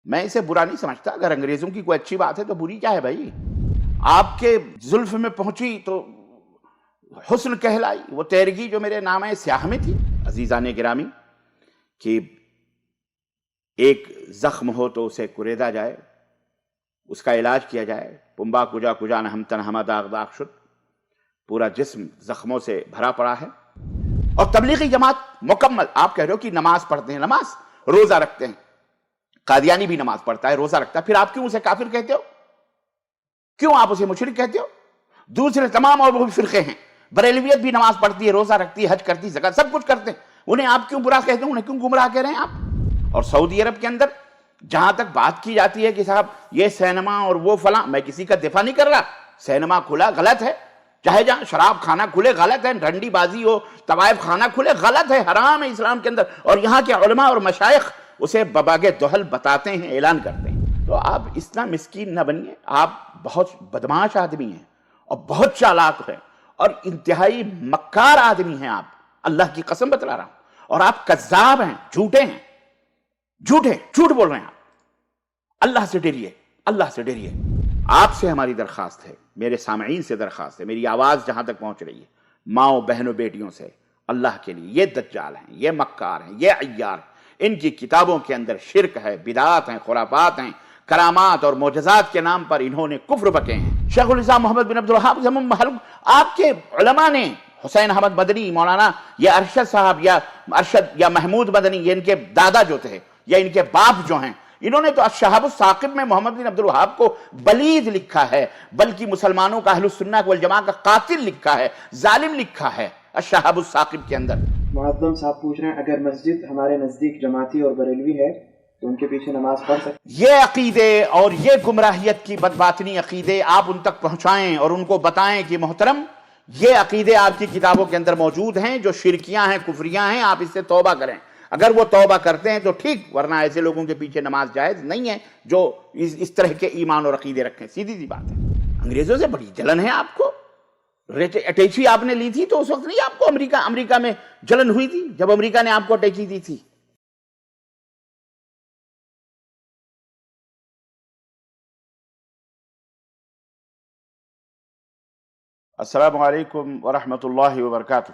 میں اسے برا نہیں سمجھتا. اگر انگریزوں کی کوئی اچھی بات ہے تو بری کیا ہے بھائی؟ آپ کے زلف میں پہنچی تو حسن کہلائی. وہ تیرگی جو میرے نامہ سیاہ میں تھی عزیزان گرامی، کہ ایک زخم ہو تو اسے کریدا جائے، اس کا علاج کیا جائے. پمبا کجا کجا نہ ہم تن ہمہ داغ داغ شد، پورا جسم زخموں سے بھرا پڑا ہے. اور تبلیغی جماعت مکمل، آپ کہہ رہے ہو کہ نماز پڑھتے ہیں، نماز روزہ رکھتے ہیں. قادیانی بھی نماز پڑھتا ہے، روزہ رکھتا ہے، پھر آپ کیوں اسے کافر کہتے ہو؟ کیوں آپ اسے مشرک کہتے ہو؟ دوسرے تمام اور وہ فرقے ہیں، بریلویت بھی نماز پڑھتی ہے، روزہ رکھتی ہے، حج کرتی ہے، زکات سب کچھ کرتے ہیں، انہیں آپ کیوں برا کہتے ہیں؟ انہیں کیوں گمراہ کہہ رہے ہیں آپ؟ اور سعودی عرب کے اندر جہاں تک بات کی جاتی ہے کہ صاحب یہ سینما اور وہ فلاں، میں کسی کا دفاع نہیں کر رہا. سینما کھلا غلط ہے، چاہے جہاں شراب خانہ کھلے غلط ہے، ڈنڈی بازی ہو، طوائف خانہ کھلے غلط ہے، حرام ہے اسلام کے اندر. اور یہاں کے علماء اور مشائخ اسے بباغ دہل بتاتے ہیں، اعلان کرتے ہیں. تو آپ اتنا مسکین نہ بنیے. آپ بہت بدمعاش آدمی ہیں اور بہت چالاک ہیں اور انتہائی مکار آدمی ہیں آپ، اللہ کی قسم بتلا رہا ہوں. اور آپ کذاب ہیں، جھوٹے ہیں، جھوٹ بول رہے ہیں آپ. اللہ سے ڈریے، اللہ سے ڈریے. آپ سے ہماری درخواست ہے، میرے سامعین سے درخواست ہے، میری آواز جہاں تک پہنچ رہی ہے، ماؤں بہنوں بیٹیوں سے، اللہ کے لیے، یہ دجال ہیں، یہ مکار ہیں، یہ عیار ہیں. ان کی کتابوں کے اندر شرک ہے، بدعات ہیں، خرافات ہیں، کرامات اور معجزات کے نام پر انہوں نے کفر بکے ہیں. شیخ الاسلام محمد بن عبد الوہاب، آپ کے علماء نے حسین احمد مدنی، مولانا یا ارشد صاحب یا ارشد یا محمود مدنی، یہ ان کے دادا جو تھے یا ان کے باپ جو ہیں، انہوں نے تو الشہاب الثاقب میں محمد بن عبد الوہاب کو بلید لکھا ہے، بلکہ مسلمانوں کا اہل السنہ والجماعہ کا قاتل لکھا ہے، ظالم لکھا ہے الشہاب الثاقب کے اندر. معظم صاحب پوچھ رہے ہیں اگر مسجد ہمارے نزدیک جماعتی اور بریلوی ہے تو ان کے پیچھے نماز پڑھ سکتے؟ یہ عقیدے اور یہ گمراہیت کی بدباطنی عقیدے آپ ان تک پہنچائیں اور ان کو بتائیں کہ محترم یہ عقیدے آپ کی کتابوں کے اندر موجود ہیں جو شرکیاں ہیں، کفریاں ہیں، آپ اس سے توبہ کریں. اگر وہ توبہ کرتے ہیں تو ٹھیک، ورنہ ایسے لوگوں کے پیچھے نماز جائز نہیں ہے جو اس طرح کے ایمان اور عقیدے رکھیں. سیدھی سی بات ہے. انگریزوں سے بڑی جلن ہے آپ کو. اٹیچی آپ نے لی تھی تو اس وقت نہیں آپ کو امریکہ میں جلن ہوئی تھی جب امریکہ نے آپ کو اٹیچی دی تھی؟ السلام علیکم ورحمۃ اللہ وبرکاتہ.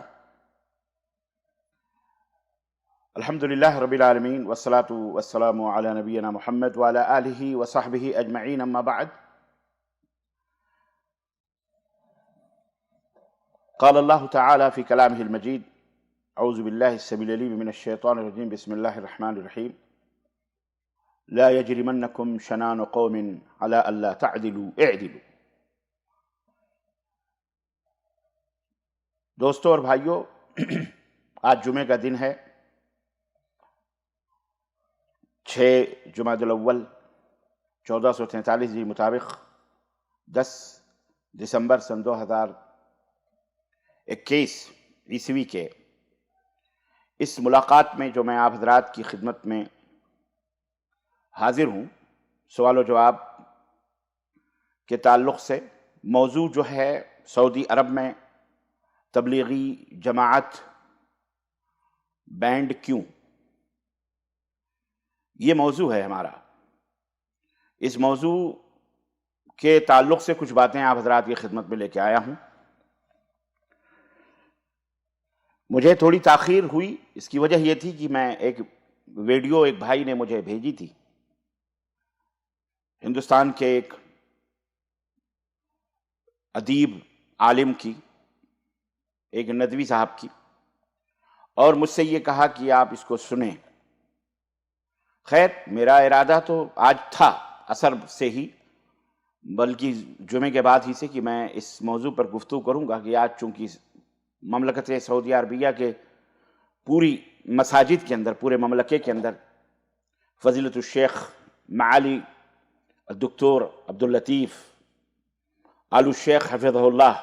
الحمدللہ رب العالمین والصلاة والسلام علی نبینا محمد وعلی آلہ وصحبہ اجمعین، اما بعد. قال اللہ تعالی فی کلامہ المجید، اعوذ باللہ السمیع العلیم من الشیطان الرجیم، بسم اللہ الرحمن الرحیم. لا یجرمنکم شنان قوم علی الا تعدلوا اعدلوا. دوستو اور بھائیو، آج جمعے کا دن ہے، 6 جمادی الاول 1443 مطابق 10 دسمبر سن 2021 عیسوی کے اس ملاقات میں جو میں آپ حضرات کی خدمت میں حاضر ہوں، سوال و جواب کے تعلق سے. موضوع جو ہے سعودی عرب میں تبلیغی جماعت بینڈ کیوں، یہ موضوع ہے ہمارا. اس موضوع کے تعلق سے کچھ باتیں آپ حضرات کی خدمت میں لے کے آیا ہوں. مجھے تھوڑی تاخیر ہوئی، اس کی وجہ یہ تھی کہ میں ایک ویڈیو ایک بھائی نے مجھے بھیجی تھی، ہندوستان کے ایک ادیب عالم کی، ایک ندوی صاحب کی، اور مجھ سے یہ کہا کہ آپ اس کو سنیں. خیر، میرا ارادہ تو آج تھا عصر سے ہی، بلکہ جمعے کے بعد ہی سے، کہ میں اس موضوع پر گفتگو کروں گا کہ آج چونکہ مملکت سعودی عربیہ کے پوری مساجد کے اندر، پورے مملکے کے اندر فضیلت الشیخ معالی الدکتور عبداللطیف آل الشیخ حفظہ اللہ،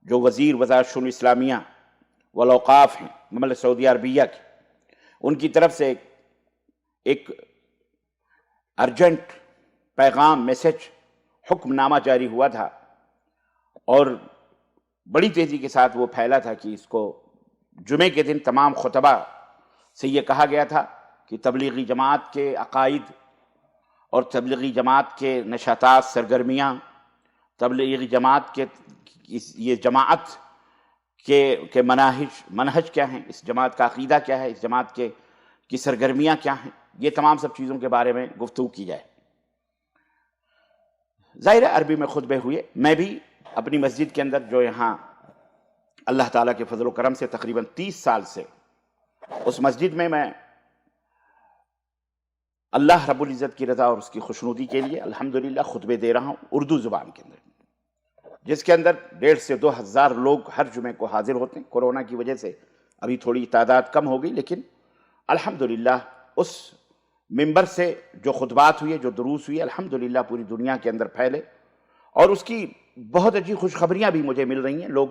جو وزیر وزارت شؤون اسلامیہ والاوقاف ہیں مملکت سعودی عربیہ کے، ان کی طرف سے ایک ارجنٹ پیغام، میسج، حکم نامہ جاری ہوا تھا، اور بڑی تیزی کے ساتھ وہ پھیلا تھا کہ اس کو جمعے کے دن تمام خطبہ سے یہ کہا گیا تھا کہ تبلیغی جماعت کے عقائد اور تبلیغی جماعت کے نشاطات، سرگرمیاں، تبلیغی جماعت کے یہ جماعت کے منہج کیا ہیں، اس جماعت کا عقیدہ کیا ہے، اس جماعت کی سرگرمیاں کیا ہیں، یہ تمام سب چیزوں کے بارے میں گفتگو کی جائے۔ ظاہر ہے عربی میں خطبے ہوئے، میں بھی اپنی مسجد کے اندر جو یہاں اللہ تعالیٰ کے فضل و کرم سے تقریباً 30 سال سے اس مسجد میں اللہ رب العزت کی رضا اور اس کی خوشنودی کے لیے الحمدللہ خطبے دے رہا ہوں اردو زبان کے اندر، جس کے اندر 1,500 سے 2,000 لوگ ہر جمعے کو حاضر ہوتے ہیں۔ کورونا کی وجہ سے ابھی تھوڑی تعداد کم ہو گئی، لیکن الحمدللہ اس ممبر سے جو خطبات ہوئے، جو دروس ہوئے، الحمدللہ پوری دنیا کے اندر پھیلے، اور اس کی بہت اچھی خوشخبریاں بھی مجھے مل رہی ہیں۔ لوگ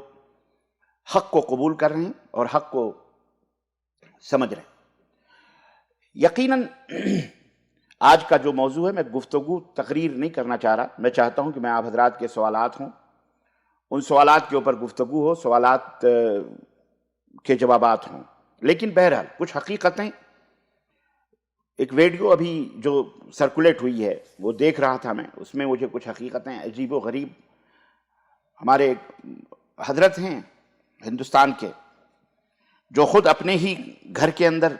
حق کو قبول کر رہے ہیں اور حق کو سمجھ رہے ہیں۔ یقیناً آج کا جو موضوع ہے، میں گفتگو تقریر نہیں کرنا چاہ رہا، میں چاہتا ہوں کہ میں آپ حضرات کے سوالات ہوں، ان سوالات کے اوپر گفتگو ہو، سوالات کے جوابات ہوں۔ لیکن بہرحال کچھ حقیقتیں، ایک ویڈیو ابھی جو سرکولیٹ ہوئی ہے وہ دیکھ رہا تھا میں، اس میں مجھے کچھ حقیقتیں عجیب و غریب، ہمارے حضرت ہیں ہندوستان کے جو خود اپنے ہی گھر کے اندر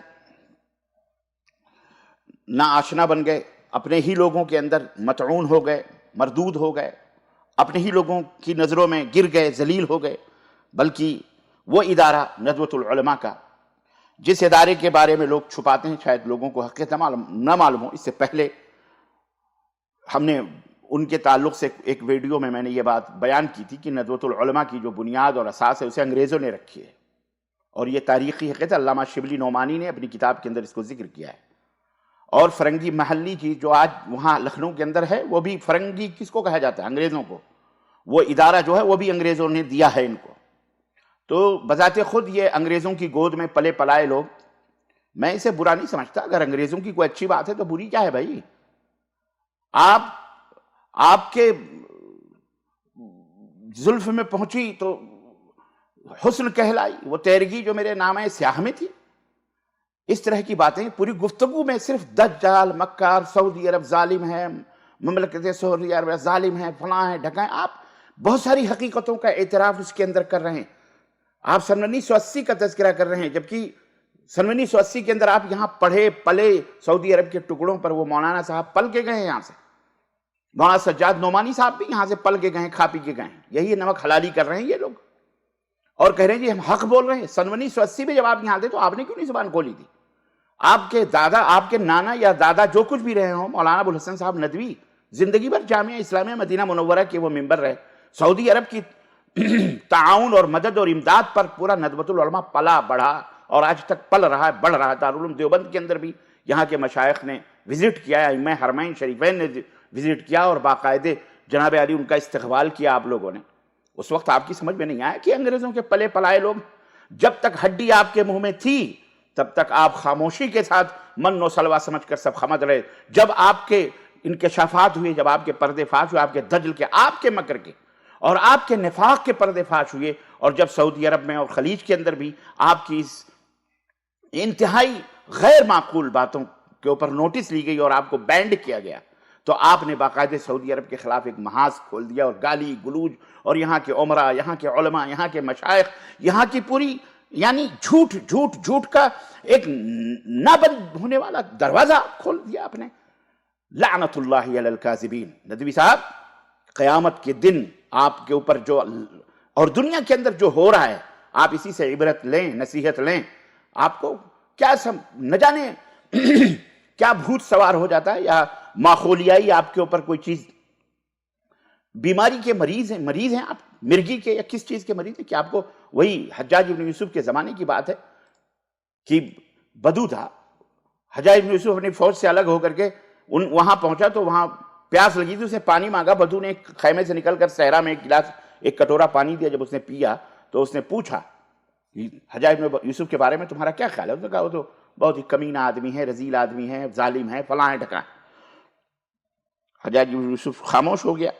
ناآشنا بن گئے، اپنے ہی لوگوں کے اندر مطعون ہو گئے، مردود ہو گئے، اپنے ہی لوگوں کی نظروں میں گر گئے، ذلیل ہو گئے، بلکہ وہ ادارہ ندوۃ العلماء کا، جس ادارے کے بارے میں لوگ چھپاتے ہیں، شاید لوگوں کو حقیقت نہ معلوم ہو۔ اس سے پہلے ہم نے ان کے تعلق سے ایک ویڈیو میں نے یہ بات بیان کی تھی کہ ندوۃ العلماء کی جو بنیاد اور اساس ہے اسے انگریزوں نے رکھی ہے، اور یہ تاریخی حقیقت ہے۔ علامہ شبلی نعمانی نے اپنی کتاب کے اندر اس کو ذکر کیا ہے۔ اور فرنگی محلی کی جو آج وہاں لکھنؤ کے اندر ہے، وہ بھی فرنگی کس کو کہا جاتا ہے؟ انگریزوں کو۔ وہ ادارہ جو ہے وہ بھی انگریزوں نے دیا ہے ان کو۔ تو بذات خود یہ انگریزوں کی گود میں پلے پلائے لوگ، میں اسے برا نہیں سمجھتا۔ اگر انگریزوں کی کوئی اچھی بات ہے تو بری کیا ہے بھائی؟ آپ کے زلف میں پہنچی تو حسن کہلائی، وہ تیرگی جو میرے نامہ سیاہ میں تھی۔ اس طرح کی باتیں پوری گفتگو میں صرف دجال، مکار، سعودی عرب ظالم ہے، مملکت سعودی عرب ظالم ہے، فلاں ہے، ڈھکائیں، آپ بہت ساری حقیقتوں کا اعتراف اس کے اندر کر رہے ہیں۔ آپ سن 1980 کا تذکرہ کر رہے ہیں، جبکہ سن 1980 کے اندر آپ یہاں پڑھے پلے سعودی عرب کے ٹکڑوں پر، وہ مولانا صاحب پل کے گئے ہیں یہاں سے، مولانا سجاد نعمانی صاحب بھی یہاں سے پل کے گئے ہیں، کھا پی کے گئے ہیں۔ یہی نمک حلالی کر رہے ہیں یہ لوگ، اور کہہ رہے ہیں جی ہم حق بول رہے ہیں۔ سن 1980 میں جب آپ یہاں تھے تو آپ نے کیوں نہیں زبان کھولی تھی؟ آپ کے دادا، آپ کے نانا یا دادا جو کچھ بھی رہے ہوں، مولانا ابوالحسن صاحب ندوی زندگی بھر جامعہ اسلامیہ مدینہ منورہ کے وہ ممبر رہے۔ سعودی عرب کی تعاون اور مدد اور امداد پر پورا ندوۃ العلماء پلا بڑھا، اور آج تک پل رہا ہے، بڑھ رہا ہے۔ دارالعلوم دیوبند کے اندر بھی یہاں کے مشائخ نے وزٹ کیا ہے، ائمہ حرمین شریفین نے وزٹ کیا، اور باقاعدے جناب علی ان کا استقبال کیا آپ لوگوں نے۔ اس وقت آپ کی سمجھ میں نہیں آیا کہ انگریزوں کے پلے پلائے لوگ، جب تک ہڈی آپ کے منہ میں تھی تب تک آپ خاموشی کے ساتھ من و سلوا سمجھ کر سب خمد رہے۔ جب آپ کے انکشافات ہوئے، جب آپ کے پردے فاش ہوئے، آپ کے دجل کے، آپ کے مکر کے اور آپ کے نفاق کے پردے فاش ہوئے، اور جب سعودی عرب میں اور خلیج کے اندر بھی آپ کی اس انتہائی غیر معقول باتوں کے اوپر نوٹس لی گئی اور آپ کو بینڈ کیا گیا، تو آپ نے باقاعدہ سعودی عرب کے خلاف ایک محاذ کھول دیا، اور گالی گلوج، اور یہاں کے عمرا، یہاں کے علماء، یہاں کے مشائخ، یہاں کی پوری یعنی جھوٹ کا ایک نہ بند ہونے والا دروازہ کھول دیا آپ نے۔ لعنت اللہ علی الکاذبین۔ ندوی صاحب، قیامت کے دن آپ کے اوپر جو اور دنیا کے اندر جو ہو رہا ہے، آپ اسی سے عبرت لیں، نصیحت لیں۔ آپ کو کیا نہ جانے کیا بھوت سوار ہو جاتا ہے، یا ماحولیائی آپ کے اوپر کوئی چیز، بیماری کے مریض ہیں آپ، مرگی کے یا کس چیز کے مریض ہیں کہ آپ کو وہی حجاج بن یوسف کے زمانے کی بات ہے کہ بدو تھا، حجاج بن یوسف اپنی فوج سے الگ ہو کر کے وہاں پہنچا تو وہاں پیاس لگی تھی، اسے پانی مانگا، بدو نے ایک خیمے سے نکل کر صحرا میں ایک گلاس، ایک کٹورا پانی دیا۔ جب اس نے پیا تو اس نے پوچھا حجاج بن یوسف کے بارے میں تمہارا کیا خیال ہے؟ اس نے کہا وہ تو بہت ہی کمینہ آدمی ہے، رذیل آدمی ہے، ظالم ہے، فلاں ہے، ڈھکا۔ حجاج بن یوسف خاموش ہو گیا۔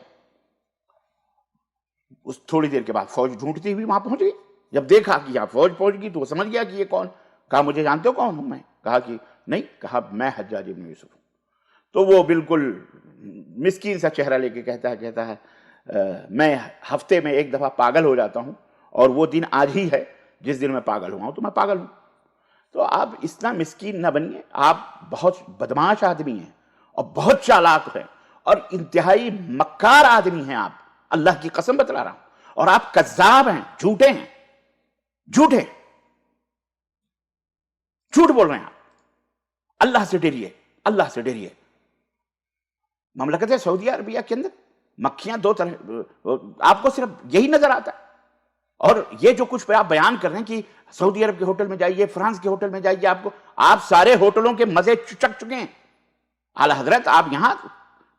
اس تھوڑی دیر کے بعد فوج ڈھونڈتی ہوئی وہاں پہنچ گئی۔ جب دیکھا کہ یہاں فوج پہنچ گئی تو وہ سمجھ گیا کہ یہ کون۔ کہا مجھے جانتے ہو کون ہوں میں؟ کہا کہ نہیں۔ کہا میں حجاج بن یوسف ہوں۔ تو وہ بالکل مسکین سا چہرہ لے کے کہتا ہے میں ہفتے میں ایک دفعہ پاگل ہو جاتا ہوں اور وہ دن آج ہی ہے جس دن میں پاگل ہوا ہوں، تو میں پاگل ہوں۔ تو آپ اتنا مسکین نہ بنیے، آپ بہت بدمعاش آدمی ہیں اور بہت چالاک ہیں اور انتہائی مکار آدمی ہیں آپ، اللہ کی قسم بتلا رہا ہوں، اور آپ کذاب ہیں، جھوٹے ہیں، جھوٹے، جھوٹ بول رہے ہیں آپ۔ اللہ سے ڈریے، اللہ سے ڈریے۔ مملکت سعودیہ عربیہ کے اندر مکھیاں دو طرح، آپ کو صرف یہی نظر آتا ہے، اور یہ جو کچھ پہ آپ بیان کر رہے ہیں کہ سعودی عرب کے ہوٹل میں جائیے، فرانس کے ہوٹل میں جائیے، آپ سارے ہوٹلوں کے مزے چک چکے ہیں۔ اعلی حضرت آپ یہاں،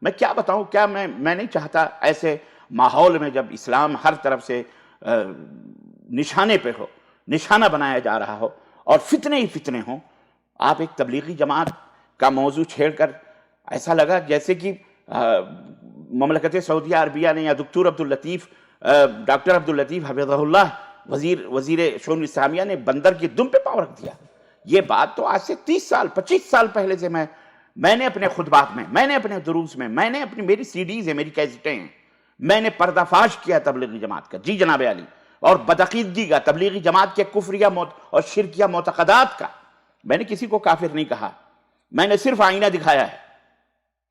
میں کیا بتاؤں، کیا میں نہیں چاہتا ایسے ماحول میں جب اسلام ہر طرف سے نشانے پہ ہو، نشانہ بنایا جا رہا ہو اور فتنے ہی فتنے ہوں، آپ ایک تبلیغی جماعت کا موضوع چھیڑ کر ایسا لگا جیسے کہ مملکت سعودیہ عربیہ نے یا ڈاکٹر عبداللطیف حفظہ اللہ وزیر شؤون اسلامیہ نے بندر کی دم پہ پاؤں رکھ دیا۔ یہ بات تو آج سے 30 سال 25 سال پہلے سے میں نے اپنے خطبات میں، میں نے اپنے دروس میں، میں نے میری CDs ہیں، میری کیسٹیں ہیں، میں نے پردہ فاش کیا تبلیغی جماعت کا، جی جناب علی، اور بدعقیدگی کا، تبلیغی جماعت کے کفریہ اور شرکیہ معتقدات کا۔ میں نے کسی کو کافر نہیں کہا، میں نے صرف آئینہ دکھایا ہے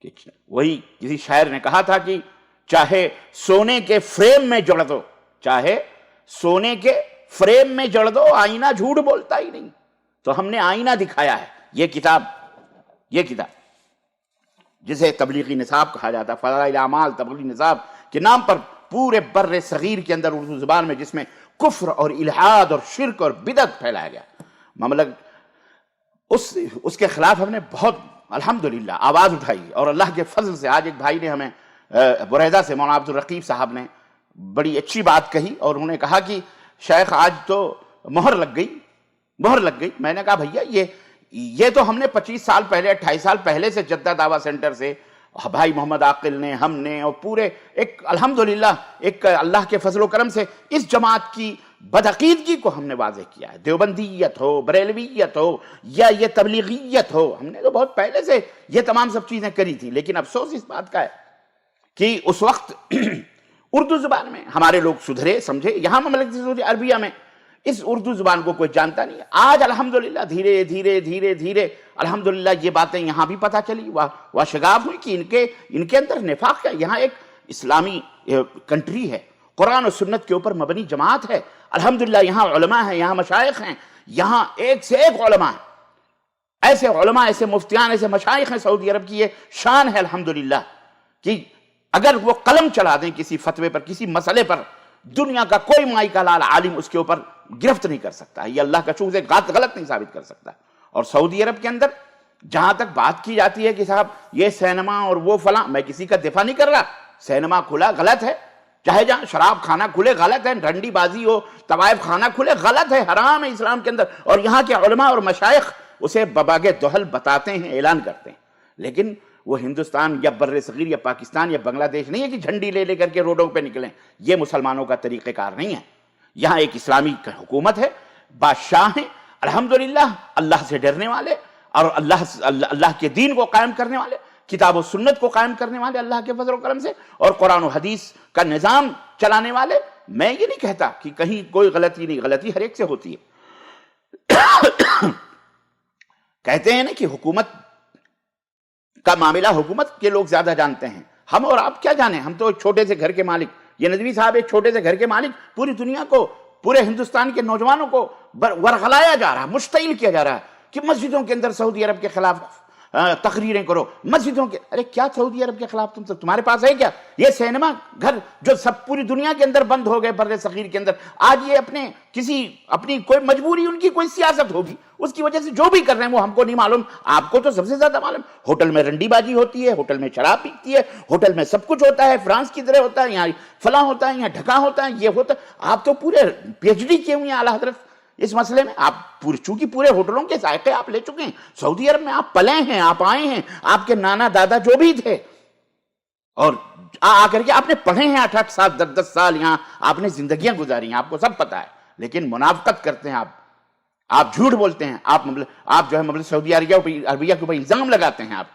کہ وہی کسی شاعر نے کہا تھا کہ چاہے سونے کے فریم میں جڑ دو، چاہے سونے کے فریم میں جڑ دو، آئینہ جھوٹ بولتا ہی نہیں۔ تو ہم نے آئینہ دکھایا ہے، یہ کتاب جسے تبلیغی نصاب کہا جاتا ہے، فضائل اعمال تبلیغی نصاب کے نام پر پورے بر صغیر کے اندر اردو زبان میں، جس میں کفر اور الحاد اور شرک اور بدعت پھیلایا گیا، اس کے خلاف ہم نے بہت الحمدللہ آواز اٹھائی، اور اللہ کے فضل سے آج ایک بھائی نے ہمیں بریدہ سے، مولانا عبدالرقیب صاحب نے بڑی اچھی بات کہی، اور انہوں نے کہا کہ شیخ آج تو مہر لگ گئی۔ میں نے کہا بھیا یہ تو ہم نے 25 سال پہلے 28 سال پہلے سے جدہ دعویٰ سینٹر سے بھائی محمد عاقل نے، ہم نے، اور پورے ایک الحمدللہ ایک اللہ کے فضل و کرم سے اس جماعت کی بدعقیدگی کو ہم نے واضح کیا ہے، دیوبندیت ہو، بریلویت ہو، یا یہ تبلیغیت ہو، ہم نے تو بہت پہلے سے یہ تمام سب چیزیں کری تھی۔ لیکن افسوس اس بات کا ہے کہ اس وقت اردو زبان میں ہمارے لوگ سدھرے، سمجھے، یہاں مملکت سعودیہ عربیہ میں اس اردو زبان کو کوئی جانتا نہیں ہے۔ آج الحمدللہ دھیرے دھیرے الحمدللہ یہ باتیں یہاں بھی پتہ چلی، وہ شگاف ہوئی کہ ان کے اندر نفاق ہے۔ یہاں ایک اسلامی کنٹری ہے، قرآن و سنت کے اوپر مبنی جماعت ہے، الحمدللہ یہاں علماء ہیں، یہاں مشائخ ہیں، یہاں ایک سے ایک علماء ہیں، ایسے علماء، ایسے مفتیان، ایسے مشائخ ہیں۔ سعودی عرب کی یہ شان ہے الحمدللہ کہ اگر وہ قلم چلا دیں کسی فتوے پر، کسی مسئلے پر، دنیا کا کوئی مائی کا لال عالم اس کے اوپر گرفت نہیں کر سکتا، یہ اللہ کا شکر ہے، غلط نہیں ثابت کر سکتا۔ اور سعودی عرب کے اندر جہاں تک بات کی جاتی ہے کہ صاحب یہ سینما اور وہ فلاں، میں کسی کا دفاع نہیں کر رہا، سینما کھلا غلط ہے، چاہے جہاں شراب خانہ کھلے غلط ہے، ڈنڈی بازی ہو، طوائف خانہ کھلے غلط ہے، حرام ہے اسلام کے اندر، اور یہاں کے علماء اور مشائخ اسے بباغ دہل بتاتے ہیں، اعلان کرتے ہیں۔ لیکن وہ ہندوستان یا بر صغیر یا پاکستان یا بنگلہ دیش نہیں ہے کہ جھنڈی لے کر کے روڈوں پہ نکلیں، یہ مسلمانوں کا طریقہ کار نہیں ہے۔ یہاں ایک اسلامی حکومت ہے، بادشاہ ہیں، الحمدللہ اللہ سے ڈرنے والے، اور اللہ کے دین کو قائم کرنے والے، کتاب و سنت کو قائم کرنے والے اللہ کے فضل و کرم سے، اور قرآن و حدیث کا نظام چلانے والے۔ میں یہ نہیں کہتا کہ کہیں کوئی غلطی نہیں، غلطی ہر ایک سے ہوتی ہے۔ کہتے ہیں نا کہ حکومت کا معاملہ حکومت کے لوگ زیادہ جانتے ہیں، ہم اور آپ کیا جانیں، ہم تو ایک چھوٹے سے گھر کے مالک، یہ ندوی صاحب ایک چھوٹے سے گھر کے مالک، پوری دنیا کو، پورے ہندوستان کے نوجوانوں کو ورغلایا جا رہا، مشتعل کیا جا رہا کہ مسجدوں کے اندر سعودی عرب کے خلاف تقریریں کرو، مسجدوں کے، ارے کیا سعودی عرب کے خلاف تمہارے پاس ہے کیا؟ یہ سینما گھر جو سب پوری دنیا کے اندر بند ہو گئے، بر صغیر کے اندر، آج یہ اپنی کوئی مجبوری، ان کی کوئی سیاست ہوگی، اس کی وجہ سے جو بھی کر رہے ہیں وہ ہم کو نہیں معلوم، آپ کو تو سب سے زیادہ معلوم۔ ہوٹل میں رنڈی بازی ہوتی ہے، ہوٹل میں شراب پیتی ہے، ہوٹل میں سب کچھ ہوتا ہے، فرانس کی طرح ہوتا ہے، یہاں فلاں ہوتا ہے، یہاں ڈھکا ہوتا ہے، یہ ہوتا ہے۔ آپ تو پورے PhD کیے ہوئے ہیں اعلیٰ حضرت اس مسئلے میں، آپ چونکہ پورے ہوٹلوں کے ذائقے آپ لے چکے ہیں، سعودی عرب میں آپ پلے ہیں، آپ آئے ہیں، آپ کے نانا دادا جو بھی تھے، اور آ کر کے آپ نے پڑھے ہیں 8-8 سال 10-10 سال یہاں آپ نے زندگیاں گزاری ہیں، آپ کو سب پتا ہے، لیکن منافقت کرتے ہیں آپ جھوٹ بولتے ہیں، آپ جو ہے مملکت سعودیہ عربیہ کے اوپر الزام لگاتے ہیں، آپ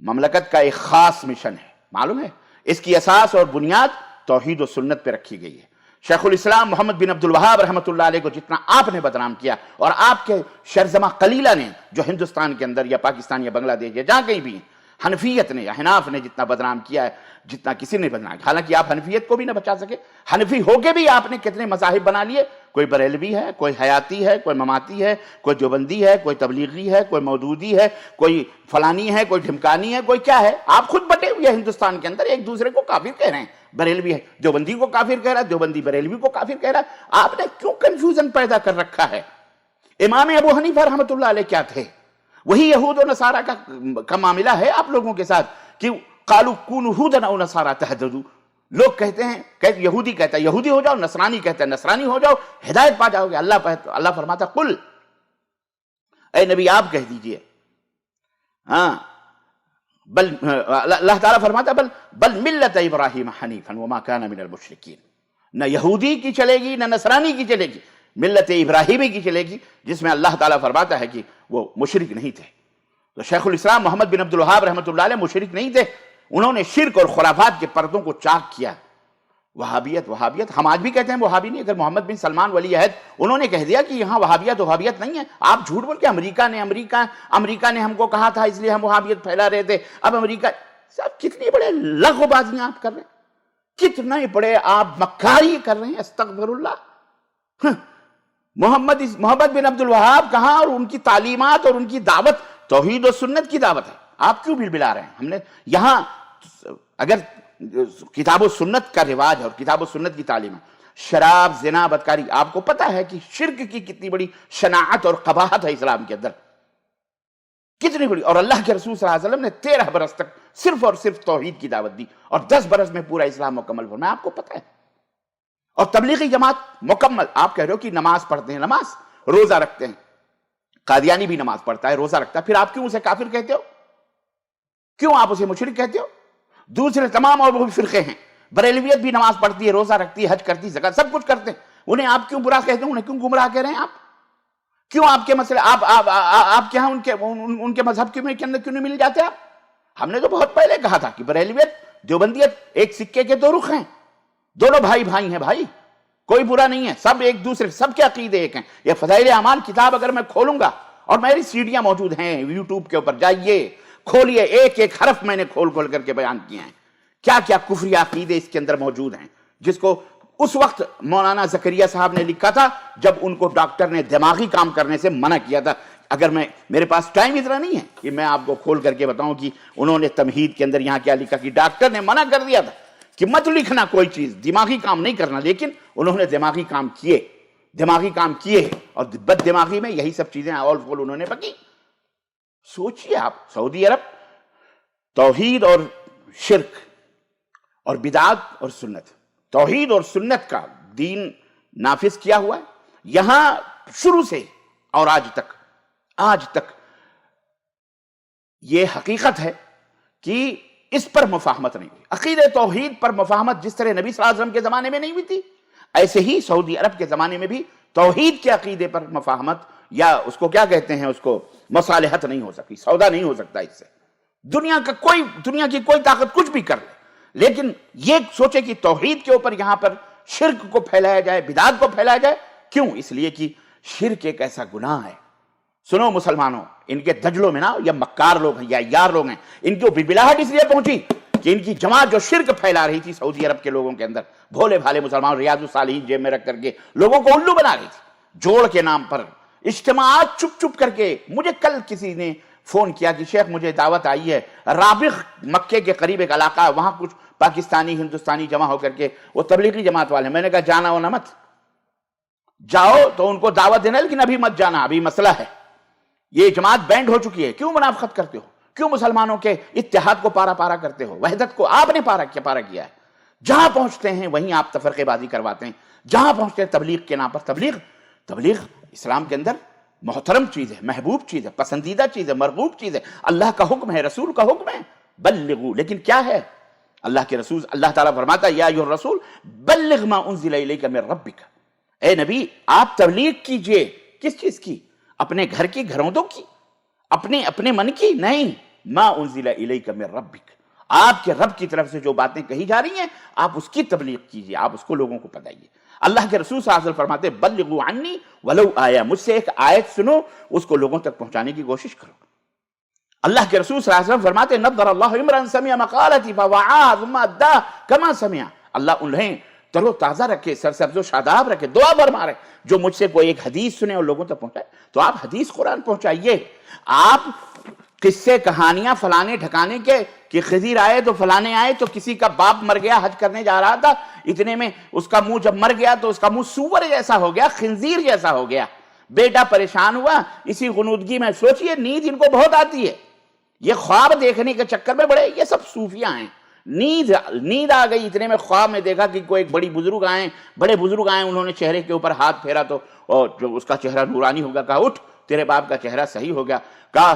مملکت کا ایک خاص مشن ہے، معلوم ہے؟ اس کی اساس اور بنیاد توحید و سنت پہ رکھی گئی ہے۔ شیخ الاسلام محمد بن عبد الوہاب رحمۃ اللہ علیہ کو جتنا آپ نے بدنام کیا، اور آپ کے شرذمہ قلیلہ نے جو ہندوستان کے اندر یا پاکستان یا بنگلہ دیش یا جہاں کہیں بھی ہیں، حنفیت نے یا حناف نے جتنا بدنام کیا ہے، جتنا کسی نے بدنام کیا، حالانکہ آپ حنفیت کو بھی نہ بچا سکے۔ حنفی ہو کے بھی آپ نے کتنے مذاہب بنا لیے، کوئی بریلوی ہے، کوئی حیاتی ہے، کوئی مماتی ہے، کوئی دیوبندی ہے، کوئی تبلیغی ہے، کوئی مودودی ہے، کوئی فلانی ہے، کوئی ڈھمکانی ہے، کوئی کیا ہے۔ آپ خود بٹے ہوئے ہیں ہندوستان کے اندر، ایک دوسرے کو کافر کہہ رہے ہیں۔ بریلوی ہے دیوبندی کو کافر کہہ رہا ہے، دیوبندی بریلوی کو کافر کہہ رہا ہے۔ آپ نے کیوں کنفیوژن پیدا کر رکھا ہے؟ امام ابو حنیفہ رحمۃ اللہ علیہ کیا تھے؟ وہی یہود و نصارہ کا معاملہ ہے آپ لوگوں کے ساتھ کہ قالوا کونوا ہودا او نصارى تہتدوا۔ لوگ کہتے ہیں، یہودی کہتا ہے یہودی ہو جاؤ، نصرانی کہتا ہے نصرانی ہو جاؤ، ہدایت پا جاؤ گے۔ اللہ فرماتا قل، اے نبی آپ کہہ دیجئے، ہاں بل اللہ تعالیٰ فرماتا بل ملت ابراہیم حنیفا وما کان من المشرکین۔ نہ یہودی کی چلے گی نہ نصرانی کی چلے گی، ملت ابراہیمی کی چلے گی، جس میں اللہ تعالیٰ فرماتا ہے کہ وہ مشرک نہیں تھے۔ تو شیخ الاسلام محمد بن عبد الوہاب رحمۃ اللہ علیہ مشرک نہیں تھے، انہوں نے شرک اور خرافات کے پردوں کو چاک کیا۔ وہابیت ہم آج بھی کہتے ہیں وہابی نہیں، اگر محمد بن سلمان ولی عہد انہوں نے کہہ دیا کہ یہاں وہابیت نہیں ہے، آپ جھوٹ بول کے امریکہ نے ہم کو کہا تھا اس لیے ہم وہابیت پھیلا رہے تھے، اب امریکہ صاحب کتنی بڑے لغو بازیاں آپ کر رہے ہیں، کتنے بڑے آپ مکاری کر رہے ہیں، استغفر اللہ۔ محمد بن عبد الوہاب کہاں، اور ان کی تعلیمات اور ان کی دعوت توحید و سنت کی دعوت ہے، آپ کیوں بلا رہے ہیں؟ ہم نے یہاں اگر کتاب و سنت کا رواج ہے اور کتاب و سنت کی تعلیم ہے، شراب، زنا، بدکاری، آپ کو پتا ہے کہ شرک کی کتنی بڑی شناعت اور قباحت ہے اسلام کے اندر، کتنی بڑی، اور اللہ کے رسول صلی اللہ علیہ وسلم نے 13 برس تک صرف اور صرف توحید کی دعوت دی، اور 10 برس میں پورا اسلام مکمل فرمایا، آپ کو پتا ہے۔ اور تبلیغی جماعت مکمل، آپ کہہ رہے ہو کہ نماز پڑھتے ہیں، نماز روزہ رکھتے ہیں، قادیانی بھی نماز پڑھتا ہے، روزہ رکھتا ہے، پھر آپ کیوں اسے کافر کہتے ہو؟ کیوں آپ اسے مشرک کہتے ہو؟ دوسرے تمام اور وہ بھی فرقے ہیں، بریلویت بھی نماز پڑھتی ہے، روزہ رکھتی ہے، حج کرتی ہے، زکات سب کچھ کرتے ہیں، انہیں آپ کیوں برا کہتے ہیں؟ انہیں کیوں گمراہ کہہ رہے ہیں؟ آپ کیوں آپ کے مسئلے آپ کے ہاں ان کے مذہب کے اندر کیوں نہیں مل جاتے آپ؟ ہم نے تو بہت پہلے کہا تھا کہ بریلویت دیوبندیت ایک سکے کے 2 رخ ہیں، دونوں بھائی ہیں بھائی، کوئی برا نہیں ہے، سب ایک دوسرے، سب کے عقیدے ایک ہیں۔ یہ فضائل اعمال کتاب اگر میں کھولوں گا، اور میری سیڈیاں موجود ہیں یوٹیوب کے اوپر، جائیے کھولیے، ایک ایک حرف میں نے کھول کر کے بیان کیا ہے، کیا کیا کفری عقیدے اس کے اندر موجود ہیں، جس کو اس وقت مولانا زکریا صاحب نے لکھا تھا جب ان کو ڈاکٹر نے دماغی کام کرنے سے منع کیا تھا۔ اگر میرے پاس ٹائم اتنا نہیں ہے کہ میں آپ کو کھول کر کے بتاؤں کہ انہوں نے تمہید کے اندر یہاں کیا لکھا، کہ ڈاکٹر نے منع کر دیا تھا کہ مت لکھنا کوئی چیز، دماغی کام نہیں کرنا، لیکن انہوں نے دماغی کام کیے، اور بد دماغی میں یہی سب چیزیں آول فول انہوں نے بکی۔ سوچئے آپ، سعودی عرب توحید اور شرک اور بدعات اور سنت، توحید اور سنت کا دین نافذ کیا ہوا ہے یہاں شروع سے، اور آج تک یہ حقیقت ہے کہ اس پر مفاہمت نہیں ہوئی۔ عقید توحید پر مفاہمت جس طرح نبی صلی اللہ علیہ وسلم کے زمانے میں نہیں ہوئی تھی، ایسے ہی سعودی عرب کے زمانے میں بھی توحید کے عقیدے پر مفاہمت، یا اس کو کیا کہتے ہیں، اس کو مصالحت نہیں ہو سکتی، سودا نہیں ہو سکتا اس سے۔ دنیا کی کوئی طاقت کچھ بھی کر لے، لیکن یہ سوچے کہ توحید کے اوپر یہاں پر شرک کو پھیلایا جائے، بدعات کو پھیلایا جائے، کیوں؟ اس لیے کہ شرک ایک ایسا گناہ ہے۔ سنو مسلمانوں، ان کے دجلوں میں نا یا مکار لوگ ہیں یا یار لوگ ہیں، ان کی بلبلاہٹ اس لیے پہنچی کہ ان کی جماعت جو شرک پھیلا رہی تھی سعودی عرب کے لوگوں کے اندر، بھولے بھالے مسلمان ریاض الصالحین جیب میں رکھ کر کے لوگوں کو الو بنا رہی تھی، جوڑ کے نام پر اجتماعات چپ کر کے۔ مجھے کل کسی نے فون کیا کہ شیخ مجھے دعوت آئی ہے، رابغ مکے کے قریب ایک علاقہ ہے، وہاں کچھ پاکستانی ہندوستانی جمع ہو کر کے وہ تبلیغی جماعت والے ہیں۔ میں نے کہا جانا ہونا مت، جاؤ تو ان کو دعوت دینا، لیکن ابھی مت جانا، ابھی مسئلہ ہے، یہ جماعت بینڈ ہو چکی ہے۔ کیوں منافقت کرتے ہو؟ کیوں مسلمانوں کے اتحاد کو پارا کرتے ہو؟ وحدت کو آپ نے پارا کیا ہے۔ جہاں پہنچتے ہیں وہیں آپ تفرقے بازی کرواتے ہیں، جہاں پہنچتے ہیں تبلیغ کے نام پر۔ تبلیغ اسلام کے اندر محترم چیز ہے، محبوب چیز ہے، پسندیدہ چیز ہے، مرغوب چیز ہے، اللہ کا حکم ہے، رسول کا حکم ہے، بلغوا۔ لیکن کیا ہے؟ اللہ کے رسول، اللہ تعالیٰ فرماتا ہے یا ایھا الرسول بلغ ما انزل الیک من ربک، اے نبی آپ تبلیغ کیجئے۔ کس چیز کی؟ اپنے گھر کی، گھروں کی، اپنے من کی نہیں، ما انزل الیک من ربک، آپ کے رب کی طرف سے جو باتیں کہی جا رہی ہیں آپ اس کی تبلیغ کیجئے، آپ اس کو لوگوں کو بتائیے۔ اللہ کے رسول صلی اللہ علیہ وسلم فرماتے ہیں بلغوا عنی ولو آیہ، مجھ سے ایک آیت سنو، اس کو لوگوں تک پہنچانے کی کوشش کرو۔ اللہ کے رسول صلی اللہ علیہ وسلم فرماتے ہیں نضر اللہ امرا سمع مقالتی فوعاها ثم اداها كما سمع، اللہ انہیں تر و تازہ رکھے، سرسبز و شاداب رکھے، دعا برمارے جو مجھ سے کوئی ایک حدیث سنے اور لوگوں تک پہنچائے۔ تو آپ حدیث قرآن پہنچائیے، آپ قصے کہانیاں فلانے ٹھکانے کے کہ خضر آئے تو فلانے آئے تو کسی کا باپ مر گیا، حج کرنے جا رہا تھا، اتنے میں اس کا منہ جب مر گیا تو اس کا منہ سور جیسا ہو گیا، خنزیر جیسا ہو گیا، بیٹا پریشان ہوا، اسی غنودگی میں سوچئے نیند ان کو بہت آتی ہے، یہ خواب دیکھنے کے چکر میں بڑے، یہ سب صوفیاں ہیں، نیند آ گئی، اتنے میں خواب میں دیکھا کہ کوئی ایک بڑے بزرگ آئے، انہوں نے چہرے کے اوپر ہاتھ پھیرا تو اور جو اس کا چہرہ نورانی ہو گیا، کہا اٹھ تیرے باپ کا چہرہ صحیح ہو گیا۔ کہا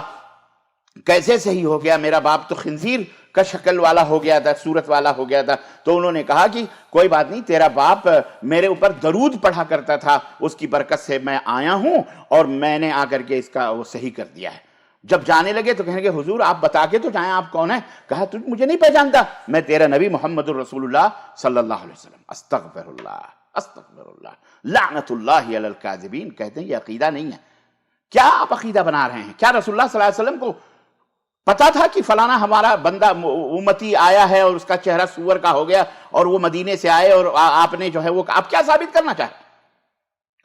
کیسے صحیح ہو گیا؟ میرا باپ تو خنزیر کا شکل والا ہو گیا تھا، صورت والا ہو گیا تھا۔ تو انہوں نے کہا کہ کوئی بات نہیں، تیرا باپ میرے اوپر درود پڑھا کرتا تھا، اس کی برکت سے میں آیا ہوں اور میں نے آ کر کے اس کا وہ صحیح کر دیا ہے۔ جب جانے لگے تو کہنے کہ حضور آپ بتا کے تو جائیں آپ کون ہیں؟ کہا تو مجھے نہیں پہچانتا، میں تیرا نبی محمد الرسول اللہ صلی اللہ علیہ وسلم۔ استغفر اللہ لعنت اللہ علی الکاذبین۔ کہتے ہیں یہ عقیدہ نہیں ہے۔ کیا آپ عقیدہ بنا رہے ہیں؟ کیا رسول اللہ صلی اللہ علیہ وسلم کو پتا تھا کہ فلانا ہمارا بندہ امتی آیا ہے اور اس کا چہرہ سور کا ہو گیا اور وہ مدینے سے آئے اور آپ نے جو ہے وہ آپ کیا ثابت کرنا چاہتے؟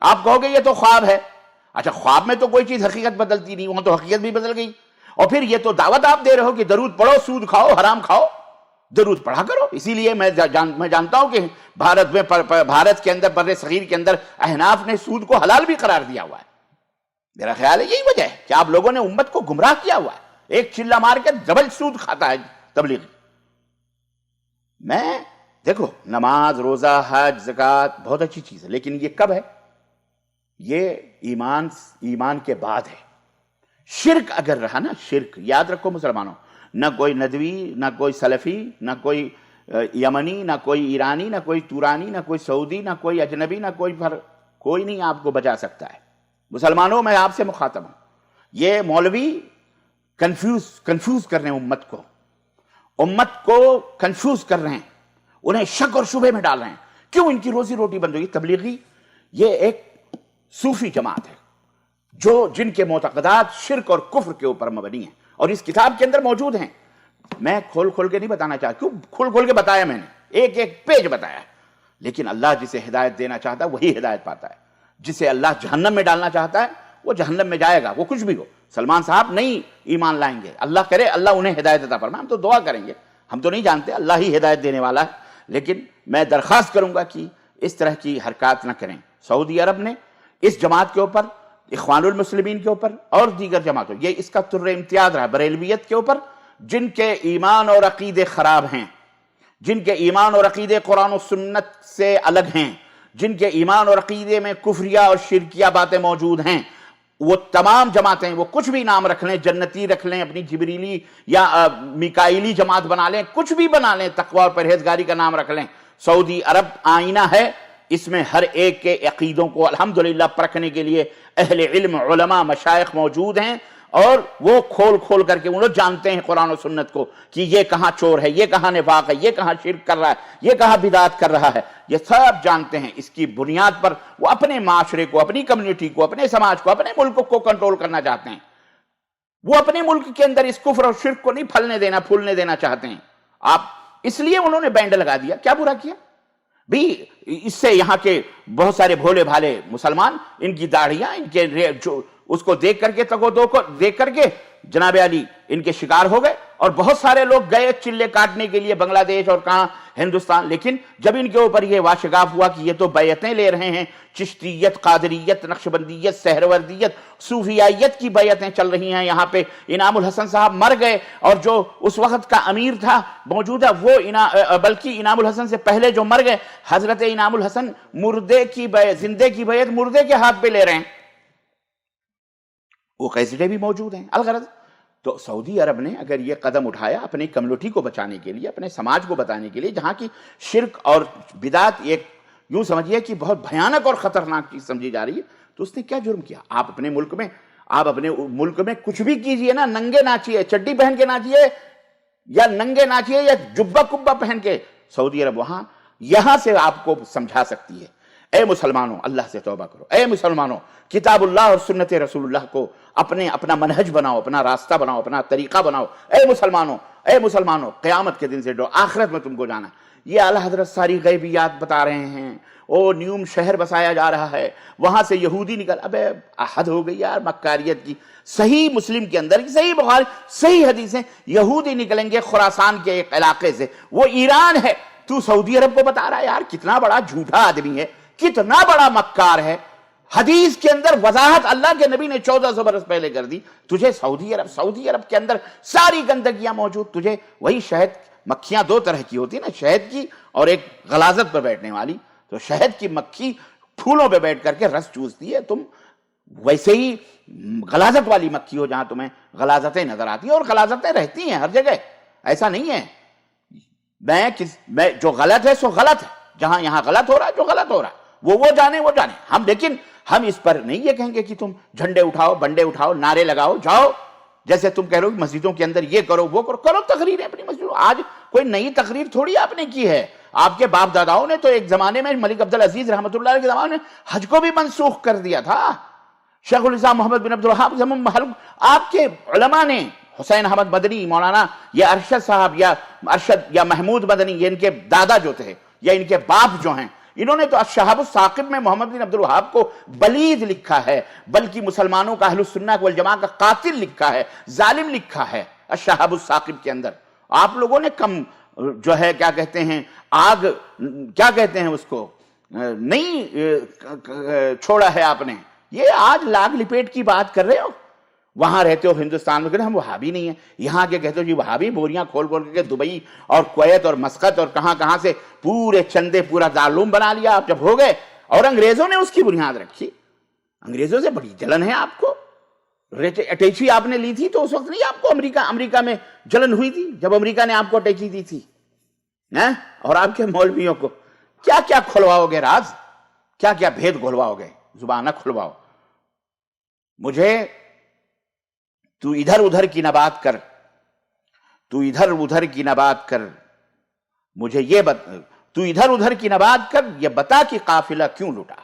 آپ کہو گے یہ تو خواب ہے۔ اچھا خواب میں تو کوئی چیز حقیقت بدلتی نہیں، وہاں تو حقیقت بھی بدل گئی۔ اور پھر یہ تو دعوت آپ دے رہے ہو کہ درود پڑھو، سود کھاؤ، حرام کھاؤ، درود پڑھا کرو۔ اسی لیے میں جانتا ہوں کہ بھارت کے اندر، بر صغیر کے اندر احناف نے سود کو حلال بھی قرار دیا ہوا ہے۔ میرا خیال ہے یہی وجہ ہے کہ آپ لوگوں نے امت کو گمراہ کیا ہوا ہے۔ ایک چلہ مار کے ڈبل سود کھاتا ہے تبلیغی۔ میں دیکھو نماز، روزہ، حج، زکوٰۃ بہت اچھی چیز ہے، لیکن یہ کب ہے؟ یہ ایمان کے بعد ہے۔ شرک اگر رہا نا، شرک یاد رکھو مسلمانوں، نہ کوئی ندوی، نہ کوئی سلفی، نہ کوئی یمنی، نہ کوئی ایرانی، نہ کوئی تورانی، نہ کوئی سعودی، نہ کوئی اجنبی، نہ کوئی نہیں آپ کو بچا سکتا ہے۔ مسلمانوں میں آپ سے مخاطب ہوں، یہ مولوی کنفیوز کر رہے ہیں امت کو کنفیوز کر رہے ہیں، انہیں شک اور شبہ میں ڈال رہے ہیں۔ کیوں؟ ان کی روزی روٹی بند ہوگی۔ تبلیغی یہ ایک صوفی جماعت ہے جن کے معتقدات شرک اور کفر کے اوپر مبنی ہیں، اور اس کتاب کے اندر موجود ہیں۔ میں کھول کے نہیں بتانا چاہتا، کیوں کھول کے بتایا میں نے، ایک پیج بتایا، لیکن اللہ جسے ہدایت دینا چاہتا ہے وہی ہدایت پاتا ہے، جسے اللہ جہنم میں ڈالنا چاہتا ہے وہ جہنم میں جائے گا، وہ کچھ بھی ہو۔ سلمان صاحب نہیں ایمان لائیں گے، اللہ کرے اللہ انہیں ہدایت عطا فرمائے، ہم تو دعا کریں گے، ہم تو نہیں جانتے، اللہ ہی ہدایت دینے والا ہے، لیکن میں درخواست کروں گا کہ اس طرح کی حرکات نہ کریں۔ سعودی عرب نے اس جماعت کے اوپر، اخوان المسلمین کے اوپر اور دیگر جماعتوں، یہ اس کا طر امتیاز رہا، بریلویت کے اوپر، جن کے ایمان اور عقیدے خراب ہیں، جن کے ایمان اور عقیدے قرآن و سنت سے الگ ہیں، جن کے ایمان اور عقیدے میں کفریہ اور شرکیہ باتیں موجود ہیں، وہ تمام جماعتیں، وہ کچھ بھی نام رکھ لیں، جنتی رکھ لیں، اپنی جبریلی یا میکائیلی جماعت بنا لیں، کچھ بھی بنا لیں، تقوی اور پرہیزگاری کا نام رکھ لیں، سعودی عرب آئینہ ہے، اس میں ہر ایک کے عقیدوں کو الحمدللہ پرکھنے کے لیے اہل علم، علماء، مشائخ موجود ہیں، اور وہ کھول کر کے وہ لوگ جانتے ہیں قرآن و سنت کو کہ یہ کہاں چور ہے، یہ کہاں نفاق ہے، یہ کہاں شرک کر رہا ہے، یہ کہاں بدعت کر رہا ہے، یہ سب جانتے ہیں۔ اس کی بنیاد پر وہ اپنے معاشرے کو، اپنی کمیونٹی کو، اپنے سماج کو، اپنے ملک کو کنٹرول کرنا چاہتے ہیں۔ وہ اپنے ملک کے اندر اس کفر اور شرک کو نہیں پھولنے دینا چاہتے ہیں۔ آپ اس لیے انہوں نے بینڈ لگا دیا۔ کیا برا کیا بھی؟ اس سے یہاں کے بہت سارے بھولے بھالے مسلمان، ان کی داڑھیاں، ان کے اس کو دیکھ کر کے دیکھ کر کے جناب علی ان کے شکار ہو گئے، اور بہت سارے لوگ گئے چلے کاٹنے کے لیے بنگلہ دیش اور کہاں ہندوستان، لیکن جب ان کے اوپر یہ واشگاف ہوا کہ یہ تو بیعتیں لے رہے ہیں، چشتیت، قادریت، نقشبندیت، سہروردیت، صوفیائیت کی بیعتیں چل رہی ہیں یہاں پہ۔ انعام الحسن صاحب مر گئے، اور جو اس وقت کا امیر تھا موجودہ، وہ بلکہ انعام الحسن سے پہلے جو مر گئے، حضرت انعام الحسن زندے کی بیعت مردے کے ہاتھ پہ لے رہے ہیں، وہ قیسٹیں بھی موجود ہیں۔ الغرض تو سعودی عرب نے اگر یہ قدم اٹھایا اپنی کمیونٹی کو بچانے کے لیے، اپنے سماج کو بتانے کے لیے، جہاں کی شرک اور بدعت ایک یوں سمجھیے کہ بہت بھیانک اور خطرناک چیز سمجھی جا رہی ہے، تو اس نے کیا جرم کیا؟ آپ اپنے ملک میں آپ اپنے ملک میں کچھ بھی کیجئے نا، ننگے ناچیے، چڈی پہن کے ناچیے یا ننگے ناچیے یا جبہ کبہ پہن کے، سعودی عرب وہاں یہاں سے آپ کو سمجھا سکتی ہے۔ اے مسلمانوں اللہ سے توبہ کرو، اے مسلمانوں کتاب اللہ اور سنت رسول اللہ کو اپنا منہج بناؤ، اپنا راستہ بناؤ، اپنا طریقہ بناؤ۔ اے مسلمانوں قیامت کے دن سے جو آخرت میں تم کو جانا۔ یہ اعلیٰ حضرت ساری غیبیات بتا رہے ہیں۔ وہ نیوم شہر بسایا جا رہا ہے، وہاں سے یہودی نکل، ابے حد ہو گئی یار مکاریت کی۔ صحیح مسلم کے اندر، صحیح بخاری، صحیح حدیثیں، یہودی نکلیں گے خراسان کے ایک علاقے سے، وہ ایران ہے، تو سعودی عرب کو بتا رہا ہے؟ یار کتنا بڑا جھوٹا آدمی ہے، کتنا بڑا مکار ہے۔ حدیث کے اندر وضاحت اللہ کے نبی نے 1400 برس پہلے کر دی، تجھے سعودی عرب کے اندر ساری گندگیاں موجود، تجھے وہی شہد، مکھیاں دو طرح کی ہوتی ہے نا، شہد کی اور ایک غلاظت پر بیٹھنے والی، تو شہد کی مکھی پھولوں پہ بیٹھ کر کے رس چوستی ہے، تم ویسے ہی غلاظت والی مکھی ہو جہاں تمہیں غلاظتیں نظر آتی ہیں، اور غلاظتیں رہتی ہیں ہر جگہ، ایسا نہیں ہے۔ میں جو غلط ہے سو غلط ہے، جہاں یہاں غلط ہو رہا ہے، جو غلط ہو رہا ہے وہ جانے لیکن ہم اس پر نہیں یہ کہیں گے کہ تم جھنڈے اٹھاؤ، بنڈے اٹھاؤ، نعرے لگاؤ، جاؤ جیسے تم کہہ رہو کہ مسجدوں کے اندر یہ کرو وہ کرو تقریریں اپنی مسجدوں۔ آج کوئی نئی تقریر تھوڑی آپ نے کی ہے، آپ کے باپ داداؤں نے تو ایک زمانے میں ملک عبدالعزیز رحمۃ اللہ علیہ کے زمانے میں حج کو بھی منسوخ کر دیا تھا۔ شیخ الاسلام محمد بن عبد الوہاب، آپ کے علماء نے، حسین احمد مدنی، مولانا یا ارشد صاحب یا محمود مدنی، یہ ان کے دادا جو تھے یا ان کے باپ جو ہیں، انہوں نے تو الشہاب الثاقب میں محمد بن عبد الوہاب کو بلید لکھا ہے، بلکہ مسلمانوں کا اہل السنہ والجماعہ کا قاتل لکھا ہے، ظالم لکھا ہے الشہاب الثاقب کے اندر۔ آپ لوگوں نے کم جو ہے کیا کہتے ہیں آگ، کیا کہتے ہیں اس کو، نہیں چھوڑا ہے آپ نے۔ یہ آج لاگ لپیٹ کی بات کر رہے ہو، وہاں رہتے ہو ہندوستان میں کہ ہم وہابی نہیں ہیں، یہاں کے کہتے ہو جی وہابی، بوریاں کھول کے دبئی اور کویت اور مسقط اور کہاں سے پورے چندے پورا دارالعلوم بنا لیا آپ جب ہو گئے، اور انگریزوں نے اس کی بنیاد رکھی۔ انگریزوں سے بڑی جلن ہے آپ کو۔ اٹیچی آپ نے لی تھی تو اس وقت نہیں آپ کو امریکہ میں جلن ہوئی تھی جب امریکہ نے آپ کو اٹیچی دی تھی؟ اور آپ کے مولویوں کو کیا کیا کھلواؤ گے راز، کیا کیا بھید کھلواؤ گے، زبان نہ کھلواؤ۔ مجھے تو ادھر ادھر کی نہ بات کر، تو ادھر ادھر کی نہ بات کر، مجھے یہ تو ادھر ادھر کی نہ بات کر، یہ بتا کہ قافلہ کیوں لٹا۔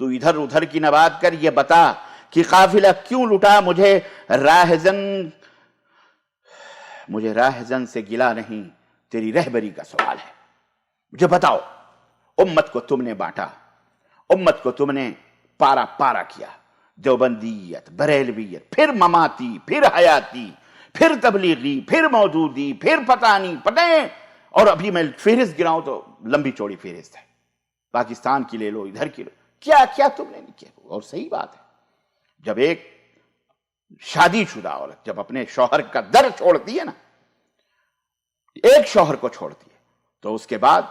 تو ادھر ادھر کی نہ بات کر، یہ بتا کہ قافلہ کیوں لٹا۔ مجھے راہزن سے گلا نہیں، تیری رہبری کا سوال ہے۔ مجھے بتاؤ، امت کو تم نے بانٹا، امت کو تم نے پارا پارا کیا، دیوبندیت، بریلویت، پھر مماتی، پھر حیاتی، پھر تبلیغی، پھر مودودی، پھر پتہ نہیں پتہ، اور ابھی میں فہرست گراؤں تو لمبی چوڑی فہرست ہے، پاکستان کی لے لو، ادھر کی لو، کیا کیا تم نے نہیں کیا۔ اور صحیح بات ہے، جب ایک شادی شدہ عورت جب اپنے شوہر کا در چھوڑتی ہے نا، ایک شوہر کو چھوڑتی ہے، تو اس کے بعد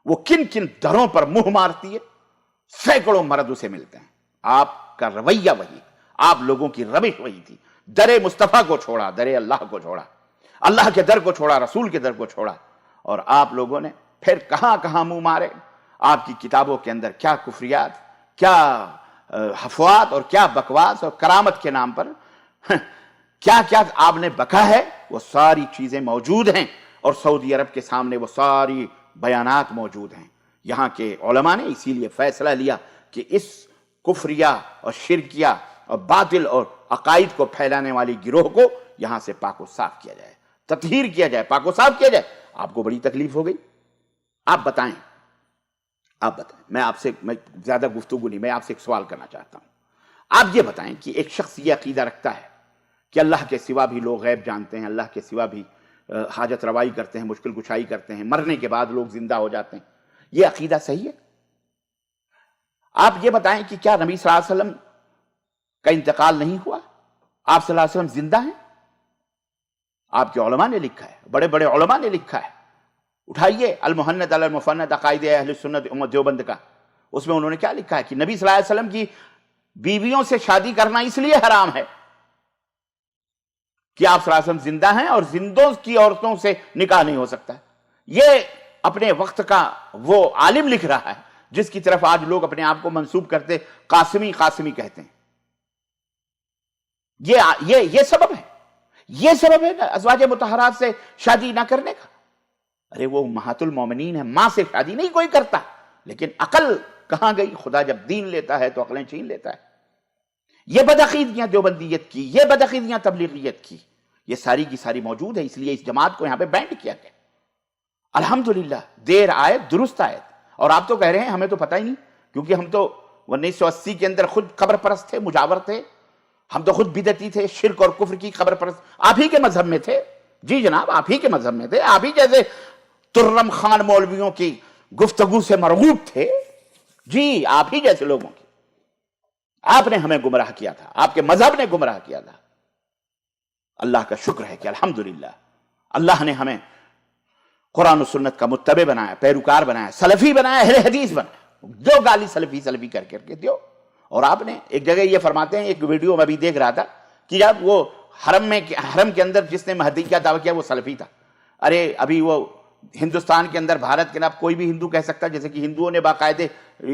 وہ کن کن دروں پر منہ مارتی ہے، سینکڑوں مرد اسے ملتے ہیں۔ آپ کا رویہ وہی، آپ لوگوں کی روش وہی تھی، در مصطفیٰ کو چھوڑا، در اللہ کو چھوڑا، اللہ کے در کو چھوڑا، رسول کے در کو چھوڑا، اور آپ لوگوں نے پھر کہاں کہاں منہ مارے۔ آپ کی کتابوں کے اندر کیا کفریات، کیا حفوات اور کیا بکواس، اور کرامت کے نام پر کیا کیا آپ نے بکا ہے، وہ ساری چیزیں موجود ہیں، اور سعودی عرب کے سامنے وہ ساری بیانات موجود ہیں۔ یہاں کے علماء نے اسی لیے فیصلہ لیا کہ اس کفریہ اور شرکیہ اور باطل اور عقائد کو پھیلانے والی گروہ کو یہاں سے پاک و صاف کیا جائے، تطہیر کیا جائے، پاک و صاف کیا جائے۔ آپ کو بڑی تکلیف ہو گئی، آپ بتائیں، میں زیادہ گفتگو نہیں، میں آپ سے ایک سوال کرنا چاہتا ہوں۔ آپ یہ بتائیں کہ ایک شخص یہ عقیدہ رکھتا ہے کہ اللہ کے سوا بھی لوگ غیب جانتے ہیں، اللہ کے سوا بھی حاجت روائی کرتے ہیں، مشکل کشائی کرتے ہیں، مرنے کے بعد لوگ زندہ ہو جاتے ہیں، یہ عقیدہ صحیح ہے؟ آپ یہ بتائیں کہ کیا نبی صلی اللہ علیہ وسلم کا انتقال نہیں ہوا؟ آپ صلی اللہ علیہ وسلم زندہ ہیں؟ آپ کے علماء نے لکھا ہے، بڑے بڑے علماء نے لکھا ہے، اٹھائیے المحنت علی المفند عقائد اہل سنت امت دیوبند کا، اس میں انہوں نے کیا لکھا ہے کہ نبی صلی اللہ علیہ وسلم کی بیویوں سے شادی کرنا اس لیے حرام ہے کہ آپ صلی اللہ علیہ وسلم زندہ ہیں اور زندوں کی عورتوں سے نکاح نہیں ہو سکتا۔ یہ اپنے وقت کا وہ عالم لکھ رہا ہے جس کی طرف آج لوگ اپنے آپ کو منسوب کرتے، قاسمی قاسمی کہتے ہیں۔ یہ سبب ہے، یہ سبب ہے نا ازواج مطہرات سے شادی نہ کرنے کا۔ ارے وہ امہات المومنین ہے، ماں سے شادی نہیں کوئی کرتا، لیکن عقل کہاں گئی؟ خدا جب دین لیتا ہے تو عقلیں چھین لیتا ہے۔ یہ بدعقیدیاں دیوبندیت کی، یہ بدعقیدیاں تبلیغیت کی، یہ ساری کی ساری موجود ہے، اس لیے اس جماعت کو یہاں پہ بینڈ کیا گیا۔ الحمدللہ دیر آیت درست آیت۔ اور آپ تو کہہ رہے ہیں ہمیں تو پتہ ہی نہیں، کیونکہ ہم تو 1980 کے اندر خود قبر پرست تھے، مجاور تھے، ہم تو خود بدعتی تھے، شرک اور کفر کی قبر پرست آپ ہی کے مذہب میں تھے۔ جی جناب آپ ہی کے مذہب میں تھے، آپ ہی جیسے ترم خان مولویوں کی گفتگو سے مرغوب تھے، جی آپ ہی جیسے لوگوں کی۔ آپ نے ہمیں گمراہ کیا تھا، آپ کے مذہب نے گمراہ کیا تھا۔ اللہ کا شکر ہے کہ الحمدللہ اللہ نے ہمیں قرآن و سنت کا متبع بنایا، پیروکار بنایا، سلفی بنایا، اہل حدیث بنایا۔ جو گالی سلفی سلفی کر کے دیو۔ اور آپ نے ایک جگہ یہ فرماتے ہیں، ایک ویڈیو میں بھی دیکھ رہا تھا کہ جب وہ حرم کے اندر جس نے مہدی کا دعویٰ کیا وہ سلفی تھا۔ ارے ابھی وہ ہندوستان کے اندر بھارت کے نام کوئی بھی ہندو کہہ سکتا، جیسے کہ ہندوؤں نے باقاعدے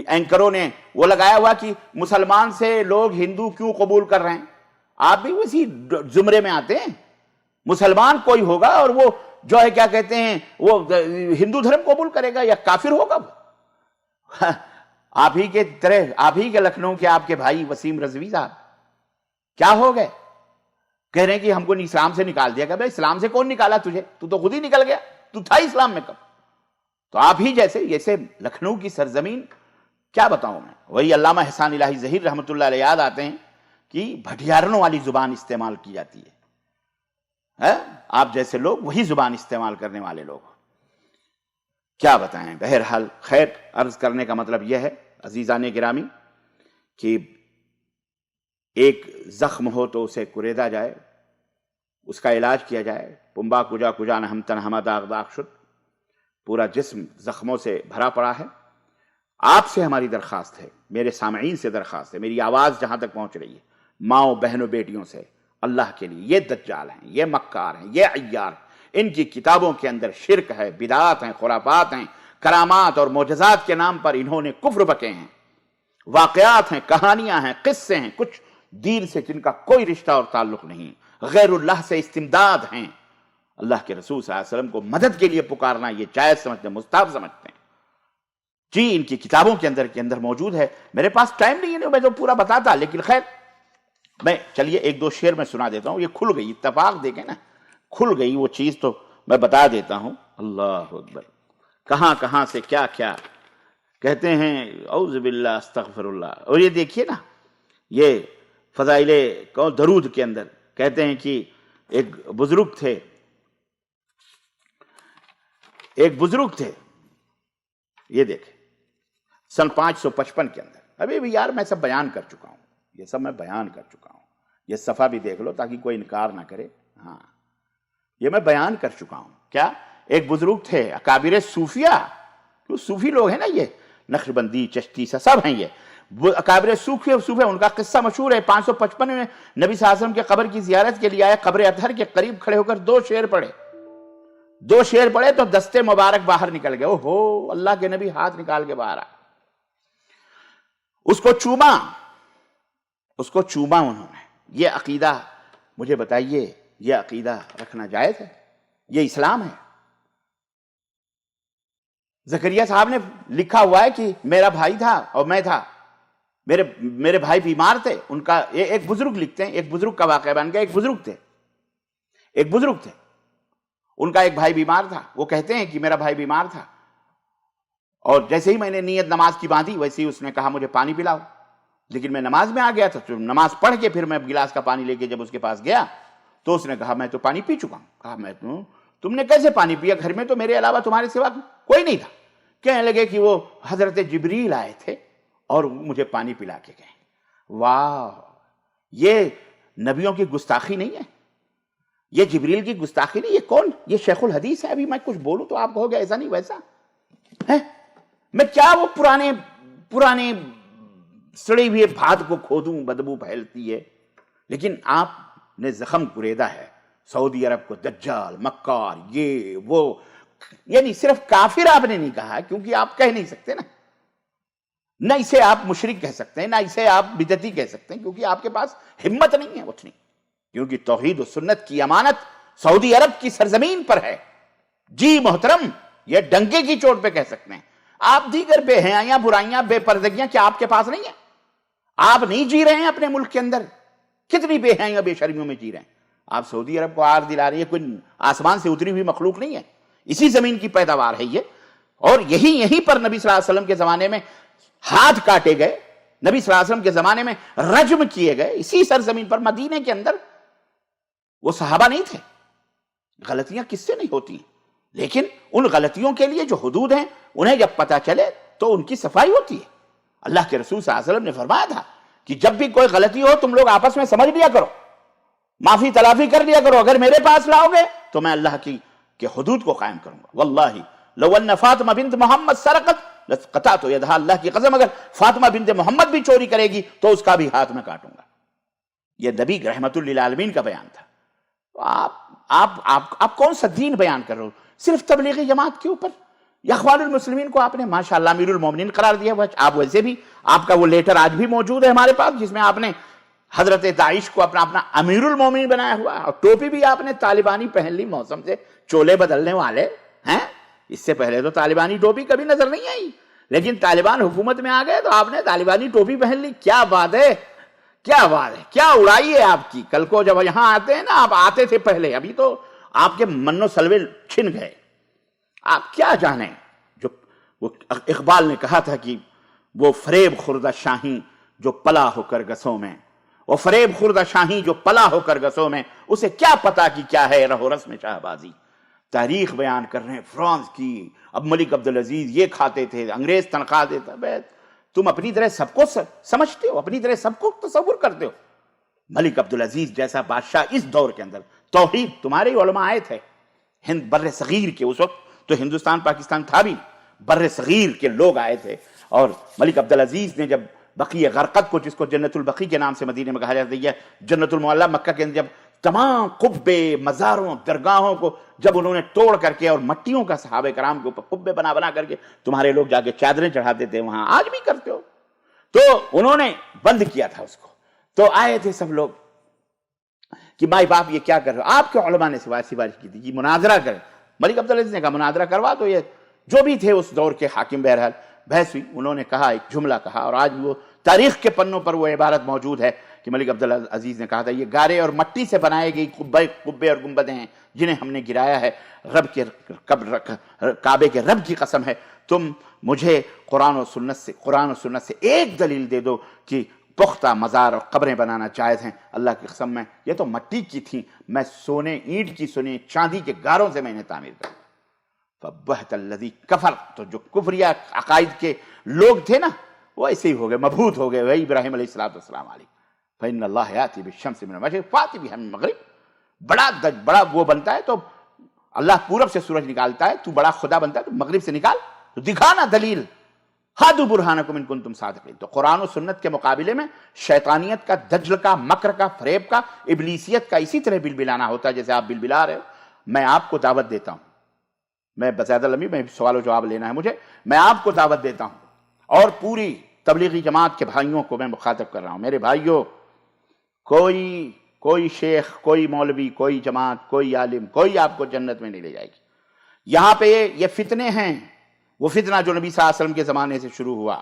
اینکروں نے وہ لگایا ہوا کہ مسلمان سے لوگ ہندو کیوں قبول کر رہے ہیں؟ آپ بھی اسی زمرے میں آتے ہیں۔ مسلمان کوئی ہوگا اور وہ جو ہے کیا کہتے ہیں وہ ہندو دھرم قبول کرے گا یا کافر ہوگا وہ؟ آپ ہی کے طرح، آپ ہی کے لکھنؤ کے آپ کے بھائی وسیم رضوی صاحب کیا ہو گئے؟ کہہ رہے ہیں کہ ہم کو اسلام سے نکال دیا گیا۔ بھائی اسلام سے کون نکالا تجھے؟ تو خود ہی نکل گیا، تو تھا اسلام میں کب؟ تو آپ ہی جیسے لکھنؤ کی سرزمین کیا بتاؤں میں، وہی علامہ احسان الہی ظہیر رحمۃ اللہ علیہ یاد آتے ہیں کہ بھٹیارنوں والی زبان استعمال کی جاتی ہے۔ آپ جیسے لوگ وہی زبان استعمال کرنے والے لوگ، کیا بتائیں۔ بہرحال خیر، عرض کرنے کا مطلب یہ ہے عزیزان گرامی کہ ایک زخم ہو تو اسے کریدا جائے، اس کا علاج کیا جائے۔ پمبا کجا کجا نہ ہم تنہما داغ داغ شد، پورا جسم زخموں سے بھرا پڑا ہے۔ آپ سے ہماری درخواست ہے، میرے سامعین سے درخواست ہے، میری آواز جہاں تک پہنچ رہی ہے، ماؤں بہنوں بیٹیوں سے، اللہ کے لیے یہ دجال ہیں، یہ مکار ہیں، یہ عیار ہیں، ان کی کتابوں کے اندر شرک ہے، بدعات ہیں، خرافات ہیں، کرامات اور معجزات کے نام پر انہوں نے کفر بکے ہیں، واقعات ہیں، کہانیاں ہیں، قصے ہیں، کچھ دین سے جن کا کوئی رشتہ اور تعلق نہیں، غیر اللہ سے استمداد ہیں۔ اللہ کے رسول صلی اللہ علیہ وسلم کو مدد کے لیے پکارنا یہ جائز سمجھتے ہیں، مستحب سمجھتے ہیں۔ جی ان کی کتابوں کے اندر موجود ہے۔ میرے پاس ٹائم نہیں ہے، میں تو پورا بتاتا، لیکن خیر میں چلیے ایک دو شعر میں سنا دیتا ہوں۔ یہ کھل گئی، اتفاق دیکھیں نا، کھل گئی وہ چیز تو میں بتا دیتا ہوں۔ اللہ اکبر، کہاں کہاں سے کیا کیا کہتے ہیں، اعوذ باللہ استغفر اللہ۔ اور یہ دیکھیے نا، یہ فضائل درود کے اندر کہتے ہیں کہ ایک بزرگ تھے، یہ دیکھیں سن 555 کے اندر، ابھی بھی یار میں سب بیان کر چکا ہوں، یہ سب میں بیان کر چکا ہوں، یہ صفحہ بھی دیکھ لو تاکہ کوئی انکار نہ کرے۔ ہاں یہ میں بیان کر چکا ہوں۔ کیا ایک بزرگ تھے اکابر صوفیہ، جو صوفی لوگ ہیں نا، یہ نقشبندی چشتی سب ہیں، یہ اکابر صوفیہ، ان کا قصہ مشہور ہے۔ 555 میں نبی صلی اللہ علیہ وسلم کے قبر کی زیارت کے لیے آئے، قبر اطہر کے قریب کھڑے ہو کر دو شعر پڑھے تو دستے مبارک باہر نکل گئے۔ اوہو، اللہ کے نبی ہاتھ نکال کے باہر آئے، اس کو چوما انہوں نے۔ یہ عقیدہ مجھے بتائیے، یہ عقیدہ رکھنا جائز ہے؟ یہ اسلام ہے؟ زکریا صاحب نے لکھا ہوا ہے کہ میرا بھائی تھا اور میں تھا، میرے بھائی بیمار تھے، ان کا ایک بزرگ لکھتے ہیں، ایک بزرگ کا واقعہ بن گیا۔ ایک بزرگ تھے ان کا ایک بھائی بیمار تھا، وہ کہتے ہیں کہ میرا بھائی بیمار تھا اور جیسے ہی میں نے نیت نماز کی باندھی ویسے ہی اس نے کہا مجھے پانی پلاؤ، لیکن میں نماز میں آ گیا تھا، تو نماز پڑھ کے پھر میں گلاس کا پانی لے کے جب اس کے پاس گیا تو اس نے کہا میں تو پانی پی چکا ہوں۔ کہا تم نے کیسے پانی پیا؟ گھر میں تو میرے علاوہ تمہارے سوا کوئی نہیں تھا۔ کہنے لگے کہ وہ حضرت جبریل آئے تھے اور مجھے پانی پلا کے گئے۔ واہ، یہ نبیوں کی گستاخی نہیں ہے، یہ جبریل کی گستاخی نہیں، یہ کون؟ یہ شیخ الحدیث ہے۔ ابھی میں کچھ بولوں تو آپ کہو گے ایسا نہیں ویسا ہے، میں کیا وہ پرانے سڑے ہوئے بھات کو کھودوں، بدبو پھیلتی ہے۔ لیکن آپ نے زخم کریدا ہے سعودی عرب کو، دجال، مکار، یہ وہ، یعنی صرف کافر آپ نے نہیں کہا کیونکہ آپ کہہ نہیں سکتے نا، نہ اسے آپ مشرک کہہ سکتے ہیں، نہ اسے آپ بدعتی کہہ سکتے ہیں، کیونکہ آپ کے پاس ہمت نہیں ہے اتنی۔ کیونکہ توحید و سنت کی امانت سعودی عرب کی سرزمین پر ہے۔ جی محترم، یہ ڈنکے کی چوٹ پہ کہہ سکتے ہیں۔ آپ دیگر بے حیائیاں، برائیاں، بے پردگیاں کیا آپ کے پاس نہیں ہیں؟ آپ نہیں جی رہے ہیں اپنے ملک کے اندر؟ کتنی بے حیائیاں، بے شرمیوں میں جی رہے ہیں۔ آپ سعودی عرب کو آر دلا رہی ہے، کوئی آسمان سے اتری ہوئی مخلوق نہیں ہے، اسی زمین کی پیداوار ہے یہ۔ اور یہیں پر نبی صلی اللہ علیہ وسلم کے زمانے میں ہاتھ کاٹے گئے، نبی صلی اللہ علیہ وسلم کے زمانے میں رجم کیے گئے، اسی سرزمین پر مدینے کے اندر۔ وہ صحابہ نہیں تھے؟ غلطیاں کس سے نہیں ہوتی ہیں، لیکن ان غلطیوں کے لیے جو حدود ہیں انہیں جب پتہ چلے تو ان کی صفائی ہوتی ہے۔ اللہ کے رسول صلی اللہ علیہ وسلم نے فرمایا تھا کہ جب بھی کوئی غلطی ہو تم لوگ آپس میں سمجھ لیا کرو، معافی تلافی کر لیا کرو، اگر میرے پاس لاؤ گے تو میں اللہ کی حدود کو قائم کروں گا۔ واللہ لو ان فاطمہ بنت محمد سرقت لقطعت یدہا، اللہ کی قسم اگر فاطمہ بنت محمد بھی چوری کرے گی تو اس کا بھی ہاتھ میں کاٹوں گا۔ یہ نبی رحمت للعالمین کا بیان تھا۔ آپ کون سا دین بیان کر رہے ہو؟ صرف تبلیغی جماعت کے اوپر؟ یا اخوان المسلمین کو آپ نے ماشاءاللہ امیر المومنین قرار دیا ہوا۔ آپ ویسے بھی، آپ کا وہ لیٹر آج بھی موجود ہے ہمارے پاس جس میں آپ نے حضرت داعش کو اپنا امیر المومنین بنایا ہوا، اور ٹوپی بھی آپ نے طالبانی پہن لی موسم سے، چولے بدلنے والے ہیں۔ اس سے پہلے تو طالبانی ٹوپی کبھی نظر نہیں آئی، لیکن طالبان حکومت میں آ گئے تو آپ نے طالبانی ٹوپی پہن لی۔ کیا بات ہے، کیا بات ہے، کیا اڑائی ہے آپ کی۔ کل کو جب یہاں آتے ہیں نا، آپ آتے تھے پہلے، ابھی تو آپ کے من و سلوے چھن گئے۔ آپ کیا جانیں، جو وہ اقبال نے کہا تھا کہ وہ فریب خوردہ شاہی جو پلا ہو کر گسوں میں، وہ فریب خوردہ شاہی جو پلا ہو کر گسوں میں، اسے کیا پتا کہ کیا ہے رہ و رسم شاہ بازی۔ تاریخ بیان کر رہے ہیں فرانس کی، اب ملک عبدالعزیز یہ کھاتے تھے، انگریز تنخواہ دیتا۔ تم اپنی طرح سب کو سمجھتے ہو، اپنی طرح سب کو تصور کرتے ہو۔ ملک عبدالعزیز جیسا بادشاہ اس دور کے اندر، توحید، تمہارے علماء آئے تھے ہند بر صغیر کے، اس وقت تو ہندوستان پاکستان تھا بھی، بر صغیر کے لوگ آئے تھے، اور ملک عبدالعزیز نے جب بقیع غرقد کو، جس کو جنت البقیع کے نام سے مدینے میں کہا جاتا ہے، جنت المعلیٰ مکہ کے اندر، جب تمام قبے، مزاروں، درگاہوں کو جب انہوں نے توڑ کر کے اور مٹیوں کا صحابہ کرام کے اوپر قبے بنا کر کے تمہارے لوگ جا کے چادریں چڑھاتے تھے، وہاں آج بھی کرتے ہو، تو انہوں نے بند کیا تھا اس کو۔ تو آئے تھے سب لوگ کہ بھائی باپ یہ کیا کر رہے ہو؟ آپ کے علماء نے سفارش کی تھی کہ مناظرہ کریں۔ ملک عبدالعزیز نے کہا مناظرہ کروا تو یہ جو بھی تھے اس دور کے حاکم، بہرحال بحث ہوئی، انہوں نے کہا، ایک جملہ کہا، اور آج وہ تاریخ کے پنوں پر وہ عبارت موجود ہے کہ ملک عبدالعزیز نے کہا تھا، یہ گارے اور مٹی سے بنائے گئی قبے اور گنبدیں ہیں جنہیں ہم نے گرایا ہے، کعبے کے رب کی قسم ہے، تم مجھے قرآن و سنت سے ایک دلیل دے دو کہ پختہ مزار اور قبریں بنانا جائز ہیں۔ اللہ کی قسم میں یہ تو مٹی کی تھیں، میں سونے، اینٹ کی سونے، چاندی کے گاروں سے میں نے تعمیر کر۔ فبہت الذی کفر، تو جو کفریہ عقائد کے لوگ تھے نا، وہ ایسے ہی ہو گئے، مبہوت ہو گئے۔ وہی ابراہیم علیہ السلام علیہ، فإن اللہ یأتی بالشمس من المشرق فأتی بہا من المغرب، بڑا وہ بنتا ہے تو اللہ پورب سے سورج نکالتا ہے، تو بڑا خدا بنتا ہے تو مغرب سے نکال، تو دکھانا دلیل، ہاتھو برہانکم ان کنتم صادقین۔ تو قرآن و سنت کے مقابلے میں شیطانیت کا، دجل کا، مکر کا، فریب کا، ابلیسیت کا اسی طرح بلبلانا ہوتا ہے جیسے آپ بلبلا رہے ہو۔ میں آپ کو دعوت دیتا ہوں، میں بزیادہ لمبی، میں سوال و جواب لینا ہے مجھے، میں آپ کو دعوت دیتا ہوں اور پوری تبلیغی جماعت کے بھائیوں کو میں مخاطب کر رہا ہوں۔ میرے بھائیوں، کوئی شیخ، کوئی مولوی، کوئی جماعت، کوئی عالم، کوئی آپ کو جنت میں نہیں لے جائے گی۔ یہاں پہ یہ فتنے ہیں، وہ فتنہ جو نبی صلی اللہ علیہ وسلم کے زمانے سے شروع ہوا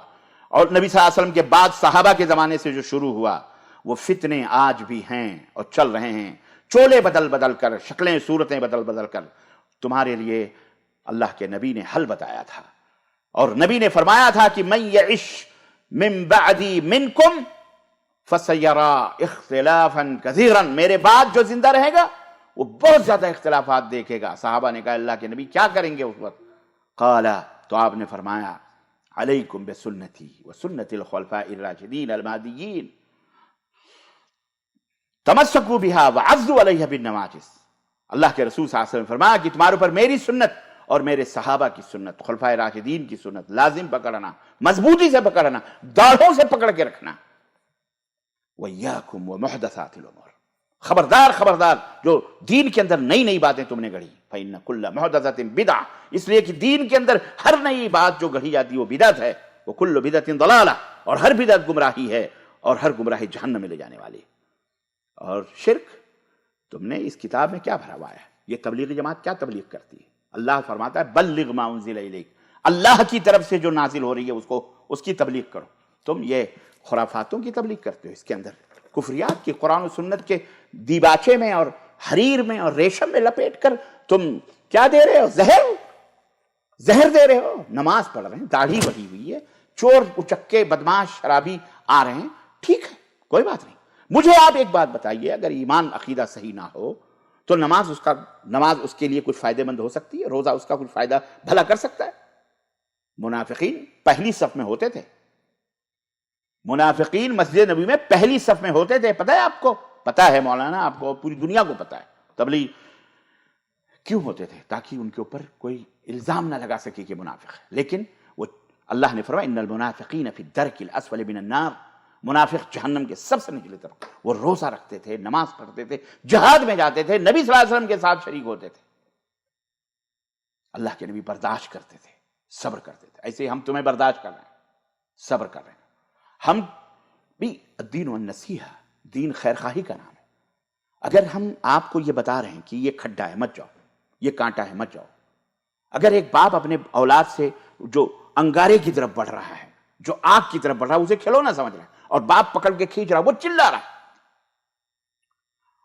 اور نبی صلی اللہ علیہ وسلم کے بعد صحابہ کے زمانے سے جو شروع ہوا، وہ فتنے آج بھی ہیں اور چل رہے ہیں، چولے بدل کر، شکلیں صورتیں بدل کر۔ تمہارے لیے اللہ کے نبی نے حل بتایا تھا، اور نبی نے فرمایا تھا کہ من یعش من بعدی منکم فسیرا اختلافا کثیرا، میرے بعد جو زندہ رہے گا وہ بہت زیادہ اختلافات دیکھے گا۔ صحابہ نے کہا اللہ کے نبی کیا کریں گے اس وقت؟ قال، تو آپ نے فرمایا علیکم بسنتی وسنت الخلفاء الراشدین المہدیین تمسکوا بها وعضوا علیہ بالنواجذ۔ اللہ کے رسول صلی اللہ علیہ وسلم نے فرمایا کہ تمہارے اوپر میری سنت اور میرے صحابہ کی سنت، خلفائے راشدین کی سنت لازم پکڑنا، مضبوطی سے پکڑنا، داڑھوں سے پکڑ کے رکھنا۔ وَإِيَّاكُمْ وَمُحْدَثَاتِ الْأُمُورِ، خبردار جو دین کے اندر نئی باتیں تم نے گڑھی، فَإِنَّ كُلَّ مُحْدَثَةٍ بِدْعَةٍ، اس لیے کہ دین کے اندر ہر نئی بات جو گڑھی جاتی ہے وہ بدعت ہے، وَكُلُّ بِدْعَةٍ ضَلَالَةٍ، اور ہر بدعت گمراہی ہے، اور ہر گمراہی جہنم میں لے جانے والی۔ اور شرک، تم نے اس کتاب میں کیا بھرا ہوا ہے؟ یہ تبلیغی جماعت کیا تبلیغ کرتی ہے؟ اللہ فرماتا ہے بلغ ما انزل الیک، اللہ کی طرف سے جو نازل ہو رہی ہے اس کی تبلیغ کرو. تم یہ خرافاتوں کی تبلیغ کرتے ہو، اس کے اندر کفریات کی، قرآن و سنت کے دیباچے میں اور حریر میں اور ریشم میں لپیٹ کر تم کیا دے رہے ہو؟ زہر دے رہے ہو. نماز پڑھ رہے ہیں، داڑھی بڑھی ہوئی ہے، چور اچکے بدماش شرابی آ رہے ہیں، ٹھیک ہے کوئی بات نہیں. مجھے آپ ایک بات بتائیے، اگر ایمان عقیدہ صحیح نہ ہو تو نماز اس کے لیے کچھ فائدہ مند ہو سکتی ہے؟ روزہ اس کا کچھ فائدہ بھلا کر سکتا ہے؟ منافقین پہلی صف میں ہوتے تھے، منافقین مسجد نبوی میں پہلی صف میں ہوتے تھے. پتہ ہے آپ کو؟ پتہ ہے مولانا، آپ کو پوری دنیا کو پتہ ہے. تبلیغ کیوں ہوتے تھے؟ تاکہ ان کے اوپر کوئی الزام نہ لگا سکے کہ منافق ہے. لیکن وہ اللہ نے فرمایا ان المنافقین فی الدرک الاسفل من النار، منافق جہنم کے سب سے نچلے طبقے. وہ روزہ رکھتے تھے، نماز پڑھتے تھے، جہاد میں جاتے تھے، نبی صلی اللہ علیہ وسلم کے ساتھ شریک ہوتے تھے، اللہ کے نبی برداشت کرتے تھے، صبر کرتے تھے. ایسے ہم تمہیں برداشت کر رہے ہیں، صبر کر رہے ہیں. ہم بھی الدین والنصیحہ، دین خیر خواہی کا نام ہے. اگر ہم آپ کو یہ بتا رہے ہیں کہ یہ کھڈا ہے مت جاؤ، یہ کانٹا ہے مت جاؤ. اگر ایک باپ اپنے اولاد سے جو انگارے کی طرف بڑھ رہا ہے، جو آگ کی طرف بڑھ رہا ہے، اسے کھلونا سمجھ رہا ہے اور باپ پکڑ کے کھینچ رہا ہے، وہ چلا رہا ہے،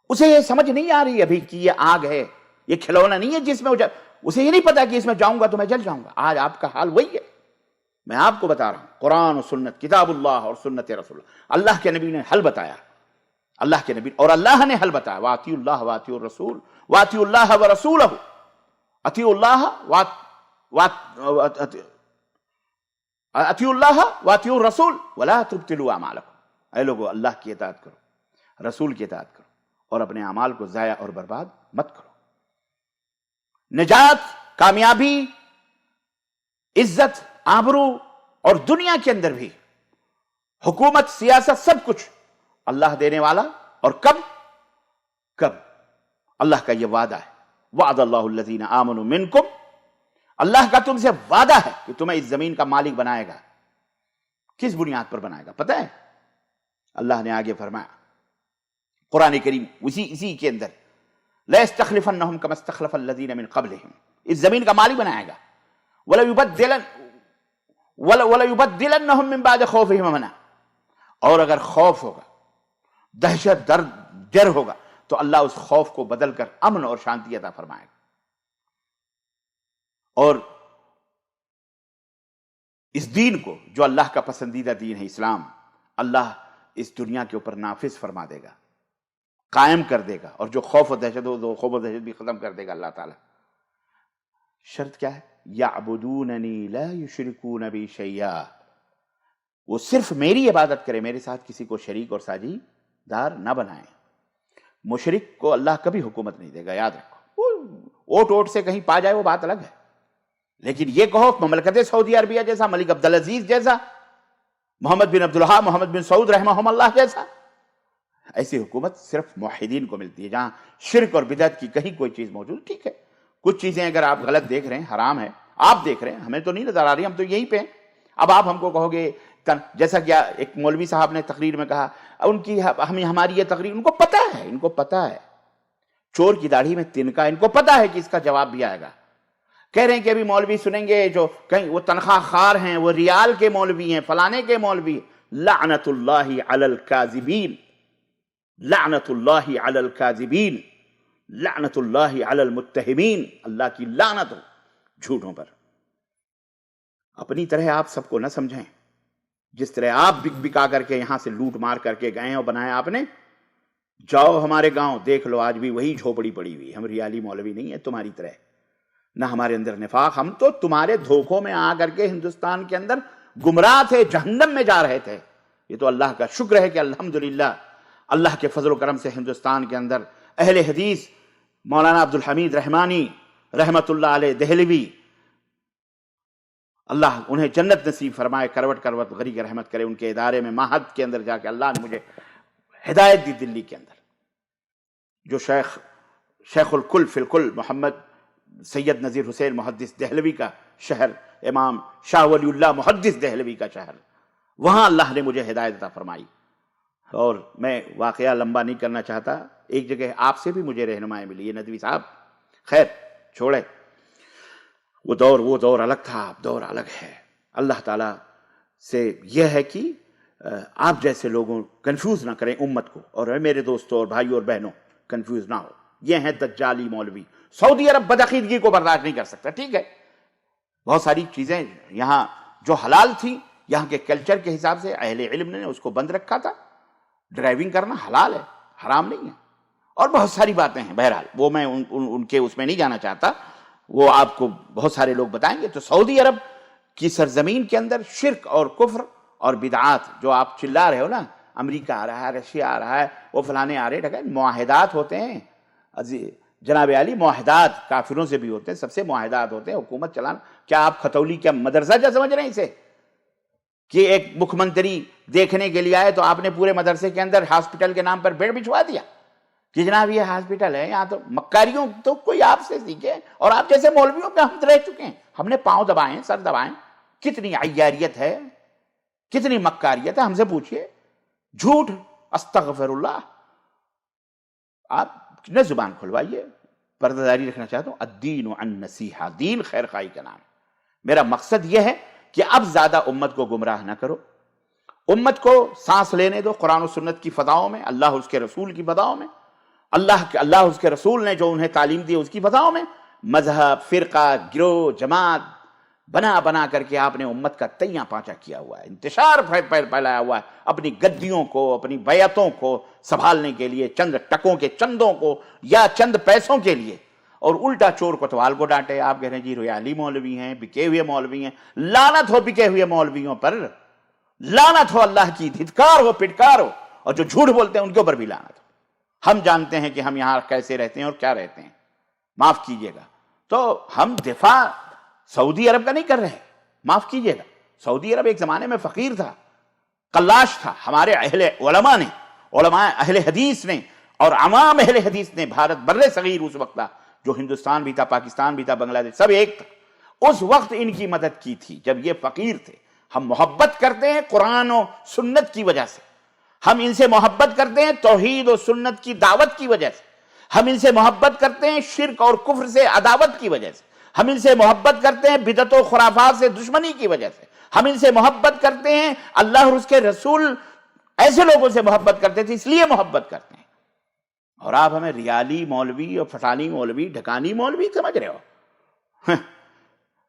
اسے یہ سمجھ نہیں آ رہی ابھی کہ یہ آگ ہے، یہ کھلونا نہیں ہے جس میں اسے یہ نہیں پتا کہ اس میں جاؤں گا تو میں جل جاؤں گا. آج آپ کا حال وہی ہے. میں آپ کو بتا رہا ہوں، قرآن و سنت، کتاب اللہ اور سنت رسول اللہ کے نبی نے حل بتایا، اللہ کے نبی اور اللہ نے حل بتایا. واطیعوا اللہ واطیعوا الرسول واطیعوا اللہ ورسولہ، اطیعوا اللہ واطیعوا الرسول ولا تبطلوا اعمالکم. اے لوگو، اللہ کی اطاعت کرو، رسول کی اطاعت کرو اور اپنے اعمال کو ضائع اور برباد مت کرو. نجات، کامیابی، عزت، آبرو اور دنیا کے اندر بھی حکومت، سیاست، سب کچھ اللہ دینے والا. اور کب اللہ کا یہ وعدہ ہے، وعد اللہ الذین آمنوا منکم، اللہ کا تم سے وعدہ ہے کہ تمہیں اس زمین کا مالک بنائے گا. کس بنیاد پر بنائے گا پتہ ہے؟ اللہ نے آگے فرمایا قرآن کریم اسی کے اندر، لَيَسْتَخْلِفَنَّهُمْ كَمَا اسْتَخْلَفَ الَّذِينَ مِنْ قَبْلِهِمْ، اس زمین کا مالک بنائے گا. وَلَيُبَدِّلَنَّهُمْ مِنْ بَعْدِ خَوْفِهِمْ أَمْنًا، اور اگر خوف ہوگا، دہشت، ڈر ہوگا تو اللہ اس خوف کو بدل کر امن اور شانتی عطا فرمائے گا. اور اس دین کو، جو اللہ کا پسندیدہ دین ہے اسلام، اللہ اس دنیا کے اوپر نافذ فرما دے گا، قائم کر دے گا. اور جو خوف و دہشت ہو، وہ خوف و دہشت بھی ختم کر دے گا اللہ تعالیٰ. شرط کیا ہے؟ یعبدوننی لا یشرکون بی شیئا، وہ صرف میری عبادت کرے، میرے ساتھ کسی کو شریک اور ساجی دار نہ بنائیں. مشرک کو اللہ کبھی حکومت نہیں دے گا، یاد رکھو. ووٹ سے کہیں پا جائے وہ بات الگ ہے، لیکن یہ کہو مملکت سعودی عربیہ جیسا، ملک عبدالعزیز جیسا، محمد بن عبدالوہاب، محمد بن سعود رحمہم اللہ جیسا، ایسی حکومت صرف موحدین کو ملتی ہے، جہاں شرک اور بدعت کی کہیں کوئی چیز موجود. ٹھیک ہے، کچھ چیزیں اگر آپ غلط دیکھ رہے ہیں، حرام ہے، آپ دیکھ رہے ہیں، ہمیں تو نہیں نظر آ رہی، ہم تو یہیں پہ ہیں. اب آپ ہم کو کہو گے، جیسا کہ ایک مولوی صاحب نے تقریر میں کہا، ہماری یہ تقریر، ان کو پتا ہے چور کی داڑھی میں تنکا، ان کو پتا ہے کہ اس کا جواب بھی آئے گا. کہہ رہے ہیں کہ ابھی مولوی سنیں گے جو کہیں وہ تنخواہ خار ہیں، وہ ریال کے مولوی ہیں، فلانے کے مولوی. لعنت اللہ علی الکاذبین، لعنت اللہ علی الکاذبین، لعنت اللہ علی المتہمین، اللہ کی لعنت ہو جھوٹوں پر. اپنی طرح آپ سب کو نہ سمجھیں، جس طرح آپ بکا کر کے یہاں سے لوٹ مار کر کے گئے اور بنایا آپ نے. جاؤ ہمارے گاؤں دیکھ لو، آج بھی وہی جھوپڑی پڑی ہوئی. ہم ریالی مولوی نہیں ہیں تمہاری طرح، نہ ہمارے اندر نفاق. ہم تو تمہارے دھوکوں میں آ کر کے ہندوستان کے اندر گمراہ تھے، جہنم میں جا رہے تھے. یہ تو اللہ کا شکر ہے کہ الحمدللہ اللہ کے فضل و کرم سے ہندوستان کے اندر اہل حدیث مولانا عبدالحمید رحمانی رحمت اللہ علیہ دہلوی، اللہ انہیں جنت نصیب فرمائے، کروٹ کروٹ غریق رحمت کرے. ان کے ادارے میں معہد کے اندر جا کے اللہ نے مجھے ہدایت دی. دلی کے اندر جو شیخ الکل فی الکل محمد سید نذیر حسین محدث دہلوی کا شہر، امام شاہ ولی اللہ محدث دہلوی کا شہر، وہاں اللہ نے مجھے ہدایت عطا فرمائی. اور میں واقعہ لمبا نہیں کرنا چاہتا، ایک جگہ آپ سے بھی مجھے رہنمائی ملی ہے ندوی صاحب. خیر چھوڑے، وہ دور الگ تھا، اب دور الگ ہے. اللہ تعالیٰ سے یہ ہے کہ آپ جیسے لوگوں کنفیوز نہ کریں امت کو، اور میرے دوستوں اور بھائیوں اور بہنوں کنفیوز نہ ہو. یہ ہیں دجالی مولوی. سعودی عرب بدعقیدگی کو برداشت نہیں کر سکتا، ٹھیک ہے، بہت ساری چیزیں یہاں جو حلال تھیں یہاں کے کلچر کے حساب سے اہل علم نے اس کو بند رکھا تھا. ڈرائیونگ کرنا حلال ہے، حرام نہیں ہے، اور بہت ساری باتیں ہیں. بہرحال وہ میں ان کے اس میں نہیں جانا چاہتا، وہ آپ کو بہت سارے لوگ بتائیں گے. تو سعودی عرب کی سرزمین کے اندر شرک اور کفر اور بدعات، جو آپ چلا رہے ہو نا، امریکہ آ رہا ہے، رشیا آ رہا ہے، وہ فلانے آ رہے ہیں، معاہدات ہوتے ہیں جناب علی، معاہدات کافروں سے بھی ہوتے ہیں، سب سے معاہدات ہوتے ہیں. حکومت چلانا، کیا آپ کھتولی کیا مدرسہ جا سمجھ رہے ہیں اسے کہ ایک مکھ منتری دیکھنے کے لیے آئے تو آپ نے پورے مدرسے کے اندر ہاسپٹل کے نام پر بیڈ بچھوا دیا کہ جناب یہ ہاسپٹل ہے یہاں؟ تو مکاریوں تو کوئی آپ سے سیکھے، اور آپ جیسے مولویوں پہ ہم رہ چکے ہیں. ہم نے پاؤں دبائے ہیں، سر دبائے. کتنی عیاریت ہے، کتنی مکاریت ہے، ہم سے پوچھئے. جھوٹ، استغفر اللہ. آپ نے زبان کھلوائیے. پردہ داری رکھنا چاہتا ہوں. الدین عن نصیحہ، دین خیر خواہی کا نام ہے. میرا مقصد یہ ہے کہ اب زیادہ امت کو گمراہ نہ کرو، امت کو سانس لینے دو قرآن و سنت کی فضاؤں میں، اللہ اس کے رسول کی فضاؤں میں، اللہ اس کے رسول نے جو انہیں تعلیم دی اس کی فضاؤں میں. مذہب، فرقہ، گروہ، جماعت بنا کر کے آپ نے امت کا تیاں پانچا کیا ہوا ہے، انتشار پھیلایا ہوا ہے اپنی گدیوں کو، اپنی بیعتوں کو سنبھالنے کے لیے، چند ٹکوں کے چندوں کو یا چند پیسوں کے لیے. اور الٹا چور کوتوال کو ڈانٹے. آپ کہہ رہے ہیں جی ریالی مولوی ہیں، بکے ہوئے مولوی ہیں. لعنت ہو بکے ہوئے مولویوں پر، لعنت ہو اللہ کی، دھتکار ہو، پٹکار ہو. اور جو جھوٹ بولتے ہیں ان کے اوپر بھی لعنت ہو. ہم جانتے ہیں کہ ہم یہاں کیسے رہتے ہیں اور کیا رہتے ہیں، معاف کیجئے گا. تو ہم دفاع سعودی عرب کا نہیں کر رہے، معاف کیجئے گا. سعودی عرب ایک زمانے میں فقیر تھا، قلاش تھا. ہمارے اہل علماء نے، علماء اہل حدیث نے اور عوام اہل حدیث نے، بھارت بر صغیر اس وقت تھا، جو ہندوستان بھی تھا، پاکستان بھی تھا، بنگلہ دیش، سب ایک تھا. اس وقت ان کی مدد کی تھی جب یہ فقیر تھے. ہم محبت کرتے ہیں قرآن و سنت کی وجہ سے، ہم ان سے محبت کرتے ہیں توحید و سنت کی دعوت کی وجہ سے، ہم ان سے محبت کرتے ہیں شرک اور کفر سے عداوت کی وجہ سے، ہم ان سے محبت کرتے ہیں بدعت و خرافات سے دشمنی کی وجہ سے، ہم ان سے محبت کرتے ہیں، اللہ اور اس کے رسول ایسے لوگوں سے محبت کرتے تھے اس لیے محبت کرتے ہیں. اور آپ ہمیں ریالی مولوی اور فٹانی مولوی، ڈھکانی مولوی سمجھ رہے ہو؟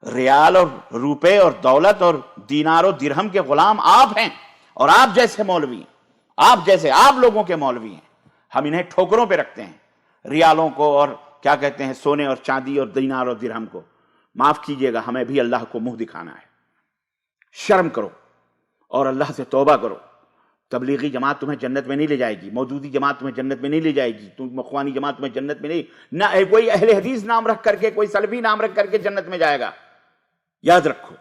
ریال اور روپے اور دولت اور دینار و درہم کے غلام آپ ہیں، اور آپ جیسے مولوی ہیں، آپ لوگوں کے مولوی ہیں. ہم انہیں ٹھوکروں پہ رکھتے ہیں، ریالوں کو اور کیا کہتے ہیں سونے اور چاندی اور دینار اور درہم کو. معاف کیجئے گا، ہمیں بھی اللہ کو منہ دکھانا ہے. شرم کرو اور اللہ سے توبہ کرو. تبلیغی جماعت تمہیں جنت میں نہیں لے جائے گی، مودودی جماعت تمہیں جنت میں نہیں لے جائے گی، تم اخوانی جماعت تمہیں جنت میں نہیں، نہ کوئی اہل حدیث نام رکھ کر کے، کوئی سلفی نام رکھ کر کے جنت میں جائے گا. یاد رکھو،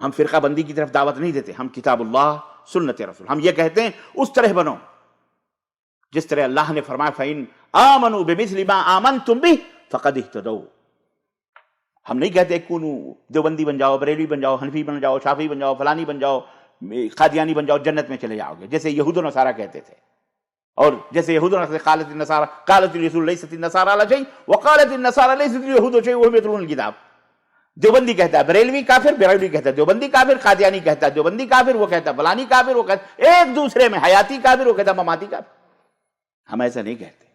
ہم فرقہ بندی کی طرف دعوت نہیں دیتے، ہم کتاب اللہ سنت رسول، ہم یہ کہتے ہیں اس طرح بنو جس طرح اللہ نے فرمایا فَإِنْ آمَنُوا بِمِثْلِ مَا آمَنْتُمْ بِهِ فَقَدْ اهْتَدَوْا. ہم نہیں کہتے کونو دیوبندی بن جاؤ، بریلوی بن جاؤ، حنفی بن جاؤ، شافعی بن جاؤ، فلانی بن جاؤ، قادیانی بن جاؤ، جنت میں چلے جاؤ گے، جیسے یہود و نصارہ کہتے تھے. اور جیسے یہود و نصارہ قالت النصارى قالت اليهود ليست النصارى على شيء وقالت النصارى ليست اليهود شيء وهم يتلون الكتاب. دیوبندی کہتا ہے بریلوی کافر، بریلوی کہتا ہے دیوبندی کافر، قادیانی کہتا ہے دیوبندی کافر، وہ کہتا ہے فلانی کافر، وہ کہتا ہے ایک دوسرے میں حیاتی کافر، وہ کہتا ہے مماتی کافر. ہم ایسا نہیں کہتے،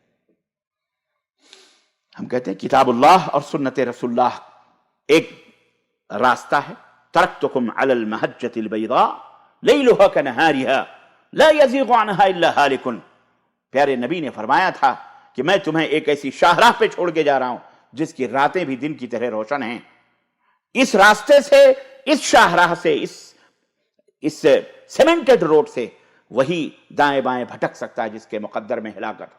ہم کہتے ہیں کتاب اللہ اور سنت رسول اللہ ایک راستہ ہے. ترکتکم علی المحجۃ البیضاء لیلها کنہارها لا یزیغ عنہا الا ہالک. پیارے نبی نے فرمایا تھا کہ میں تمہیں ایک ایسی شاہراہ پہ چھوڑ کے جا رہا ہوں جس کی راتیں بھی دن کی طرح روشن ہیں. اس راستے سے، اس شاہراہ سے، اس سیمنٹڈ روڈ سے وہی دائیں بائیں بھٹک سکتا ہے جس کے مقدر میں ہلاکت.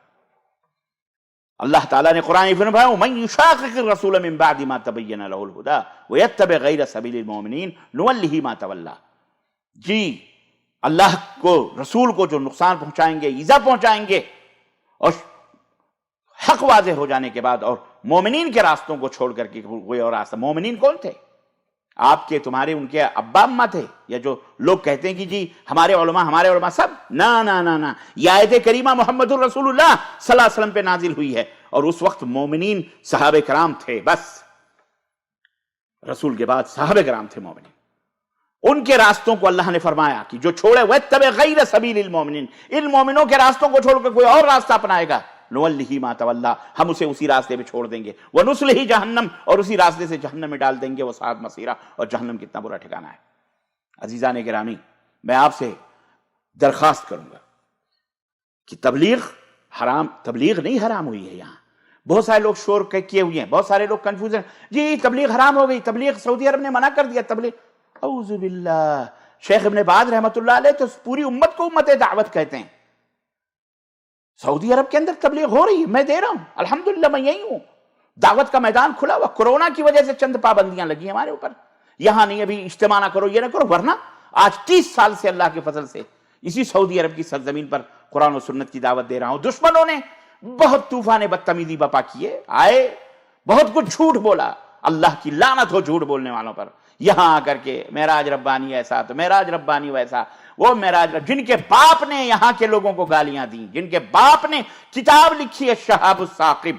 اللہ تعالیٰ نے قرآن میں فرمایا وَمَن يُشَاقِقِ الرَّسُولَ مِن بَعْدِ مَا تَبَيَّنَ لَهُ الْهُدَىٰ وَيَتَّبِعْ غَيْرَ سَبِيلِ الْمُؤْمِنِينَ نُوَلِّهِ مَا تَوَلَّىٰ. جی اللہ کو، رسول کو جو نقصان پہنچائیں گے، ایذا پہنچائیں گے، اور حق واضح ہو جانے کے بعد، اور مومنین کے راستوں کو چھوڑ کر کے کوئی اور راستہ. مومنین کون تھے؟ آپ کے تمہارے ان کے ابا اما تھے، یا جو لوگ کہتے ہیں کہ جی ہمارے علماء سب، نہ یہ آیت کریمہ محمد الرسول اللہ صلی اللہ علیہ وسلم پہ نازل ہوئی ہے، اور اس وقت مومنین صحابہ کرام تھے، بس رسول کے بعد صحابہ کرام تھے مومنین. ان کے راستوں کو اللہ نے فرمایا کہ جو چھوڑے وَاتَّبِعْ غَيْرَ سَبِيلِ الْمُؤْمِنِينَ، ان مومنوں کے راستوں کو چھوڑ کر کوئی اور راستہ اپنائے گا، نُوَلِّهِ مَا تَوَلَّىٰ، ہم اسے اسی راستے پہ چھوڑ دیں گے، وَنُصْلِهِ جہنم، اور اسی راستے سے جہنم میں ڈال دیں گے، وَسَاءَتْ مَصِيرًا، اور جہنم کتنا برا ٹھکانہ ہے. عزیزان گرامی، میں آپ سے درخواست کروں گا کہ تبلیغ نہیں حرام ہوئی ہے. یہاں بہت سارے لوگ شور کیے ہوئے ہیں، بہت سارے لوگ کنفیوژن، جی تبلیغ حرام ہو گئی، تبلیغ سعودی عرب نے منع کر دیا، تبلیغ. اعوذ باللہ. شیخ ابن باز رحمۃ اللہ علیہ تو پوری امت کو امت دعوت کہتے ہیں. سعودی عرب کے اندر تبلیغ ہو رہی ہے، میں دے رہا ہوں، الحمدللہ میں یہی ہوں، دعوت کا میدان کھلا ہوا. کورونا کی وجہ سے چند پابندیاں لگی ہمارے اوپر، یہاں نہیں ابھی اجتماع نہ کرو، یہ نہ کرو، ورنہ آج 30 سال سے اللہ کے فضل سے اسی سعودی عرب کی سرزمین پر قرآن و سنت کی دعوت دے رہا ہوں. دشمنوں نے بہت طوفان بدتمیزی بپا کیے، آئے بہت کچھ جھوٹ بولا، اللہ کی لعنت ہو جھوٹ بولنے والوں پر. یہاں آ کر کے معراج ربانی ایسا تو معراج ربانی ویسا، وہ معراج جن کے باپ نے یہاں کے لوگوں کو گالیاں دیں، جن کے باپ نے کتاب لکھی ہے شہاب الثاقب،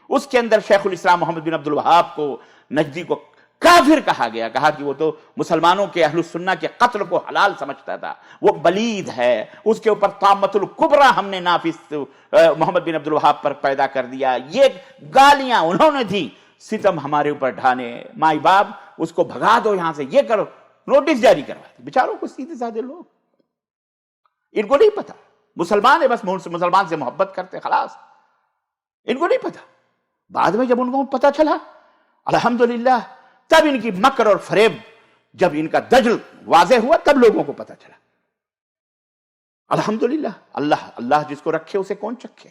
اس کے اندر شیخ الاسلام محمد بن عبد الوہاب کو نجدی کو کافر کہا گیا، کہا کہ وہ تو مسلمانوں کے اہل السنہ کے قتل کو حلال سمجھتا تھا، وہ بلید ہے، اس کے اوپر طامۃ الکبریٰ ہم نے نافذ محمد بن عبد الوہاب پر پیدا کر دیا. یہ گالیاں انہوں نے دی، ستم ہمارے اوپر ڈھانے، مائی باپ اس کو بھگا دو یہاں سے، یہ کرو، نوٹس جاری کروا دی. بیچاروں کو سیدھے سادے لوگ، ان کو نہیں پتا مسلمان ہے، بس مسلمان سے محبت کرتے، خلاص ان کو نہیں پتا. بعد میں جب ان کو پتا چلا الحمدللہ، تب ان کی مکر اور فریب، جب ان کا دجل واضح ہوا تب لوگوں کو پتا چلا. الحمدللہ، اللہ جس کو رکھے اسے کون چکھے.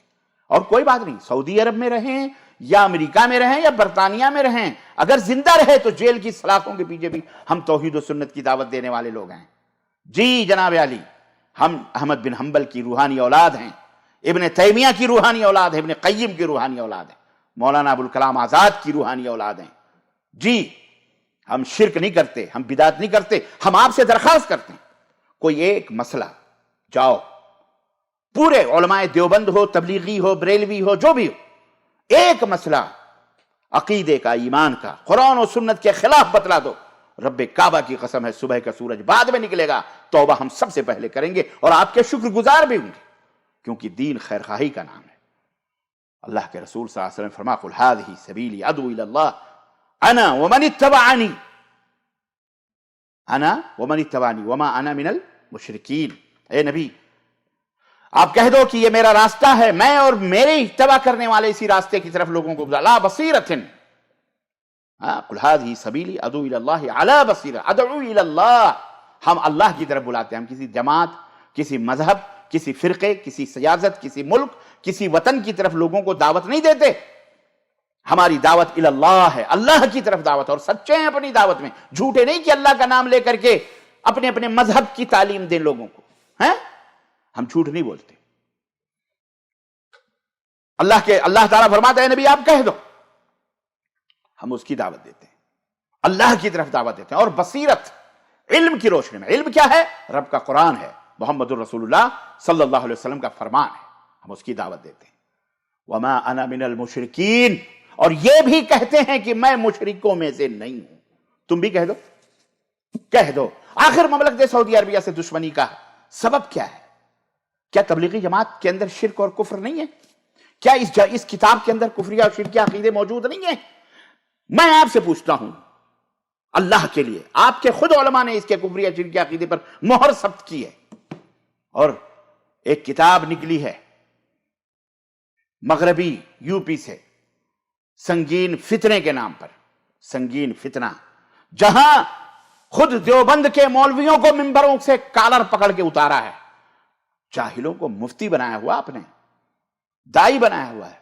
اور کوئی بات نہیں، سعودی عرب میں رہیں یا امریکہ میں رہیں یا برطانیہ میں رہیں، اگر زندہ رہے تو جیل کی سلاخوں کے پیچھے بھی ہم توحید و سنت کی دعوت دینے والے لوگ ہیں. جی جناب علی، ہم احمد بن حنبل کی روحانی اولاد ہیں، ابن تیمیہ کی روحانی اولاد ہیں، ابن قیم کی روحانی اولاد ہیں، مولانا ابوالکلام آزاد کی روحانی اولاد ہیں. جی ہم شرک نہیں کرتے، ہم بدعت نہیں کرتے. ہم آپ سے درخواست کرتے ہیں کوئی ایک مسئلہ، جاؤ پورے علماء دیوبند ہو، تبلیغی ہو، بریلوی ہو، جو بھی ہو، ایک مسئلہ عقیدے کا، ایمان کا، قرآن و سنت کے خلاف بتلا دو، رب کعبہ کی قسم ہے صبح کا سورج بعد میں نکلے گا، توبہ ہم سب سے پہلے کریں گے اور آپ کے شکر گزار بھی ہوں گے، کیونکہ دین خیر خواہی کا نام ہے. اللہ کے رسول صلی اللہ علیہ وسلم فرما قل هذه سبیلی ادعو الی اللہ انا ومن اتبعنی، انا ومن اتبعنی وما انا من المشرکین. اے نبی آپ کہہ دو کہ یہ میرا راستہ ہے، میں اور میرے اتباع کرنے والے اسی راستے کی طرف لوگوں کو لا بصیرۃ. قل هذه سبیلی ادعو الی اللہ علی بصیرہ، ادعو الی اللہ، ہم اللہ کی طرف بلاتے ہیں. ہم کسی جماعت، کسی مذہب، کسی فرقے، کسی سیاست، کسی ملک، کسی وطن کی طرف لوگوں کو دعوت نہیں دیتے. ہماری دعوت الی اللہ ہے، اللہ کی طرف دعوت، اور سچے ہیں اپنی دعوت میں، جھوٹے نہیں کہ اللہ کا نام لے کر کے اپنے اپنے مذہب کی تعلیم دیں لوگوں کو. ہیں ہم جھوٹ نہیں بولتے. اللہ تعالیٰ فرماتا ہے نبی آپ کہہ دو، ہم اس کی دعوت دیتے ہیں، اللہ کی طرف دعوت دیتے ہیں، اور بصیرت، علم کی روشنی میں. علم کیا ہے؟ رب کا قرآن ہے، محمد الرسول اللہ صلی اللہ علیہ وسلم کا فرمان ہے، ہم اس کی دعوت دیتے ہیں. وما انا من المشرکین، اور یہ بھی کہتے ہیں کہ میں مشرکوں میں سے نہیں ہوں. تم بھی کہہ دو، کہہ دو. آخر مملکت سعودی عربیہ سے دشمنی کا سبب کیا ہے؟ کیا تبلیغی جماعت کے اندر شرک اور کفر نہیں ہے؟ کیا اس کتاب کے اندر کفریہ اور شرکیہ عقیدے موجود نہیں ہیں؟ میں آپ سے پوچھتا ہوں اللہ کے لیے، آپ کے خود علماء نے اس کے کفریہ شرکیہ عقیدے پر مہر ثبت کی ہے، اور ایک کتاب نکلی ہے مغربی یو پی سے، سنگین فتنے کے نام پر، سنگین فتنہ، جہاں خود دیوبند کے مولویوں کو منبروں سے کالر پکڑ کے اتارا ہے، جاہلوں کو مفتی بنایا ہوا، آپ نے دائی بنایا ہوا ہے.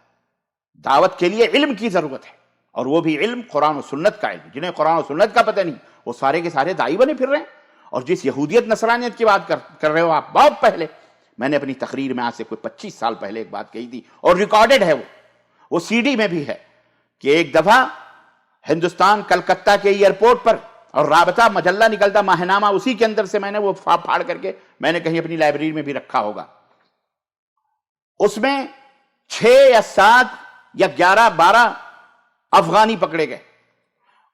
دعوت کے لیے علم کی ضرورت ہے، اور وہ بھی علم قرآن و سنت کا علم. جنہیں قرآن و سنت کا پتہ نہیں وہ سارے کے سارے دائی بنے پھر رہے ہیں. اور جس یہودیت نصرانیت کی بات کر رہے ہو آپ، بہت پہلے میں نے اپنی تقریر میں آج سے کوئی 25 سال پہلے ایک بات کہی تھی، اور ریکارڈڈ ہے، وہ سی ڈی میں بھی ہے، کہ ایک دفعہ ہندوستان کلکتہ کے ایئرپورٹ پر اور رابطہ مجلہ نکلتا ماہنامہ، اسی کے اندر سے میں نے وہ پھاڑ کر کے میں نے کہیں اپنی لائبریری میں بھی رکھا ہوگا. اس میں 6 یا 7 یا 11 12 افغانی پکڑے گئے.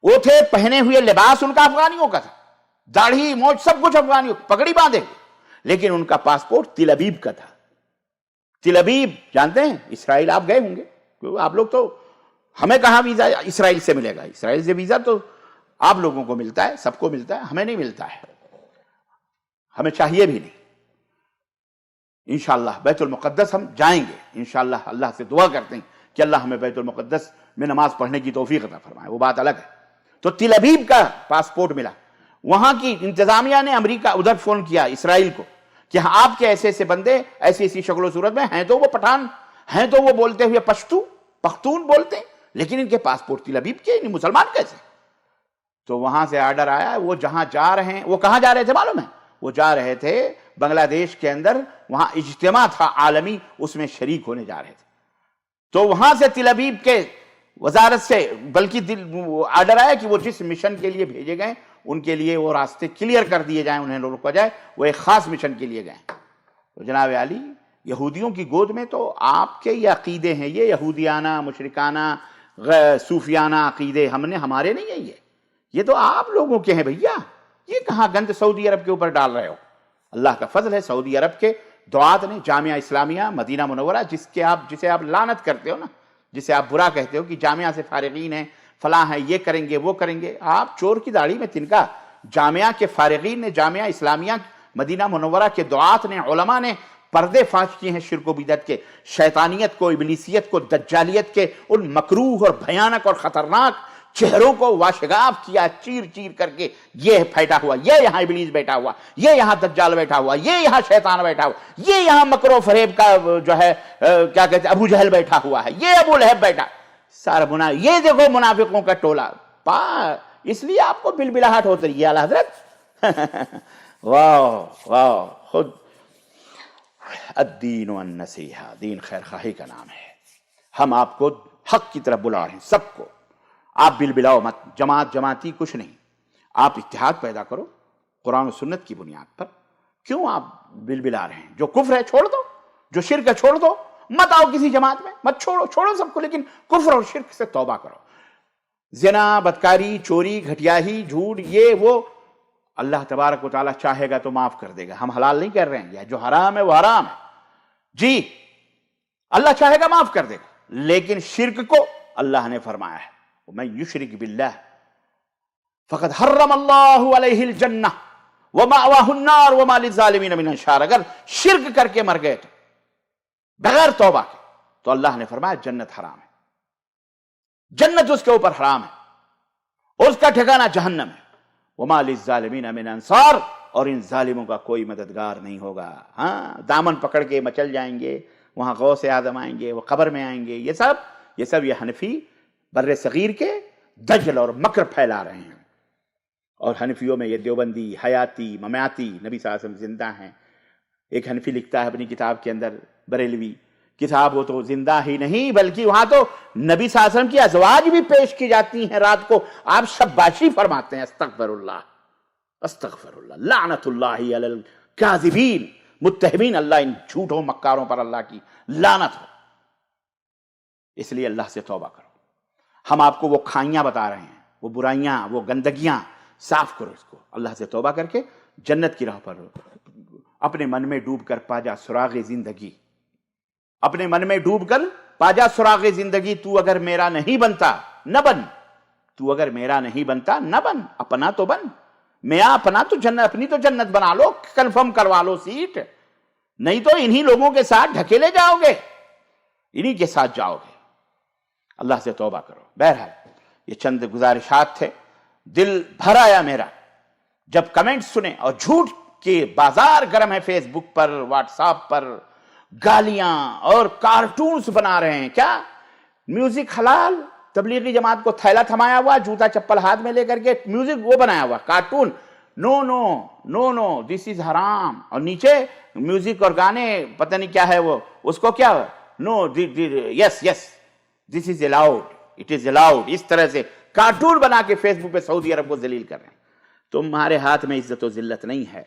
وہ تھے پہنے ہوئے لباس ان کا افغانیوں کا تھا، داڑھی موچ سب کچھ افغانیوں، پگڑی باندھے، لیکن ان کا پاسپورٹ تل ابیب کا تھا. تل ابیب جانتے ہیں؟ اسرائیل آپ گئے ہوں گے، آپ لوگ تو، ہمیں کہاں ویزا اسرائیل سے ملے گا؟ اسرائیل سے ویزا تو آپ لوگوں کو ملتا ہے، سب کو ملتا ہے، ہمیں نہیں ملتا ہے، ہمیں چاہیے بھی نہیں. انشاءاللہ بیت المقدس ہم جائیں گے انشاءاللہ. اللہ سے دعا کرتے ہیں کہ اللہ ہمیں بیت المقدس میں نماز پڑھنے کی توفیق عطا فرمائے، وہ بات الگ ہے. تو تل ابیب کا پاسپورٹ ملا. وہاں کی انتظامیہ نے امریکہ ادھر فون کیا اسرائیل کو کہ آپ کے ایسے ایسے بندے ایسی ایسی شکل و صورت میں ہیں، تو وہ پٹھان ہیں، تو وہ بولتے ہوئے پختون بولتے ہیں، لیکن ان کے پاسپورٹ تل ابیب کے، انہیں مسلمان کیسے؟ تو وہاں سے آرڈر آیا. وہ جہاں جا رہے ہیں، وہ کہاں جا رہے تھے معلوم ہے؟ وہ جا رہے تھے بنگلہ دیش کے اندر، وہاں اجتماع تھا عالمی، اس میں شریک ہونے جا رہے تھے. تو وہاں سے تل ابیب کے وزارت سے بلکہ آرڈر آیا کہ وہ جس مشن کے لیے بھیجے گئے ان کے لیے وہ راستے کلیئر کر دیے جائیں، انہیں روکا جائے، وہ ایک خاص مشن کے لیے گئے. تو جناب عالی، یہودیوں کی گود میں تو آپ کے یہ عقیدے ہیں، یہ یہودیانہ مشرکانہ صوفیانہ عقیدے ہمارے نہیں ہیں، یہ تو آپ لوگوں کے ہیں بھیا. یہ کہاں گند سعودی عرب کے اوپر ڈال رہے ہو؟ اللہ کا فضل ہے، سعودی عرب کے دعات نے جامعہ اسلامیہ مدینہ منورہ، جسے آپ لعنت کرتے ہو نا، جسے آپ برا کہتے ہو کہ جامعہ سے فارغین ہیں، فلاں ہیں، یہ کریں گے وہ کریں گے، آپ چور کی داڑھی میں تنکا. جامعہ کے فارغین نے، جامعہ اسلامیہ مدینہ منورہ کے دعات نے، علماء نے پردے فاش کیے ہیں شرک و بدعت کے، شیطانیت کو، ابلیسیت کو، دجالیت کے ان مکروہ اور بھیانک اور خطرناک چہروں کو واشگاف کیا، چیر چیر کر کے. یہ پھیٹا ہوا، یہ یہاں ابلیس بیٹھا ہوا، یہ یہاں دجال بیٹھا ہوا، یہ یہاں شیطان بیٹھا ہوا، یہ یہاں مکر و فریب کا جو ہے کیا کہتے ہیں ابو جہل بیٹھا ہوا ہے، یہ ابو لہب بیٹھا، سارا یہ دیکھو منافقوں کا ٹولہ. اس لیے آپ کو بلبلاہٹ ہوتی رہی ہے اعلیٰ حضرت. واہ واہ، خود الدین والنصیحہ، دین خیر خواہی کا نام ہے. ہم آپ کو حق کی طرف بلا رہے ہیں، سب کو. آپ بلبلاؤ مت، جماعتی کچھ نہیں. آپ اتحاد پیدا کرو قرآن و سنت کی بنیاد پر. کیوں آپ بلبلا رہے ہیں؟ جو کفر ہے چھوڑ دو، جو شرک ہے چھوڑ دو، مت آؤ کسی جماعت میں، مت چھوڑو سب کو، لیکن کفر اور شرک سے توبہ کرو. زنا، بدکاری، چوری، گھٹیاہی، جھوٹ، یہ وہ اللہ تبارک و تعالیٰ چاہے گا تو معاف کر دے گا. ہم حلال نہیں کر رہے ہیں، جو حرام ہے وہ حرام ہے جی، اللہ چاہے گا معاف کر دے گا. لیکن شرک کو اللہ نے فرمایا ہے وَمَن يُشْرِكْ بِاللَّهِ فَقَدْ حَرَّمَ اللَّهُ عَلَيْهِ الْجَنَّةَ وَمَأْوَاهُ النَّارُ وَمَا لِلظَّالِمِينَ مِنْ أَنصَارٍ. اگر شرک کر کے مر گئے تو بغیر توبہ کے، تو اللہ نے فرمایا جنت حرام ہے، جنت اس کے اوپر حرام ہے، اس کا ٹھکانہ جہنم ہے. وَمَا لِلظَّالِمِينَ مِنْ أَنصَارٍ، اور ان ظالموں کا کوئی مددگار نہیں ہوگا. ہاں، دامن پکڑ کے مچل جائیں گے، وہاں غوث اعظم آئیں گے، وہ قبر میں آئیں گے، یہ سب یہ حنفی بر صغیر کے دجل اور مکر پھیلا رہے ہیں. اور حنفیوں میں یہ دیوبندی، حیاتی، ممیاتی، نبی صلی اللہ علیہ وسلم زندہ ہیں. ایک حنفی لکھتا ہے اپنی کتاب کے اندر، بریلوی کتاب، وہ تو زندہ ہی نہیں بلکہ وہاں تو نبی صلی اللہ علیہ وسلم کی ازواج بھی پیش کی جاتی ہیں رات کو، آپ شباشی فرماتے ہیں. استغفر اللہ، استغفر اللہ، لعنت اللہ علی الکاذبین، متہمین، اللہ ان جھوٹوں مکاروں پر اللہ کی لعنت ہو. اس لیے اللہ سے توبہ کرو. ہم آپ کو وہ کھائیاں بتا رہے ہیں، وہ برائیاں، وہ گندگیاں صاف کرو. اس کو اللہ سے توبہ کر کے جنت کی راہ پر اپنے من میں ڈوب کر پا جا سراغ زندگی. اپنے من میں ڈوب کر پا جا سراغ زندگی. تو اگر میرا نہیں بنتا نہ بن، تو اگر میرا نہیں بنتا نہ بن، اپنا تو بن. میں اپنا تو جنت، اپنی تو جنت بنا لو، کنفرم کروا لو سیٹ، نہیں تو انہی لوگوں کے ساتھ ڈھکیلے جاؤ گے، انہی کے ساتھ جاؤ گے. اللہ سے توبہ کرو. بہرحال یہ چند گزارشات تھے. دل بھر آیا میرا جب کمنٹ سنے، اور جھوٹ کے بازار گرم ہے فیس بک پر، واٹس ایپ پر، گالیاں اور کارٹونز بنا رہے ہیں. کیا میوزک حلال؟ تبلیغی جماعت کو تھیلا تھمایا ہوا، جوتا چپل ہاتھ میں لے کر کے میوزک وہ بنایا ہوا، کارٹون. نو نو نو نو، دس از حرام. اور نیچے میوزک اور گانے پتہ نہیں کیا ہے وہ، اس کو کیا، no yes yes this is allowed, it is allowed. اس طرح سے کارٹون بنا کے فیس بک پہ سعودی عرب کو ذلیل کر رہے ہیں. تمہارے ہاتھ میں عزت و ذلت نہیں ہے.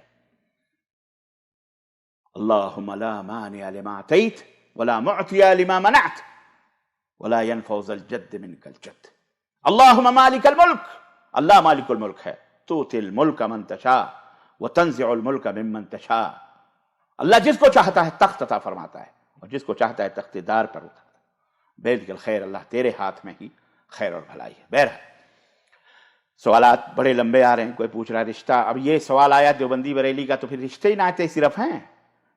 اللہم لا مانع لما اعطیت ولا معطی لما منعت ولا ينفع ذا الجد منک الجد. اللہم مالک الملک، اللہ مالک الملک ہے. تؤتی الملک من تشاء وتنزع الملک ممن تشاء. اللہ جس کو چاہتا ہے تخت عطا فرماتا ہے اور جس کو چاہتا ہے تخت دار پر اٹھاتا ہے. بیدک الخیر، اللہ تیرے ہاتھ میں ہی خیر اور بھلائی ہے. بہرحال سوالات بڑے لمبے آ رہے ہیں. کوئی پوچھ رہا ہے رشتہ. اب یہ سوال آیا دیوبندی بریلی کا، تو پھر رشتے ہی ناطے صرف ہیں.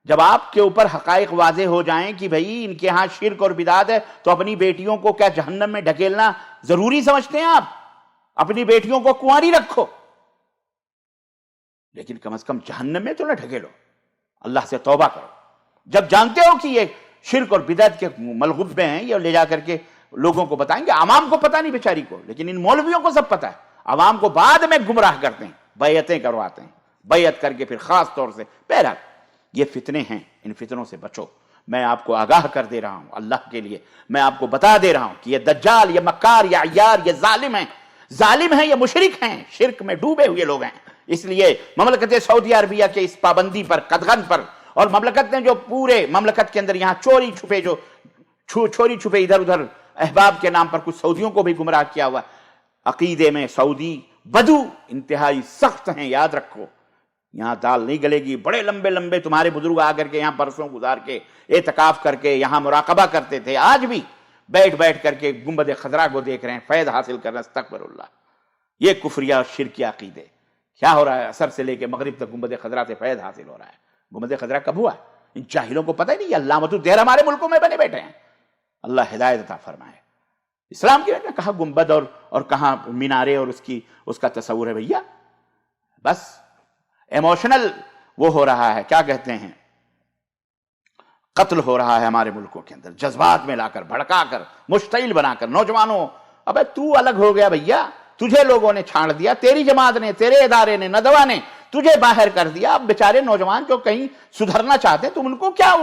جب آپ کے اوپر حقائق واضح ہو جائیں کہ بھئی ان کے ہاں شرک اور بدعت ہے، تو اپنی بیٹیوں کو کیا جہنم میں ڈھکیلنا ضروری سمجھتے ہیں آپ؟ اپنی بیٹیوں کو کنواری رکھو، لیکن کم از کم جہنم میں تو نہ ڈھکیلو. اللہ سے توبہ کرو. جب جانتے ہو کہ یہ شرک اور بدعت کے ملغوبے ہیں، یہ لے جا کر کے لوگوں کو بتائیں گے. عوام کو پتہ نہیں بیچاری کو، لیکن ان مولویوں کو سب پتہ ہے. عوام کو بعد میں گمراہ کرتے ہیں، بیعتیں کرواتے ہیں، بیعت کر کے پھر خاص طور سے. بہرحال یہ فتنے ہیں، ان فتنوں سے بچو. میں آپ کو آگاہ کر دے رہا ہوں اللہ کے لیے. میں آپ کو بتا دے رہا ہوں کہ یہ دجال، یہ مکار، یہ عیار، یہ ظالم ہیں. ظالم ہیں، یہ مشرک ہیں، شرک میں ڈوبے ہوئے لوگ ہیں. اس لیے مملکت سعودی عربیہ کے اس پابندی پر، قدغن پر، اور مملکت نے جو پورے مملکت کے اندر یہاں چوری چھپے ادھر ادھر احباب کے نام پر کچھ سعودیوں کو بھی گمراہ کیا ہوا. عقیدے میں سعودی بدو انتہائی سخت ہیں، یاد رکھو. یہاں دال نہیں گلے گی. بڑے لمبے لمبے تمہارے بزرگ آ کر کے یہاں برسوں گزار کے اعتکاف کر کے یہاں مراقبہ کرتے تھے. آج بھی بیٹھ کر کے گنبد خضرا کو دیکھ رہے ہیں، فیض حاصل کر رہے ہیں. استغفر اللہ. یہ کفریہ اور شرکی عقیدے. کیا ہو رہا ہے؟ عصر سے لے کے مغرب تک گنبد خضرا سے فیض حاصل ہو رہا ہے. گنبد خضرا کب ہوا؟ ان جاہلوں کو پتہ ہی نہیں. یہ علامۃ الدہر ہمارے ملکوں میں بنے بیٹھے ہیں. اللہ ہدایت عطا فرمائے. اسلام کی نے کہا گنبد اور کہاں مینارے اور اس کا تصور ہے. بھیا بس ایموشنل وہ ہو رہا ہے، کیا کہتے ہیں، قتل ہو رہا ہے ہمارے ملکوں کے اندر. جذبات میں لا کر، بھڑکا کر، مشتعل بنا کر. نوجوانوں ابے تو الگ ہو گیا بھیا. تجھے لوگوں نے چھاڑ دیا، تیری جماعت نے، تیرے ادارے نے، ندوہ نے تجھے باہر کر دیا. اب بیچارے نوجوان جو کہیں سدھرنا چاہتے ہیں، تم ان کو کیا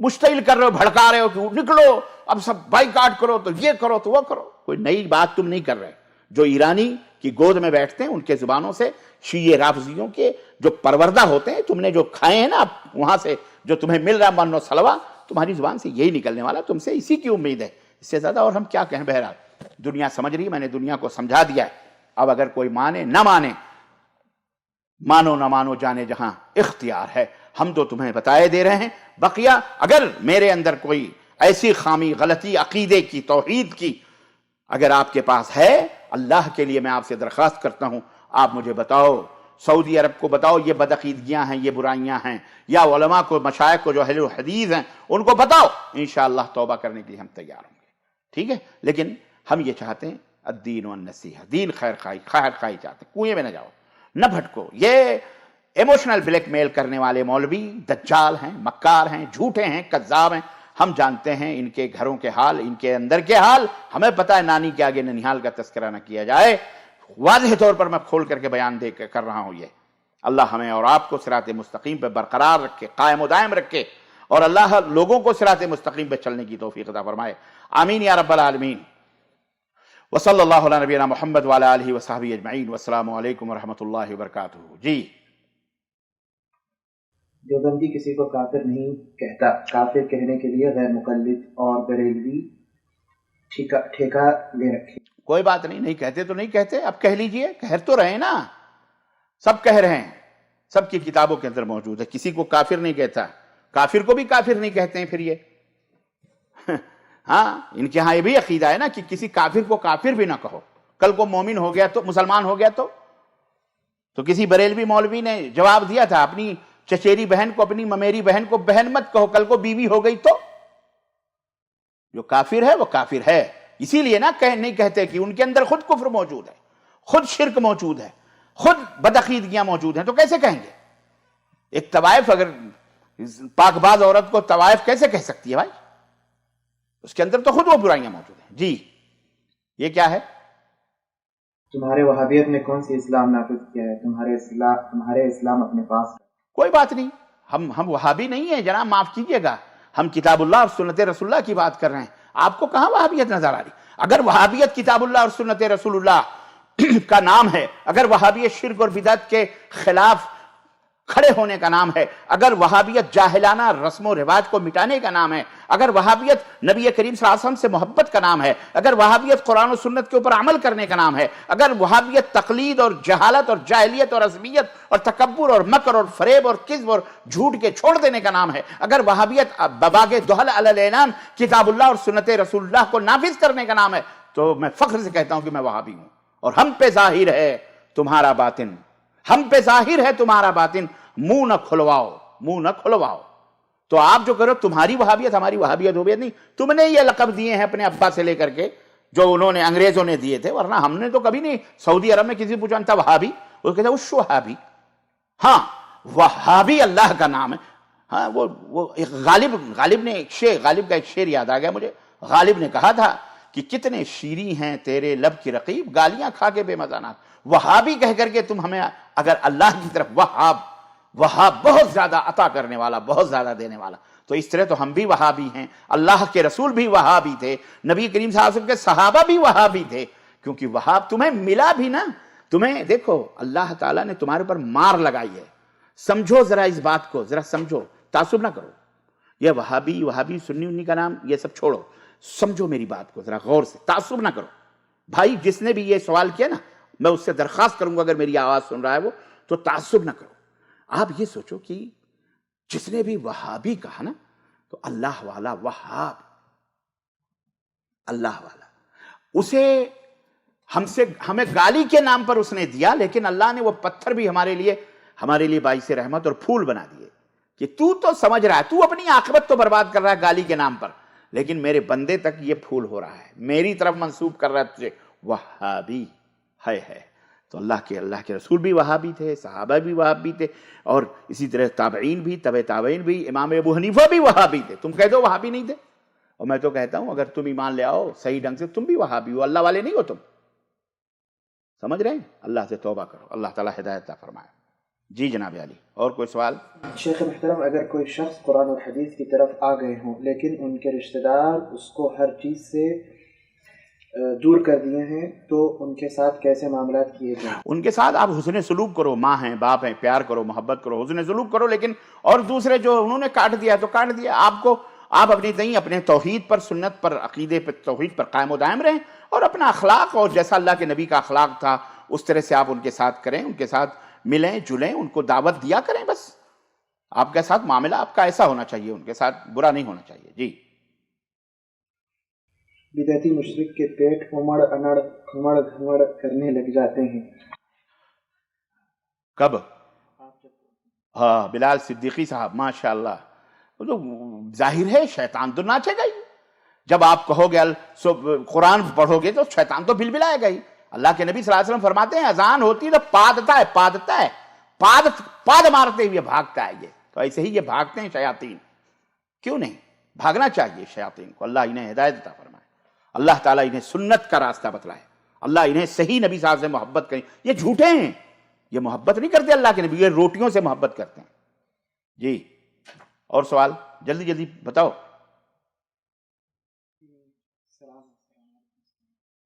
مشتعل کر رہے ہو، بھڑکا رہے ہو کہ نکلو اب سب بائیکاٹ کرو، تو یہ کرو تو وہ کرو. کوئی نئی بات تم نہیں کر رہے. جو ایرانی کی گود میں بیٹھتے ہیں ان کے زبانوں سے شیعہ رافضیوں کے جو پروردہ ہوتے ہیں، تم نے جو کھائے ہیں نا وہاں سے جو تمہیں مل رہا من و سلوہ، تمہاری زبان سے یہی نکلنے والا. تم سے اسی کی امید ہے. اس سے زیادہ اور ہم کیا کہیں. بہرحال دنیا سمجھ رہی ہے، میں نے دنیا کو سمجھا دیا ہے. اب اگر کوئی مانے نہ مانے، مانو نہ مانو جانے جہاں اختیار ہے. ہم تو تمہیں بتائے دے رہے ہیں. بقیہ اگر میرے اندر کوئی ایسی خامی، غلطی، عقیدے کی، توحید کی اگر آپ کے پاس ہے، اللہ کے لیے میں آپ سے درخواست کرتا ہوں، آپ مجھے بتاؤ. سعودی عرب کو بتاؤ یہ بدعقیدگیاں ہیں، یہ برائیاں ہیں، یا علماء کو، مشائخ کو جو اہل حدیث ہیں ان کو بتاؤ. انشاءاللہ توبہ کرنے کے لیے ہم تیار ہوں گے. ٹھیک ہے؟ لیکن ہم یہ چاہتے ہیں الدین والنصیحہ، دین خیر خواہی چاہتے ہیں. کنویں میں نہ جاؤ، نہ بھٹکو. یہ ایموشنل بلیک میل کرنے والے مولوی دجال ہیں، مکار ہیں، جھوٹے ہیں، کذاب ہیں. ہم جانتے ہیں ان کے گھروں کے حال، ان کے اندر کے حال. ہمیں پتہ ہے نانی کے آگے ننیھال کا تذکرہ نہ کیا جائے. واضح طور پر میں کھول کر کے بیان دے کر رہا ہوں. یہ اللہ ہمیں اور آپ کو صراط مستقیم پہ برقرار رکھے، قائم و دائم رکھے، اور اللہ لوگوں کو صراط مستقیم پہ چلنے کی توفیق عطا فرمائے. آمین یا رب العالمین. وصلی اللہ علی نبینا محمد وعلی آلہ وصحبہ اجمعین. والسلام علیکم ورحمۃ اللہ وبرکاتہ. جی دیوبندی کسی کو کافر نہیں کہتا. کافر کہنے کے لیے غیر مقلد اور بریلوی ٹھیکہ لے رکھے. کوئی بات نہیں، نہیں کہتے تو نہیں کہتے. اب کہہ لیجئے، کہہ تو رہے نا، سب کہہ رہے ہیں، سب کی کتابوں کے اندر موجود ہے. کسی کو کافر نہیں کہتا. کافر کو بھی کافر نہیں کہتے ہیں پھر یہ. ہاں ان کے ہاں یہ بھی عقیدہ ہے نا کہ کسی کافر کو کافر بھی نہ کہو. کل کو مومن ہو گیا تو، مسلمان ہو گیا تو کسی بریلوی مولوی نے جواب دیا تھا، اپنی چچیری بہن کو، اپنی ممیری بہن کو بہن مت کہو، کل کو بیوی ہو گئی تو. جو کافر ہے وہ کافر ہے. اسی لیے نا نہیں کہتے کہ ان کے اندر خود کفر موجود ہے، خود شرک موجود ہے، خود بدعقیدگیاں موجود ہیں. تو کیسے کہیں گے؟ ایک طوائف اگر پاک باز عورت کو طوائف کیسے کہہ سکتی ہے بھائی؟ اس کے اندر تو خود وہ برائیاں موجود ہیں. جی یہ کیا ہے؟ تمہارے وہابیت نے کون سی اسلام نافذ کیا ہے؟ تمہارے اسلام اپنے پاس. کوئی بات نہیں، ہم وہابی نہیں ہیں جناب، معاف کیجئے گا. ہم کتاب اللہ اور سنت رسول اللہ کی بات کر رہے ہیں. آپ کو کہاں وہابیت نظر آ رہی؟ اگر وہابیت کتاب اللہ اور سنت رسول اللہ کا نام ہے، اگر وہابیت شرک اور بدعت کے خلاف کھڑے ہونے کا نام ہے، اگر وہابیت جاہلانہ رسم و رواج کو مٹانے کا نام ہے، اگر وہابیت نبی کریم صلی اللہ علیہ وسلم سے محبت کا نام ہے، اگر وہابیت قرآن و سنت کے اوپر عمل کرنے کا نام ہے، اگر وہابیت تقلید اور جہالت اور جاہلیت اور عصبیت اور تکبر اور مکر اور فریب اور کذب اور جھوٹ کے چھوڑ دینے کا نام ہے، اگر وہابیت بباغ دہل علی الاعلان کتاب اللہ اور سنت رسول اللہ کو نافذ کرنے کا نام ہے، تو میں فخر سے کہتا ہوں کہ میں وہابی ہوں، اور ہم پہ ظاہر ہے تمہارا باطن، ہم پہ ظاہر ہے تمہارا باطن، منہ نہ کھلواؤ، منہ نہ کھلواؤ۔ تو آپ جو کرو تمہاری وہابیت ہماری وہابیت ہوبیت نہیں، تم نے یہ لقب دیے ہیں اپنے ابا سے لے کر کے جو انہوں نے انگریزوں نے دیے تھے، ورنہ ہم نے تو کبھی نہیں۔ سعودی عرب میں کسی پوچھا تھا وہابی، وہ کہتا ہے وش وہابی، ہاں وہابی اللہ کا نام ہے۔ ہاں وہ ایک غالب نے ایک شعر، غالب کا ایک شعر یاد آ گیا مجھے، غالب نے کہا تھا کہ کتنے شیریں ہیں تیرے لب کی رقیب، گالیاں کھا کے بے مزہ نہ۔ وہابی کہہ کر کے تم ہمیں اگر اللہ کی طرف وہاب بہت زیادہ عطا کرنے والا، بہت زیادہ دینے والا، تو اس طرح تو ہم بھی وہابی ہیں، اللہ کے رسول بھی وہابی تھے، نبی کریم صلی اللہ علیہ وسلم کے صحابہ بھی وہابی تھے، کیونکہ وہاب تمہیں ملا بھی نا، تمہیں دیکھو اللہ تعالیٰ نے تمہارے اوپر مار لگائی ہے، سمجھو ذرا اس بات کو، ذرا سمجھو، تعصب نہ کرو، یہ وہابی سنی انی کا نام یہ سب چھوڑو، سمجھو میری بات کو ذرا غور سے، تعصب نہ کرو۔ بھائی جس نے بھی یہ سوال کیا نا، میں اس سے درخواست کروں گا اگر میری آواز سن رہا ہے وہ، تو تعصب نہ کرو۔ آپ یہ سوچو کہ جس نے بھی وہابی کہا نا، تو اللہ والا وہاب، اللہ والا، اسے ہمیں گالی کے نام پر اس نے دیا، لیکن اللہ نے وہ پتھر بھی ہمارے لیے باعث رحمت اور پھول بنا دیے کہ تو سمجھ رہا ہے، تو اپنی عاقبت تو برباد کر رہا ہے گالی کے نام پر، لیکن میرے بندے تک یہ پھول ہو رہا ہے، میری طرف منسوب کر رہا ہے تجھے، وہابی ہے۔ تو اللہ کے رسول بھی وہابی تھے، صحابہ بھی وہابی تھے، اور اسی طرح تابعین بھی، تبع تابعین بھی، امام ابو حنیفہ بھی وہابی تھے۔ تم کہہ دو وہابی نہیں تھے، اور میں تو کہتا ہوں اگر تم ایمان لے آؤ صحیح ڈھنگ سے، تم بھی وہابی ہو، اللہ والے نہیں ہو تم، سمجھ رہے ہیں؟ اللہ سے توبہ کرو، اللہ تعالیٰ ہدایت عطا فرمائے۔ جی جناب علی، اور کوئی سوال؟ شیخ محترم، اگر کوئی شخص قرآن اور حدیث کی طرف آ گئے ہوں لیکن ان کے رشتہ دار اس کو ہر چیز سے دور کر دیے ہیں، تو ان کے ساتھ کیسے معاملات کیے جائیں؟ ان کے ساتھ آپ حسن سلوک کرو، ماں ہیں باپ ہیں، پیار کرو، محبت کرو، حسن سلوک کرو، لیکن اور دوسرے جو انہوں نے کاٹ دیا تو کاٹ دیا، آپ اپنے توحید پر، سنت پر، عقیدے پر، توحید پر قائم و دائم رہیں، اور اپنا اخلاق اور جیسا اللہ کے نبی کا اخلاق تھا اس طرح سے آپ ان کے ساتھ کریں، ان کے ساتھ ملیں جلیں، ان کو دعوت دیا کریں، بس آپ کے ساتھ معاملہ آپ کا ایسا ہونا چاہیے، ان کے ساتھ برا نہیں ہونا چاہیے۔ جی بدعتی مشرک کے پیٹ امڑ انڑ کھمڑ گھمڑ کرنے لگ جاتے ہیں، کب؟ ہاں بلال صدیقی صاحب، ماشاءاللہ، وہ تو ظاہر ہے شیطان تو ناچے گا ہی، جب آپ کہو گے قرآن پڑھو گے تو شیطان تو بلبلائے گا ہی۔ اللہ کے نبی صلی اللہ علیہ وسلم فرماتے ہیں اذان ہوتی تو پاد مارتے ہوئے بھاگتا ہے، یہ تو ایسے ہی یہ بھاگتے ہیں شیاطین، کیوں نہیں بھاگنا چاہیے شیاطین کو، اللہ انہیں ہدایت عطا فرمائے، اللہ تعالیٰ انہیں سنت کا راستہ بتلائے، اللہ انہیں صحیح نبی صاحب سے محبت کریں، یہ جھوٹے ہیں، یہ محبت نہیں کرتے اللہ کے نبی، یہ روٹیوں سے محبت کرتے ہیں۔ جی اور سوال جلدی جلدی بتاؤ۔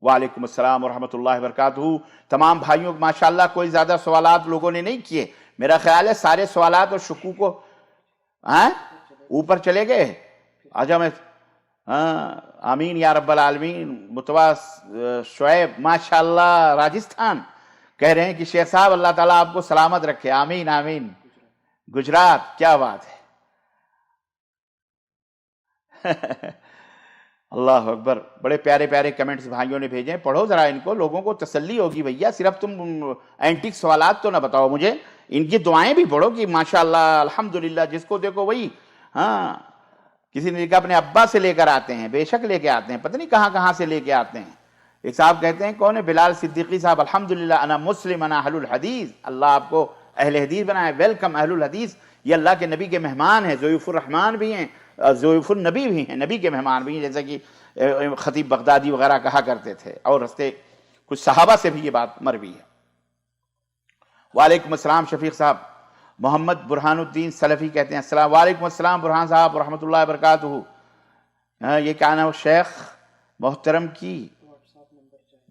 وعلیکم السلام ورحمۃ اللہ وبرکاتہ۔ تمام بھائیوں ماشاءاللہ کوئی زیادہ سوالات لوگوں نے نہیں کیے، میرا خیال ہے سارے سوالات اور شکوک کو اوپر چلے گئے۔ آجا میں آمین یا رب العالمین۔ متوا شعیب ماشاءاللہ راجستھان کہہ رہے ہیں کہ شیخ صاحب اللہ تعالیٰ آپ کو سلامت رکھے، آمین آمین۔ گجرات، کیا بات ہے، اللہ اکبر، بڑے پیارے پیارے کمنٹس بھائیوں نے بھیجے ہیں، پڑھو ذرا ان کو، لوگوں کو تسلی ہوگی بھیا، صرف تم اینٹک سوالات تو نہ بتاؤ مجھے، ان کی دعائیں بھی پڑھو کہ ماشاءاللہ الحمدللہ جس کو دیکھو وہی، ہاں کسی نے لکھا اپنے ابا سے لے کر آتے ہیں، بے شک لے کے آتے ہیں، پتہ نہیں کہاں کہاں سے لے کے آتے ہیں۔ ایک صاحب کہتے ہیں کون ہے؟ بلال صدیقی صاحب، الحمدللہ انا مسلم انا اہل الحدیث، اللہ آپ کو اہل حدیث بنائے، ویلکم اہل الحدیث، یہ اللہ کے نبی کے مہمان ہیں، ضیوف الرحمان بھی ہیں، ضیوف النبی بھی ہیں، نبی کے مہمان بھی ہیں، جیسا کہ خطیب بغدادی وغیرہ کہا کرتے تھے، اور رستے کچھ صحابہ سے بھی یہ بات مروی ہے۔ وعلیکم السلام شفیق صاحب۔ محمد برہان الدین سلفی کہتے ہیں السلام، وعلیکم السلام برہان صاحب ورحمۃ اللہ وبرکاتہ۔ یہ کیا نام شیخ محترم کی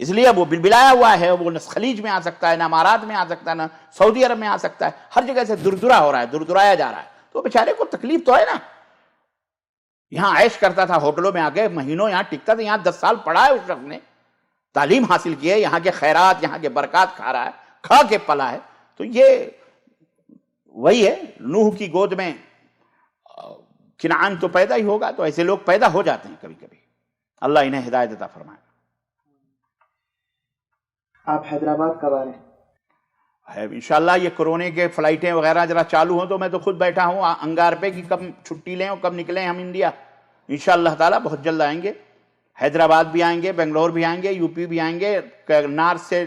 اس لیے وہ بلبلایا ہوا ہے، وہ نہ خلیج میں آ سکتا ہے، نہ امارات میں آ سکتا ہے، نہ سعودی عرب میں آ سکتا ہے، ہر جگہ سے دردرا ہو رہا ہے، دردرایا جا رہا ہے، تو بیچارے کو تکلیف تو ہے نا. یہاں عیش کرتا تھا، ہوٹلوں میں آ کے مہینوں یہاں ٹکتا تھا، یہاں 10 سال پڑھا ہے اس شخص نے، تعلیم حاصل کی ہے، یہاں کے خیرات، یہاں کے برکات کھا رہا ہے، کھا کے پلا ہے. تو یہ وہی ہے، نوح کی گود میں کنعان تو پیدا ہی ہوگا. تو ایسے لوگ پیدا ہو جاتے ہیں کبھی کبھی. اللہ انہیں ہدایت عطا فرمائے. آپ حیدرآباد کب آ رہے ہیں؟ انشاءاللہ یہ کورونے کے فلائٹیں وغیرہ ذرا چالو ہوں تو میں تو خود بیٹھا ہوں انگار پہ کہ کب چھٹی لیں اور کب نکلیں ہم انڈیا. انشاءاللہ تعالیٰ بہت جلد آئیں گے. حیدرآباد بھی آئیں گے، بنگلور بھی آئیں گے، یو پی بھی آئیں گے، نارتھ سے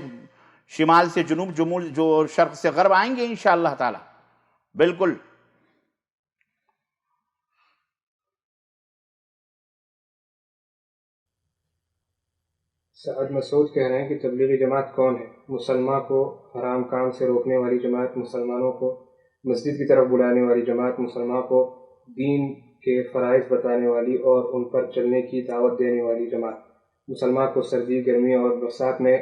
شمال سے جنوب، جو شرق سے غرب آئیں گے انشاءاللہ تعالیٰ. بالکل. سعد مسعود کہہ رہے ہیں کہ تبلیغی جماعت کون ہے؟ مسلمان کو حرام کام سے روکنے والی جماعت، مسلمانوں کو مسجد کی طرف بلانے والی جماعت، مسلمان کو دین کے فرائض بتانے والی اور ان پر چلنے کی دعوت دینے والی جماعت، مسلمان کو سردی گرمی اور برسات میں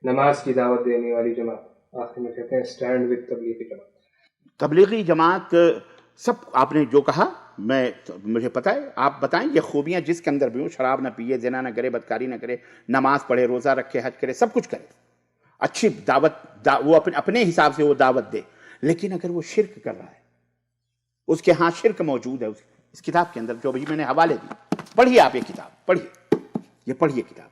نماز کی دعوت دینے والی جماعت. آخر میں کہتے ہیں اسٹینڈ وتھ تبلیغی جماعت. تبلیغی جماعت سب آپ نے جو کہا مجھے پتہ ہے. آپ بتائیں یہ خوبیاں جس کے اندر بھی ہوں، شراب نہ پیے، زنا نہ کرے، بدکاری نہ کرے، نماز پڑھے، روزہ رکھے، حج کرے، سب کچھ کرے، اچھی دعوت وہ اپنے حساب سے وہ دعوت دے. لیکن اگر وہ شرک کر رہا ہے، اس کے ہاں شرک موجود ہے. اس کتاب کے اندر جو بھی میں نے حوالے دی، پڑھیے آپ، یہ کتاب پڑھیے، یہ پڑھیے کتاب،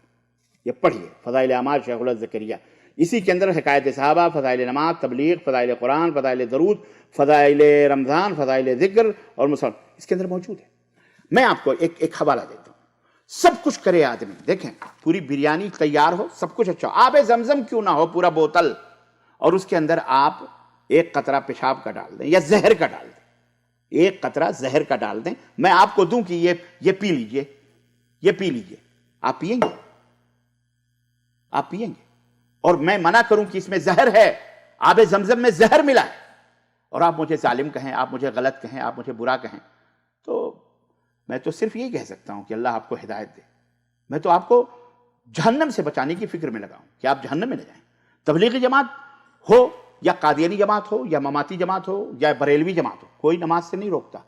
یہ پڑھیے فضائل اعمال شیخ اللہ زکریا. اسی کے اندر حکایت صحابہ، فضائل نماز، تبلیغ، فضائل قرآن، فضائل درود، فضائل رمضان، فضائل ذکر اور مسلم اس کے اندر موجود ہے. میں آپ کو ایک حوالہ دیتا ہوں. سب کچھ کرے آدمی، دیکھیں پوری بریانی تیار ہو، سب کچھ اچھا، آب زمزم کیوں نہ ہو پورا بوتل، اور اس کے اندر آپ ایک قطرہ پیشاب کا ڈال دیں یا زہر کا ڈال دیں، ایک قطرہ زہر کا ڈال دیں، میں آپ کو دوں کہ یہ پی لیجئے، یہ پی لیجئے، آپ پیئیں گے؟ آپ پیئیں گے؟ اور میں منع کروں کہ اس میں زہر ہے، آب زمزم میں زہر ملا ہے، اور آپ مجھے ظالم کہیں، آپ مجھے غلط کہیں، آپ مجھے برا کہیں، تو میں تو صرف یہی کہہ سکتا ہوں کہ اللہ آپ کو ہدایت دے. میں تو آپ کو جہنم سے بچانے کی فکر میں لگا ہوں کہ آپ جہنم میں نہ جائیں. تبلیغی جماعت ہو یا قادیانی جماعت ہو یا مماتی جماعت ہو یا بریلوی جماعت ہو، کوئی نماز سے نہیں روکتا،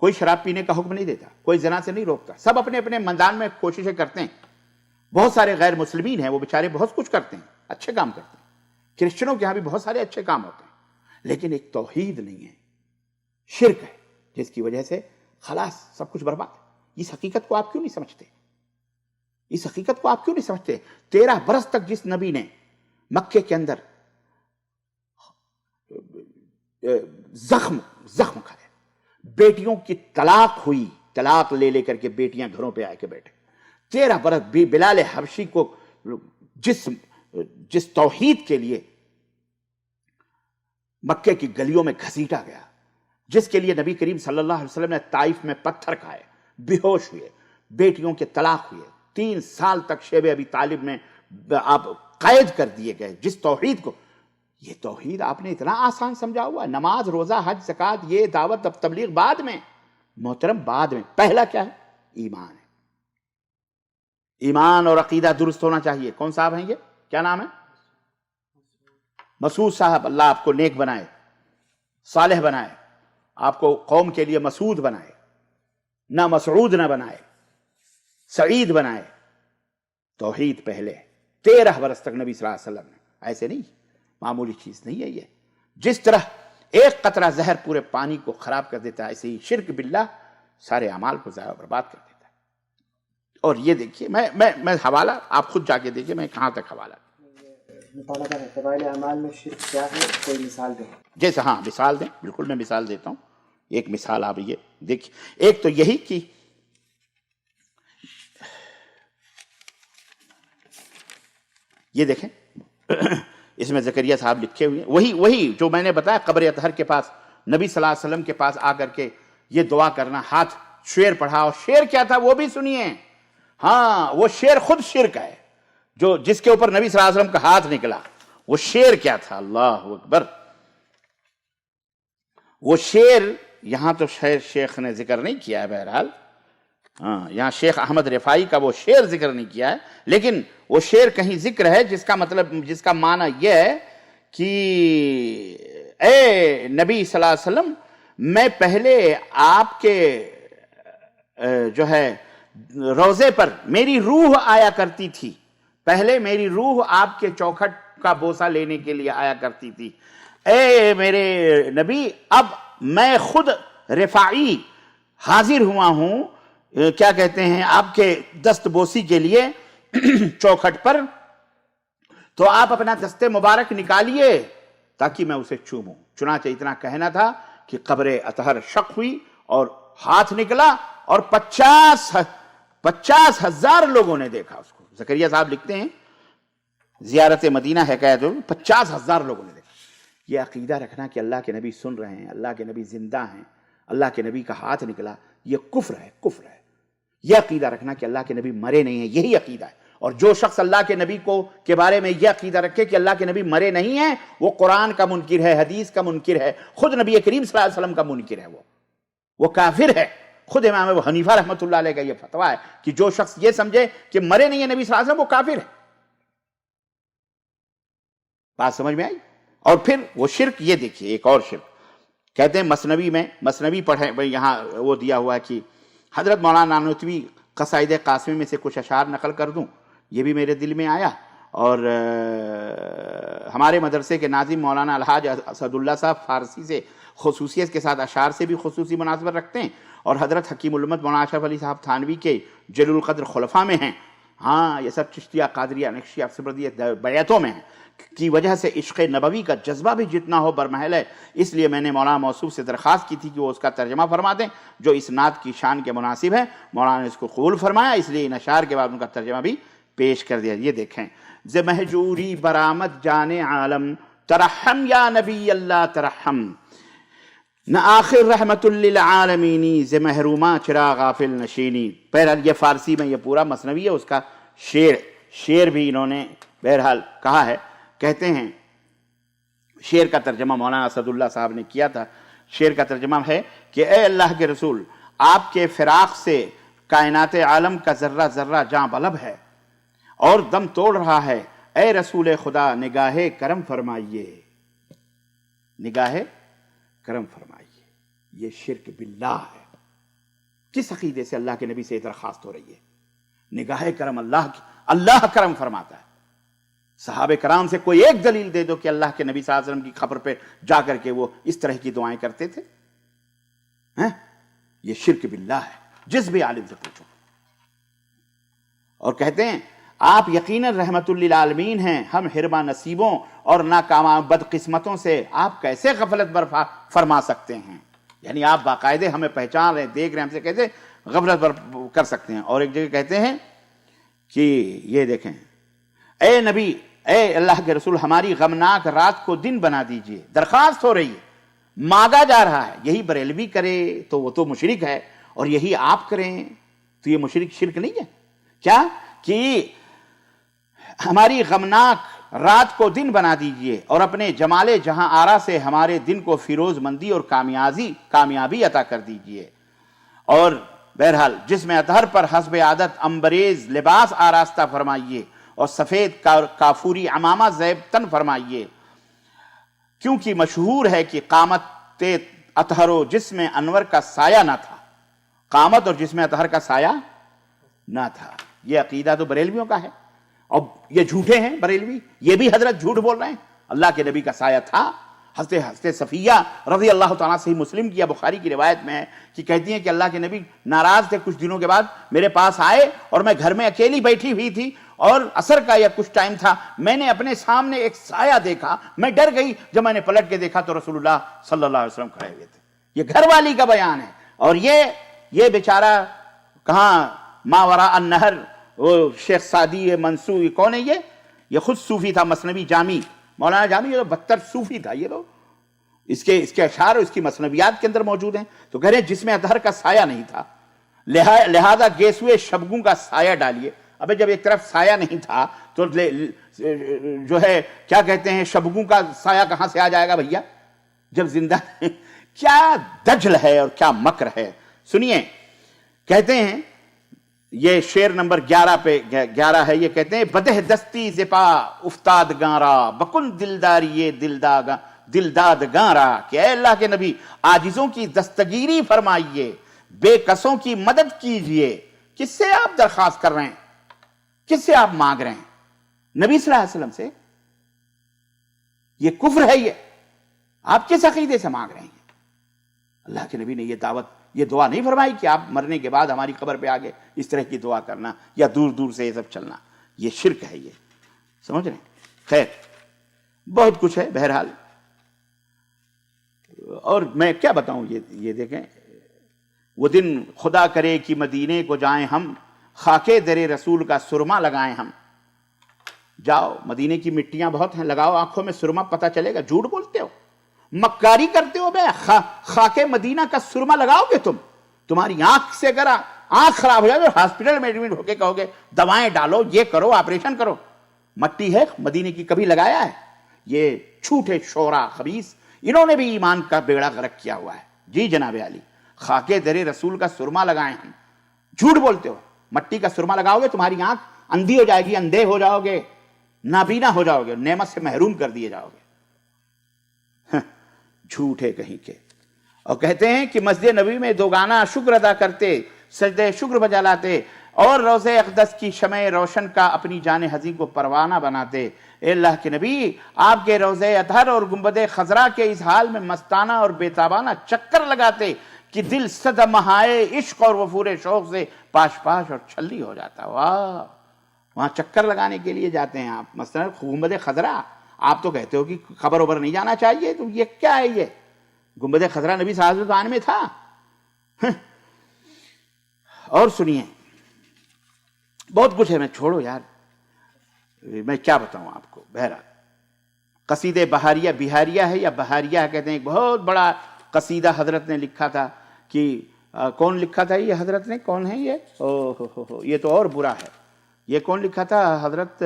کوئی شراب پینے کا حکم نہیں دیتا، کوئی زنا سے نہیں روکتا. سب اپنے اپنے میدان میں کوششیں کرتے ہیں. بہت سارے غیر مسلمین ہیں، وہ بیچارے بہت کچھ کرتے ہیں، اچھے کام کرتے ہیں. کرسچنوں کے ہاں بھی بہت سارے اچھے کام ہوتے ہیں، لیکن ایک توحید نہیں ہے، شرک ہے، جس کی وجہ سے خلاص سب کچھ برباد ہے. اس حقیقت کو آپ کیوں نہیں سمجھتے؟ اس حقیقت کو آپ کیوں نہیں سمجھتے؟ 13 برس تک جس نبی نے مکے کے اندر زخم کھائے، بیٹیوں کی طلاق ہوئی، طلاق لے کر کے بیٹیاں گھروں پہ آ کے بیٹھے. 13 برس بلال حبشی کو جس توحید کے لیے مکے کی گلیوں میں گھسیٹا گیا، جس کے لیے نبی کریم صلی اللہ علیہ وسلم نے طائف میں پتھر کھائے، بے ہوش ہوئے، بیٹیوں کے طلاق ہوئے، 3 سال تک شیب ابی طالب میں آپ قید کر دیے گئے. جس توحید کو، یہ توحید آپ نے اتنا آسان سمجھا ہوا، نماز، روزہ، حج، زکوٰۃ، یہ دعوت تبلیغ بعد میں، محترم بعد میں. پہلا کیا ہے؟ ایمان ہے. ایمان اور عقیدہ درست ہونا چاہیے. کون صاحب ہیں یہ؟ کیا نام ہے؟ مسعود صاحب. اللہ آپ کو نیک بنائے، صالح بنائے، آپ کو قوم کے لیے مسعود بنائے، نہ مسعود نہ بنائے، سعید بنائے. توحید پہلے. 13 برس تک نبی صلی اللہ علیہ وسلم نے، ایسے نہیں، معمولی چیز نہیں ہے یہ. جس طرح ایک قطرہ زہر پورے پانی کو خراب کر دیتا ہے، ایسے ہی شرک باللہ سارے اعمال کو ضائع برباد کر دیتا ہے. اور یہ دیکھیے، میں حوالہ آپ خود جا کے دیکھیے میں کہاں تک حوالہ. مطالبہ ہے فضائل اعمال میں شرک کیا ہے، کوئی مثال دیں. جیسے ہاں مثال دیں، بالکل میں مثال دیتا ہوں. ایک مثال آپ یہ دیکھیے، ایک تو یہی کہ یہ دیکھیں اس میں زکریا صاحب لکھے ہوئے ہیں، وہی جو میں نے بتایا قبر اطہر کے پاس نبی صلی اللہ علیہ وسلم کے پاس آ کر کے یہ دعا کرنا، ہاتھ شعر پڑھا. اور شعر کیا تھا وہ بھی سنیے. ہاں وہ شعر خود شرک ہے، جس کے اوپر نبی صلی اللہ علیہ وسلم کا ہاتھ نکلا. وہ شعر کیا تھا؟ اللہ اکبر. وہ شعر یہاں تو شیخ نے ذکر نہیں کیا ہے، بہرحال ہاں یہاں شیخ احمد رفاعی کا وہ شعر ذکر نہیں کیا ہے، لیکن وہ شعر کہیں ذکر ہے جس کا مطلب، جس کا معنی یہ ہے کہ اے نبی صلی اللہ علیہ وسلم، میں پہلے آپ کے جو ہے روزے پر میری روح آیا کرتی تھی، پہلے میری روح آپ کے چوکھٹ کا بوسہ لینے کے لیے آیا کرتی تھی، اے میرے نبی اب میں خود رفاعی حاضر ہوا ہوں، کیا کہتے ہیں، آپ کے دست بوسی کے لیے چوکھٹ پر، تو آپ اپنا دست مبارک نکالیے تاکہ میں اسے چوموں۔ چنانچہ اتنا کہنا تھا کہ قبر اطہر شق ہوئی اور ہاتھ نکلا اور 50,000 لوگوں نے دیکھا اس کو۔ زکریا صاحب لکھتے ہیں زیارت مدینہ حکایت 50,000 لوگوں نے دیکھا۔ یہ عقیدہ رکھنا کہ اللہ کے نبی سن رہے ہیں، اللہ کے نبی زندہ ہیں، اللہ کے نبی کا ہاتھ نکلا، یہ کفر ہے، کفر ہے۔ یہ عقیدہ رکھنا کہ اللہ کے نبی مرے نہیں ہیں، یہی عقیدہ ہے۔ اور جو شخص اللہ کے نبی کے بارے میں یہ عقیدہ رکھے کہ اللہ کے نبی مرے نہیں ہیں، وہ قرآن کا منکر ہے، حدیث کا منکر ہے، خود نبی کریم صلی اللہ علیہ وسلم کا منکر ہے، وہ کافر ہے۔ خود امام ابو حنیفہ رحمۃ اللہ علیہ کا یہ فتویٰ ہے کہ جو شخص یہ سمجھے کہ مرے نہیں ہیں نبی صلی اللہ علیہ وسلم، وہ کافر ہے۔ بات سمجھ میں آئی؟ اور پھر وہ شرک، یہ دیکھیے ایک اور شرک، کہتے ہیں مثنوی پڑھیں، یہاں وہ دیا ہوا ہے کہ حضرت مولانا نانوتوی قصائد قاسمی میں سے کچھ اشعار نقل کر دوں، یہ بھی میرے دل میں آیا۔ اور ہمارے مدرسے کے ناظم مولانا الحاج اسد اللہ صاحب فارسی سے خصوصیت کے ساتھ اشعار سے بھی خصوصی مناسبت رکھتے ہیں، اور حضرت حکیم الامت مولانا اشرف علی صاحب تھانوی کے جلیل القدر خلفاء میں ہیں۔ ہاں، یہ سب چشتیہ، قادریہ، نقشیہ، افسردیہ بیعتوں میں ہیں، کی وجہ سے عشق نبوی کا جذبہ بھی جتنا ہو برمحل ہے۔ اس لیے میں نے مولانا موصوف سے درخواست کی تھی کہ وہ اس کا ترجمہ فرما دیں جو اس نعت کی شان کے مناسب ہے۔ مولانا نے اس کو قبول فرمایا، اس لیے ان اشعار کے بعد ان کا ترجمہ بھی پیش کر دیا۔ یہ دیکھیں، ز مہجوری برآمد جان عالم، ترحم یا نبی اللہ ترحم، نہ آخر رحمت للعالمینی، ز محرومہ چرا غافل نشینی۔ بہرحال یہ فارسی میں یہ پورا مثنوی ہے، اس کا شعر بھی انہوں نے بہرحال کہا ہے۔ کہتے ہیں شعر کا ترجمہ مولانا اسد اللہ صاحب نے کیا تھا۔ شعر کا ترجمہ ہے کہ اے اللہ کے رسول، آپ کے فراق سے کائنات عالم کا ذرہ ذرہ جاں بلب ہے اور دم توڑ رہا ہے، اے رسول خدا نگاہ کرم فرمائیے، نگاہ کرم فرمائیے۔ یہ شرک باللہ ہے۔ کس عقیدے سے اللہ کے نبی سے درخواست ہو رہی ہے؟ نگاہ کرم اللہ کرم فرماتا ہے۔ صحابہ کرام سے کوئی ایک دلیل دے دو کہ اللہ کے نبی صلی اللہ علیہ وسلم کی قبر پہ جا کر کے وہ اس طرح کی دعائیں کرتے تھے؟ یہ شرک باللہ ہے، جس بھی عالم سے پوچھو۔ اور کہتے ہیں آپ یقیناً رحمت للعالمین ہیں، ہم حرمہ نصیبوں اور ناکام بدقسمتوں سے آپ کیسے غفلت برپا فرما سکتے ہیں؟ یعنی آپ باقاعدہ ہمیں پہچان رہے، دیکھ رہے ہیں، ہم سے کیسے غفلت کر سکتے ہیں؟ اور ایک جگہ کہتے ہیں کہ یہ دیکھیں، اے نبی، اے اللہ کے رسول، ہماری غمناک رات کو دن بنا دیجئے۔ درخواست ہو رہی ہے، مانگا جا رہا ہے۔ یہی بریلوی کرے تو وہ تو مشرک ہے، اور یہی آپ کریں تو یہ شرک نہیں ہے کیا؟ کہ ہماری غمناک رات کو دن بنا دیجئے اور اپنے جمال جہاں آرا سے ہمارے دن کو فیروز مندی اور کامیابی عطا کر دیجئے۔ اور بہرحال جس میں اطہر پر حسب عادت امبریز لباس آراستہ فرمائیے اور سفید کافوری عمامہ زیب تن فرمائیے، کیونکہ مشہور ہے کہ قامت اطہر و جسم انور کا سایہ نہ تھا، قامت اور جسم اطہر کا سایہ نہ تھا۔ یہ عقیدہ تو بریلویوں کا ہے، اور یہ جھوٹے ہیں بریلوی، یہ بھی حضرت جھوٹ بول رہے ہیں۔ اللہ کے نبی کا سایہ تھا۔ حضرت صفیہ رضی اللہ تعالیٰ صحیح مسلم کی یا بخاری کی روایت میں ہے کہ کہتی ہیں کہ اللہ کے نبی ناراض تھے، کچھ دنوں کے بعد میرے پاس آئے اور میں گھر میں اکیلی بیٹھی ہوئی تھی اور عصر کا یا کچھ ٹائم تھا، میں نے اپنے سامنے ایک سایہ دیکھا، میں ڈر گئی، جب میں نے پلٹ کے دیکھا تو رسول اللہ صلی اللہ علیہ وسلم کھڑے ہوئے تھے۔ یہ گھر والی کا بیان ہے۔ اور یہ بیچارہ کہاں ماوراء النہر، وہ شیخ سعدی منصور، کون ہے یہ خود صوفی تھا، مثنوی جامی، مولانا جامی یہ تو بدتر صوفی تھا۔ یہ تو اس کے اشعار اور اس کی مثنویات کے اندر موجود ہیں۔ تو کہہ رہے ہیں جس میں اطہر کا سایہ نہیں تھا، لہذا گیسوئے شبگوں کا سایہ ڈالیے۔ ابے جب ایک طرف سایہ نہیں تھا تو جو ہے کیا کہتے ہیں شبگوں کا سایہ کہاں سے آ جائے گا بھیا جب زندہ؟ کیا دجل ہے اور کیا مکر ہے۔ سنیے، کہتے ہیں یہ شعر نمبر 11 پہ 11 ہے. یہ کہتے ہیں بدہ دستی زپا افتاد گارا بکن دلداری دلداد گارا کہ اے اللہ کے نبی عاجزوں کی دستگیری فرمائیے، بے کسوں کی مدد کیجئے. کس سے آپ درخواست کر رہے ہیں؟ کس سے آپ مانگ رہے ہیں؟ نبی صلی اللہ علیہ وسلم سے. یہ کفر ہے. یہ آپ کس عقیدے سے مانگ رہے ہیں؟ اللہ کے نبی نے یہ دعوت، یہ دعا نہیں فرمائی کہ آپ مرنے کے بعد ہماری قبر پہ آگے اس طرح کی دعا کرنا یا دور دور سے یہ سب چلنا. یہ شرک ہے. یہ سمجھ رہے ہیں؟ خیر بہت کچھ ہے بہرحال. اور میں کیا بتاؤں، یہ دیکھیں، وہ دن خدا کرے کہ مدینے کو جائیں ہم، خاکے در رسول کا سرما لگائیں ہم. جاؤ، مدینے کی مٹیاں بہت ہیں، لگاؤ آنکھوں میں سرما، پتہ چلے گا. جھوٹ بولتے ہو، مکاری کرتے ہو. بے خاکے مدینہ کا سرما لگاؤ گے تم، تمہاری آنکھ سے اگر آنکھ خراب ہو جائے تو ہاسپٹل میں ایڈمٹ ہو کے کہو گے دوائیں ڈالو، یہ کرو، آپریشن کرو. مٹی ہے مدینے کی، کبھی لگایا ہے؟ یہ جھوٹے شعراء خبیث، انہوں نے بھی ایمان کا بیڑا غرق کیا ہوا ہے. جی جناب علی، خاکے در رسول کا سرما لگائیں ہم. جھوٹ بولتے ہو. مٹی کا سرما لگاؤ گے تمہاری آنکھ اندھی ہو جائے گی، اندھے ہو جاؤ گے، نابینا ہو جاؤ گے، نعمت سے محروم کر دیے جاؤ گے. جھوٹے کہیں کے. اور کہتے ہیں کہ مسجد نبوی میں دوگانا شکر ادا کرتے، سجدے شکر بجا لاتے، اور روضہ اقدس کی شمع روشن کا اپنی جان حزین کو پروانہ بناتے. اے اللہ کے نبی، آپ کے روضہ اطہر اور گنبد خضرا کے اس حال میں مستانہ اور بیتابانہ چکر لگاتے کہ دل صد مہائے عشق اور وفور شوق سے پاش پاش اور چھلی ہو جاتا. واہ، وہاں چکر لگانے کے لیے جاتے ہیں آپ. مثلا گنبد خضرا، آپ تو کہتے ہو کہ خبر اوبر نہیں جانا چاہیے، تو یہ کیا ہے؟ یہ گنبد خضرا نبی صلی اللہ علیہ وسلم میں تھا. اور سنیے، بہت کچھ ہے، میں چھوڑو یار، میں کیا بتاؤں آپ کو. بہرحال قصیدہ بہاریہ، بہاریہ ہے یا بہاریہ کہتے ہیں، ایک بہت بڑا قصیدہ حضرت نے لکھا تھا. کہ کون لکھا تھا یہ حضرت نے؟ کون ہے یہ؟ یہ تو اور برا ہے. یہ کون لکھا تھا؟ حضرت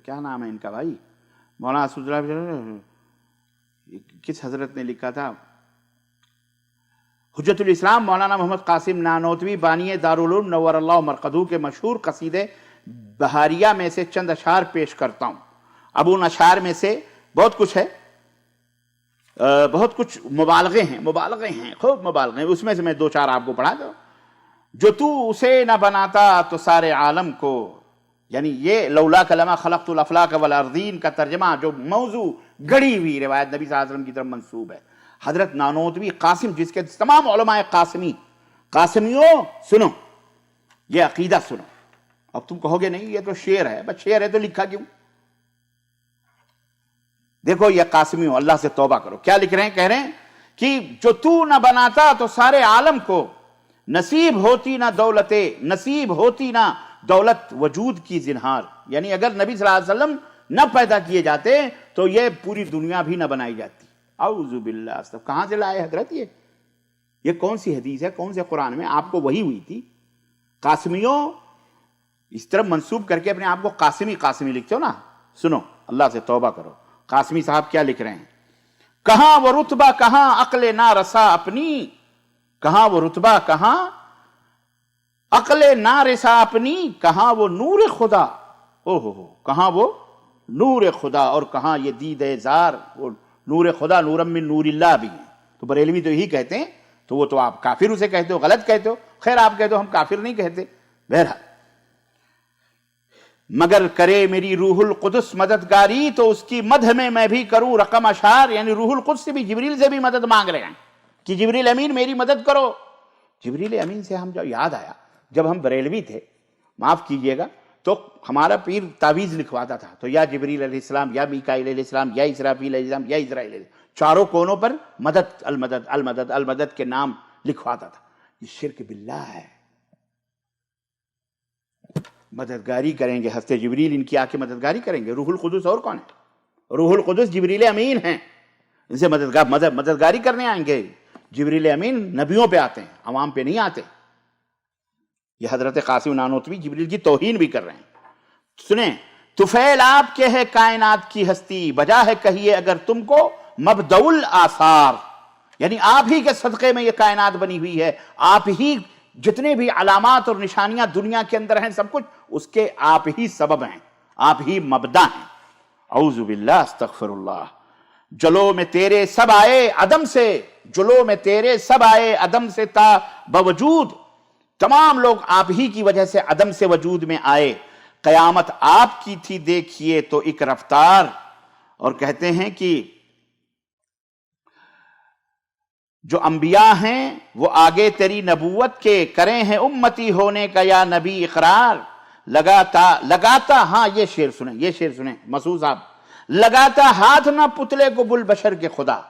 کیا نام ہے ان کا بھائی؟ مولانا اسد اللہ. کس حضرت نے لکھا تھا؟ حجت الاسلام مولانا محمد قاسم نانوتوی بانی دارالعلوم نور اللہ مرقدو کے مشہور قصیدے بہاریہ میں سے چند اشعار پیش کرتا ہوں. اب ان اشعار میں سے بہت کچھ ہے، بہت کچھ مبالغے ہیں، خوب مبالغے ہیں. اس میں سے میں 2-4 آپ کو پڑھا دوں. جو تو اسے نہ بناتا تو سارے عالم کو، یعنی یہ لولا کلمہ خلقت الافلاک والارضین کا ترجمہ جو موضوع گڑی ہوئی روایت نبی صلی اللہ علیہ وسلم کی طرف منسوب ہے. حضرت نانوتوی قاسم، جس کے تمام علماء قاسمیوں سنو، یہ عقیدہ سنو. اب تم کہو گے نہیں یہ تو شعر ہے، بس شعر ہے تو لکھا کیوں؟ دیکھو یہ قاسمیوں، اللہ سے توبہ کرو. کیا لکھ رہے ہیں؟ کہہ رہے ہیں کہ جو تو نہ بناتا تو سارے عالم کو نصیب ہوتی نہ دولت وجود کی زنہار. یعنی اگر نبی صلی اللہ علیہ وسلم نہ پیدا کیے جاتے تو یہ پوری دنیا بھی نہ بنائی جاتی. اعوذ باللہ. کہاں سے لائے حضرت؟ یہ کون سی حدیث ہے؟ کون سے قرآن میں؟ آپ کو وہی ہوئی تھی. قاسمیوں اس طرح منسوب کر کے اپنے آپ کو قاسمی لکھتے ہو نا. سنو، اللہ سے توبہ کرو. قاسمی صاحب کیا لکھ رہے ہیں؟ کہاں وہ رتبہ، کہاں عقل نہ رسا اپنی، کہاں وہ رتبہ، کہاں عقل نہ رسا اپنی، کہاں وہ نور خدا، کہاں وہ نور خدا، اور کہاں یہ دید زار. وہ نور خدا نورم من نور اللہ بھی ہیں. تو بریلوی تو یہی کہتے ہیں. تو وہ تو آپ کافر اسے کہتے ہو، غلط کہتے ہو. خیر آپ کہتے ہو، ہم کافر نہیں کہتے. بہرحال مگر کرے میری روح القدس مددگاری تو اس کی مدح میں بھی کروں رقم اشعار. یعنی روح القدس سے بھی، جبریل سے بھی مدد مانگ رہے ہیں کہ جبریل امین میری مدد کرو. جبریل امین سے ہم جو یاد آیا، جب ہم بریلوی تھے، معاف کیجئے گا، تو ہمارا پیر تعویذ لکھواتا تھا. تو یا جبریل علیہ السلام، یا میکائیل علیہ السلام، یا اسرافیل علیہ السلام، یا اسرائیل علیہ السلام، چاروں کونوں پر مدد، المدد المدد المدد کے نام لکھواتا تھا. یہ شرک باللہ ہے. مددگاری کریں گے حضرت جبریل، ان کی آ کے مددگاری کریں گے. روح القدس اور کون ہے؟ روح القدس جبریل امین ہیں. ان سے مددگاری کرنے آئیں گے. جبریل امین نبیوں پہ آتے ہیں، عوام پہ نہیں آتے. یہ حضرت قاسم نانوتوی جبریل کی توہین بھی کر رہے ہیں. سنیں، طفیل آپ کے ہے کائنات کی ہستی، بجا ہے کہیے اگر تم کو مبدؤ الآثار. یعنی آپ ہی کے صدقے میں یہ کائنات بنی ہوئی ہے، آپ ہی جتنے بھی علامات اور نشانیاں دنیا کے اندر ہیں سب کچھ اس کے آپ ہی سبب ہیں، آپ ہی مبدا ہیں۔ اعوذ باللہ، استغفر اللہ۔ جلو میں تیرے سب آئے عدم سے، جلو میں تیرے سب آئے عدم سے، تا بوجود تمام لوگ آپ ہی کی وجہ سے عدم سے وجود میں آئے، قیامت آپ کی تھی دیکھیے تو ایک رفتار۔ اور کہتے ہیں کہ جو انبیاء ہیں وہ آگے تیری نبوت کے کرے ہیں امتی ہونے کا یا نبی اقرار، لگاتا ہاں یہ شعر سنیں مسعود صاحب، لگاتا ہاتھ نہ پتلے کو بل بشر کے خدا۔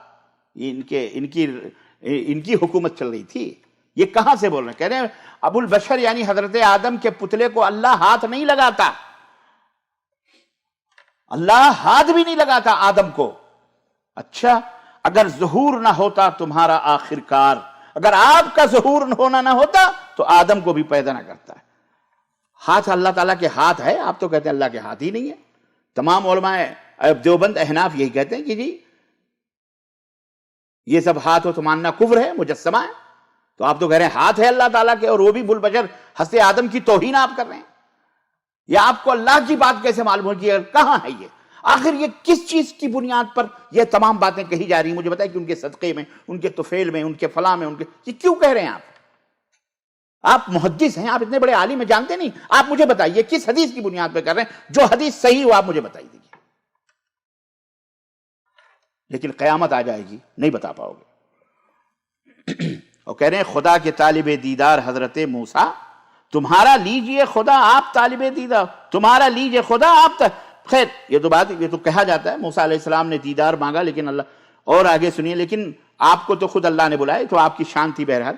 ان کی حکومت چل رہی تھی، یہ کہاں سے بول رہے ہیں؟ کہہ رہے ہیں ابو البشر یعنی حضرت آدم کے پتلے کو اللہ ہاتھ نہیں لگاتا، اللہ ہاتھ بھی نہیں لگاتا آدم کو۔ اچھا، اگر ظہور نہ ہوتا تمہارا آخر کار، اگر آپ کا ظہور ہونا نہ ہوتا تو آدم کو بھی پیدا نہ کرتا ہے۔ ہاتھ اللہ تعالیٰ کے ہاتھ ہے، آپ تو کہتے ہیں اللہ کے ہاتھ ہی نہیں ہے۔ تمام علماء دیوبند احناف یہی کہتے ہیں کہ جی یہ سب ہاتھ ہو تو ماننا کفر ہے، مجسمہ ہے۔ تو آپ تو کہہ رہے ہیں ہاتھ ہے اللہ تعالیٰ کے، اور وہ بھی بل-بشر حضرت آدم کی توہین آپ کر رہے ہیں۔ یا آپ کو اللہ کی بات کیسے معلوم ہوگی؟ کہاں ہے یہ؟ آخر یہ کس چیز کی بنیاد پر یہ تمام باتیں کہی جا رہی ہیں؟ مجھے بتائیں کہ ان کے صدقے میں، ان کے طفیل میں، ان کے فلاں میں، یہ کیوں کہہ رہے ہیں آپ محدث ہیں، آپ اتنے بڑے عالم ہیں، جانتے نہیں؟ آپ مجھے بتائیے کس حدیث کی بنیاد پہ کر رہے ہیں؟ جو حدیث صحیح ہو آپ مجھے بتائی دیجیے۔ لیکن قیامت آ جائے گی، نہیں بتا پاؤ گے۔ اور کہہ رہے ہیں خدا کے طالب دیدار حضرت موسیٰ، تمہارا لیجئے خدا آپ طالب دیدار، تمہارا لیجئے خدا آپ خیر یہ تو کہا جاتا ہے موسیٰ علیہ السلام نے دیدار مانگا، لیکن اللہ، اور آگے سنیے، لیکن آپ کو تو خود اللہ نے بلائے، تو آپ کی شان تھی۔ بہرحال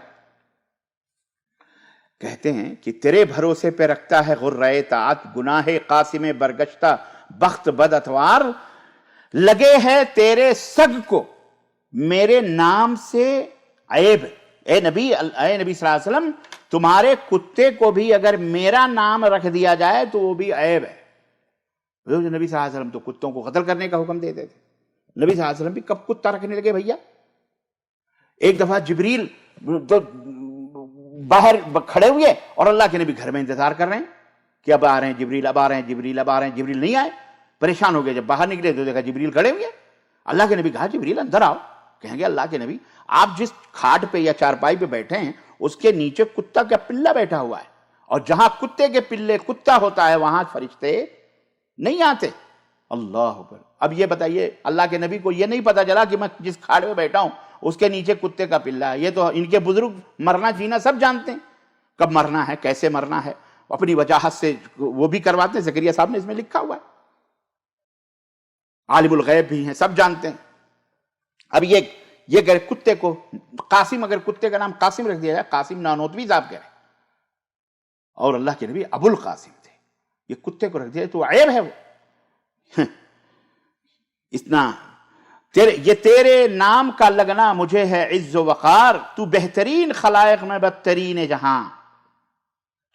کہتے ہیں کہ تیرے بھروسے پہ رکھتا ہے غرۂ طاعت، گناہ قاسم برگشتہ بخت بد اتوار، لگے ہے تیرے سگ کو میرے نام سے عیب۔ اے نبی صلی اللہ علیہ وسلم، تمہارے کتے کو بھی اگر میرا نام رکھ دیا جائے تو وہ بھی عیب ہے۔ نبی صلی اللہ علیہ وسلم تو کتوں کو قتل کرنے کا حکم دیتے تھے، نبی صلی اللہ علیہ وسلم بھی کب کتا رکھنے لگے بھیا؟ ایک دفعہ جبریل تو باہر کھڑے ہوئے اور اللہ کے نبی گھر میں انتظار کر رہے ہیں کہ اب آ رہے ہیں جبریل، اب آ رہے ہیں جبریل، اب آ رہے ہیں جبریل، نہیں آئے، پریشان ہو گئے۔ جب باہر نکلے تو دیکھا جبریل کھڑے ہوئے۔ اللہ کے نبی کہا جبریل اندر آؤ۔ کہیں گے اللہ کے نبی آپ جس کھاٹ پہ یا چارپائی پہ بیٹھے ہیں اس کے نیچے کتا کا پلہ بیٹھا ہوا ہے، اور جہاں کتے کے پلے کتا ہوتا ہے وہاں فرشتے نہیں آتے۔ اللہ اکبر۔ اب یہ بتائیے اللہ کے نبی کو یہ نہیں پتا چلا کہ میں جس کھاڑ میں بیٹھا ہوں اس کے نیچے کتے کا پلہ ہے؟ یہ تو ان کے بزرگ مرنا جینا سب جانتے ہیں، کب مرنا ہے، کیسے مرنا ہے، اپنی وجاہت سے وہ بھی کرواتے ہیں۔ زکریا صاحب نے اس میں لکھا ہوا ہے، عالم الغیب بھی ہیں، سب جانتے ہیں۔ اب یہ کتے کو قاسم، اگر کتے کا نام قاسم رکھ دیا جائے، قاسم نانوتوی صاحب کہہ رہے ہیں، اور اللہ کے نبی ابو القاسم تھے، یہ کتے کو رکھ دیا تو عیب ہے وہ۔ اتنا یہ تیرے نام کا لگنا مجھے ہے عز و وقار، تو بہترین خلائق میں بدترین جہاں،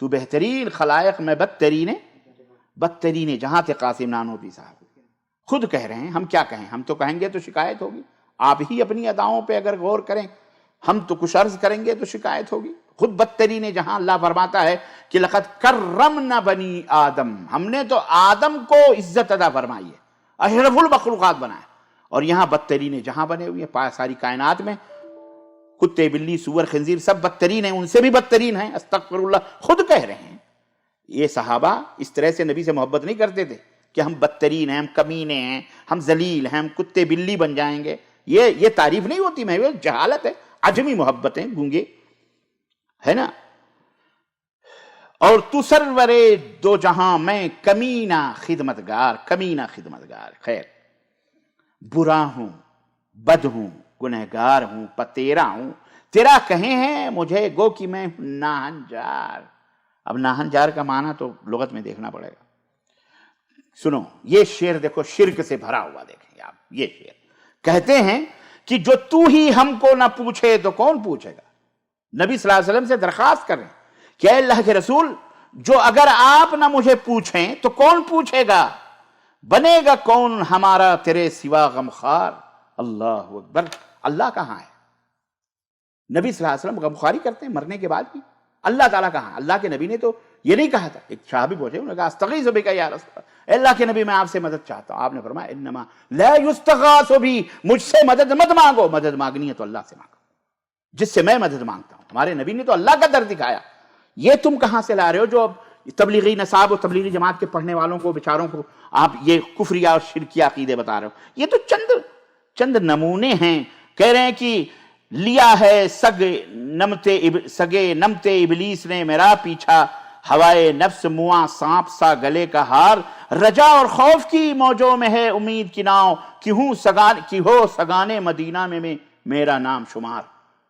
تو بہترین خلائق میں بدترین جہاں تھے قاسم نانوتوی صاحب۔ خود کہہ رہے ہیں، ہم کیا کہیں؟ ہم تو کہیں گے تو شکایت ہوگی، آپ ہی اپنی اداؤں پہ اگر غور کریں، ہم تو کچھ عرض کریں گے تو شکایت ہوگی۔ خود بدترین جہاں اللہ فرماتا ہے کہ لقد کرمنا بنی آدم، ہم نے تو آدم کو عزت عطا فرمائی ہے، اشرف المخلوقات بنائے، اور یہاں بدترین جہاں بنے ہوئے ہیں۔ ساری کائنات میں کتے بلی سور خنزیر سب بدترین ہیں، ان سے بھی بدترین ہیں، استغفر اللہ۔ خود کہہ رہے ہیں یہ صحابہ اس طرح سے نبی سے محبت نہیں کرتے تھے کہ ہم بدترین ہیں، ہم کمینے ہیں، ہم ذلیل ہیں، ہم کتے بلی بن جائیں گے۔ یہ تعریف نہیں ہوتی، میں جہالت ہے، عجمی محبتیں گونگے ہے نا۔ اور تو سرور دو جہاں، میں کمینہ خدمتگار، خیر برا ہوں، بد ہوں، گنہگار ہوں، پتیرا ہوں، تیرا کہیں ہیں مجھے گو کہ میں ناہنجار۔ اب ناہنجار کا معنی تو لغت میں دیکھنا پڑے گا۔ سنو یہ شعر دیکھو، شرک سے بھرا ہوا، دیکھیں گے آپ یہ شعر۔ کہتے ہیں کہ جو تو ہی ہم کو نہ پوچھے تو کون پوچھے گا؟ نبی صلی اللہ علیہ وسلم سے درخواست کر رہے ہیں کہ اے اللہ کے رسول، جو اگر آپ نہ مجھے پوچھیں تو کون پوچھے گا؟ بنے گا کون ہمارا تیرے سوا غمخوار؟ اللہ اکبر۔ اللہ کہاں ہے؟ نبی صلی اللہ علیہ وسلم غمخواری کرتے ہیں مرنے کے بعد بھی؟ اللہ تعالیٰ کہاں؟ اللہ کے نبی نے تو یہ نہیں کہا تھا. ایک صحابی پوچھے, انہوں نے کہا استغیث بک یا رسول اللہ, اے اللہ کے نبی میں آپ سے مدد چاہتا ہوں. آپ نے فرمایا انما لا یستغاث بی, مجھ سے مدد مت مانگو, مدد مانگنی ہے تو اللہ سے مانگو جس سے میں مدد مانگتا ہوں. ہمارے نبی نے تو اللہ کا در دکھایا. یہ تم کہاں سے لا رہے ہو جو تبلیغی نصاب اور تبلیغی جماعت کے پڑھنے والوں کو بیچاروں کو آپ یہ کفریہ اور شرکیہ عقیدے بتا رہے ہو؟ یہ تو چند نمونے ہیں. کہہ رہے ہیں کہ لیا ہے سگے نمتے ابلیس نے میرا پیچھا, ہوائے نفس مواں سانپ سا گلے کا ہار, رجا اور خوف کی موجوں میں ہے امید کی ناؤ, کہ ہو سگانے مدینہ میں میرا نام شمار.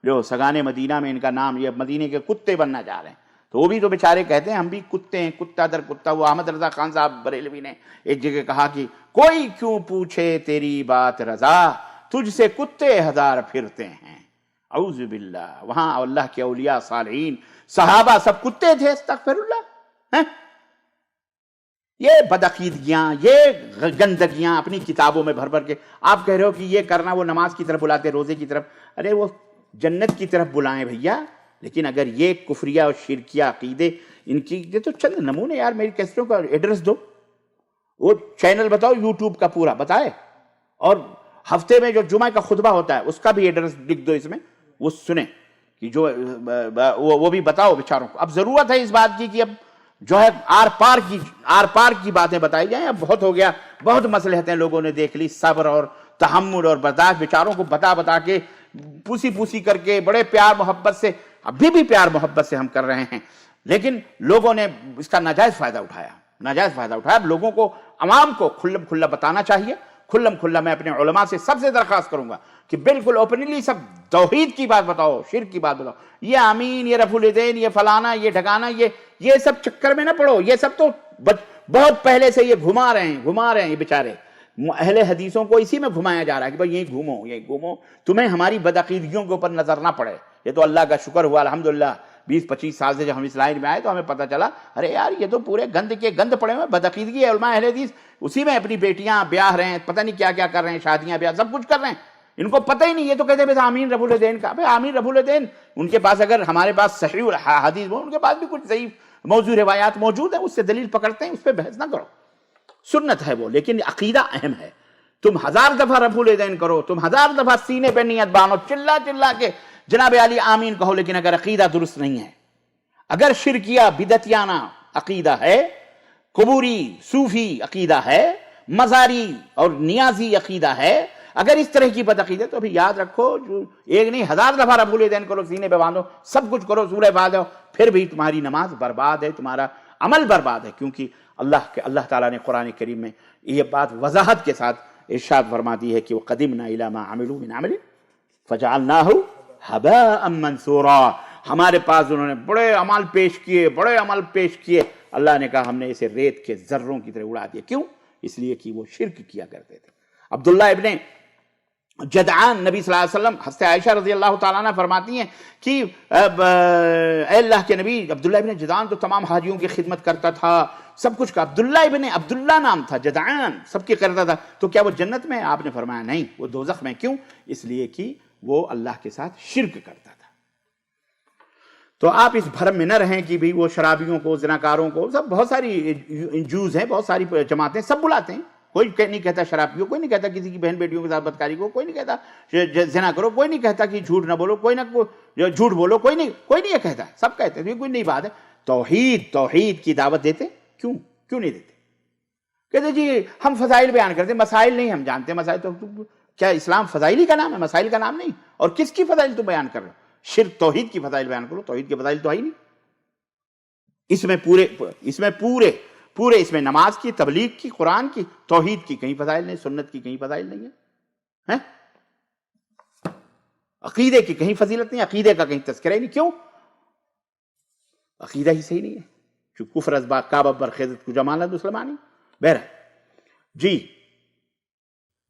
جو سگانے مدینہ میں ان کا نام, یہ مدینے کے کتے بننا جا رہے ہیں. تو وہ بھی تو بیچارے کہتے ہیں ہم بھی کتے ہیں, کتا در کتا. وہ احمد رضا خان صاحب بریلوی نے ایک جگہ کہا کہ کوئی کیوں پوچھے تیری بات رضا, تجھ سے کتے ہزار پھرتے ہیں. اعوذ باللہ. وہاں اللہ کے اولیاء صالحین صحابہ سب کتے تھے, استغفر اللہ. یہ بدعقیدگیاں, یہ گندگیاں اپنی کتابوں میں بھر کے آپ کہہ رہے ہو کہ یہ کرنا, وہ نماز کی طرف بلاتے, روزے کی طرف. ارے وہ جنت کی طرف بلائیں بھیا, لیکن اگر یہ کفریہ اور شرکیہ عقیدے ان کی, یہ تو چند نمونے. یار میری کیسٹوں کا ایڈریس دو, وہ چینل بتاؤ, یوٹیوب کا پورا بتائے, اور ہفتے میں جو جمعہ کا خطبہ ہوتا ہے اس کا بھی ایڈریس لکھ دو اس میں, وہ سنیں کہ جو وہ بھی بتاؤ بیچاروں کو. اب ضرورت ہے اس بات کی کہ اب جو ہے آر پار کی باتیں بتائی جائیں. اب بہت ہو گیا, بہت مصلحتیں لوگوں نے دیکھ لی, صبر اور تحمل اور برداشت بیچاروں کو بتا کے پوسی کر کے بڑے پیار محبت سے, ابھی بھی پیار محبت سے ہم کر رہے ہیں, لیکن لوگوں نے اس کا ناجائز فائدہ اٹھایا. اب لوگوں کو, عوام کو کھلم کھلا بتانا چاہیے. کھلم کھلا میں اپنے علماء سے سب سے درخواست کروں گا کہ بالکل اوپنلی سب توحید کی بات بتاؤ, شرک کی بات بتاؤ. یہ آمین, یہ رفع الیدین, یہ فلانا, یہ ڈھکانا, یہ سب چکر میں نہ پڑو. یہ سب تو بہت پہلے سے یہ گھما رہے ہیں یہ بیچارے. اہل حدیثوں کو اسی میں گھمایا جا رہا ہے کہ بھائی یہیں گھومو, تمہیں ہماری بدعقیدگیوں کے اوپر نظر نہ پڑے. یہ تو اللہ کا شکر ہوا الحمدللہ 20-25 سال سے جب ہم اس لائن میں آئے تو ہمیں پتہ چلا ارے یار یہ تو پورے گند پڑے ہوئے بدعقیدگی ہے. علماء اہل حدیث اسی میں اپنی بیٹیاں بیاہ رہے ہیں, پتہ نہیں کیا کر رہے ہیں, شادیاں بیاہ سب کچھ کر رہے ہیں, ان کو پتہ ہی نہیں. یہ تو کہتے ہیں بس آمین رب الیدین کا. بھائی آمین رب الیدین ان کے پاس, اگر ہمارے پاس صحیح حدیث ہو, ان کے پاس بھی کچھ صحیح موضوع روایات موجود ہیں, اس سے دلیل پکڑتے ہیں, اس پہ بحث نہ کرو. سنت ہے وہ, لیکن عقیدہ اہم ہے. تم 1000 دفعہ رب الیدین کرو, تم 1000 دفعہ سینے پہ نیت باندھو, چلا کے جناب علی آمین کہو, لیکن اگر عقیدہ درست نہیں ہے, اگر شرکیہ بدعتیانہ عقیدہ ہے, قبوری صوفی عقیدہ ہے, مزاری اور نیازی عقیدہ ہے, اگر اس طرح کی بدعقیدہ, تو ابھی یاد رکھو جو ایک نہیں 1000 دفعہ رب الیدین کرو, سینے پہ باندھو, سب کچھ کرو, سورہ باندھو, پھر بھی تمہاری نماز برباد ہے, تمہارا عمل برباد ہے. کیونکہ اللہ تعالیٰ نے قرآن کریم میں یہ بات وضاحت کے ساتھ ارشاد فرماتی ہے کہ وَقَدِمْنَا إِلَى مَا عَمِلُوا مِنْ عَمَلٍ فَجَعَلْنَاهُ هَبَاءً مَنْثُورًا. ہمارے پاس انہوں نے بڑے عمل پیش کیے, اللہ نے کہا ہم نے اسے ریت کے ذروں کی طرح اڑا دیا. کیوں؟ اس لیے کہ وہ شرک کیا کرتے تھے. عبداللہ ابن جدعان, نبی صلی اللہ علیہ وسلم, حضرت عائشہ رضی اللہ تعالیٰ عنہ فرماتی ہیں کہ اے اللہ کے نبی, عبداللہ ابن جدعان تو تمام حاجیوں کی خدمت کرتا تھا, سب کچھ کا. عبداللہ نام تھا, جدعان سب کی کرتا تھا, تو کیا وہ جنت میں؟ آپ نے فرمایا نہیں, وہ دوزخ میں. کیوں؟ اس لیے کہ وہ اللہ کے ساتھ شرک کرتا تھا. تو آپ اس بھرم میں نہ رہیں کہ بھی وہ شرابیوں کو, زناکاروں کو, سب بہت ساری جوز ہیں, بہت ساری جماعتیں, سب بلاتے ہیں. کوئی نہیں کہتا شرابیوں, کوئی نہیں کہتا کسی کی بہن بیٹیوں کے ساتھ بدکاری کو, کوئی نہیں کہتا زنا کرو, کوئی نہیں کہتا کہ جھوٹ نہ بولو, جھوٹ بولو, کوئی نہیں یہ کہتا. سب کہتے ہیں, کوئی نئی بات ہے. توحید کی دعوت دیتے کیوں نہیں دیتے؟ کہتے جی ہم فضائل بیان کرتے, مسائل نہیں ہم جانتے. مسائل تو کیا اسلام فضائلی کا نام ہے, مسائل کا نام نہیں؟ اور کس کی فضائل تم بیان کر رہے ہو؟ شرک توحید کی فضائل بیان کرو. توحید کی فضائل تو ہے ہی نہیں. اس میں پورے اس میں نماز کی, تبلیغ کی, قرآن کی, توحید کی کہیں فضائل نہیں, سنت کی کہیں فضائل نہیں ہے, عقیدے کی کہیں فضیلت نہیں, عقیدے کا کہیں تذکرہ ہی نہیں. کیوں؟ عقیدہ ہی صحیح نہیں ہے. جو کفر ازباق کعبہ پر خیزت کو جمالت مسلمانی. بہرحال جی,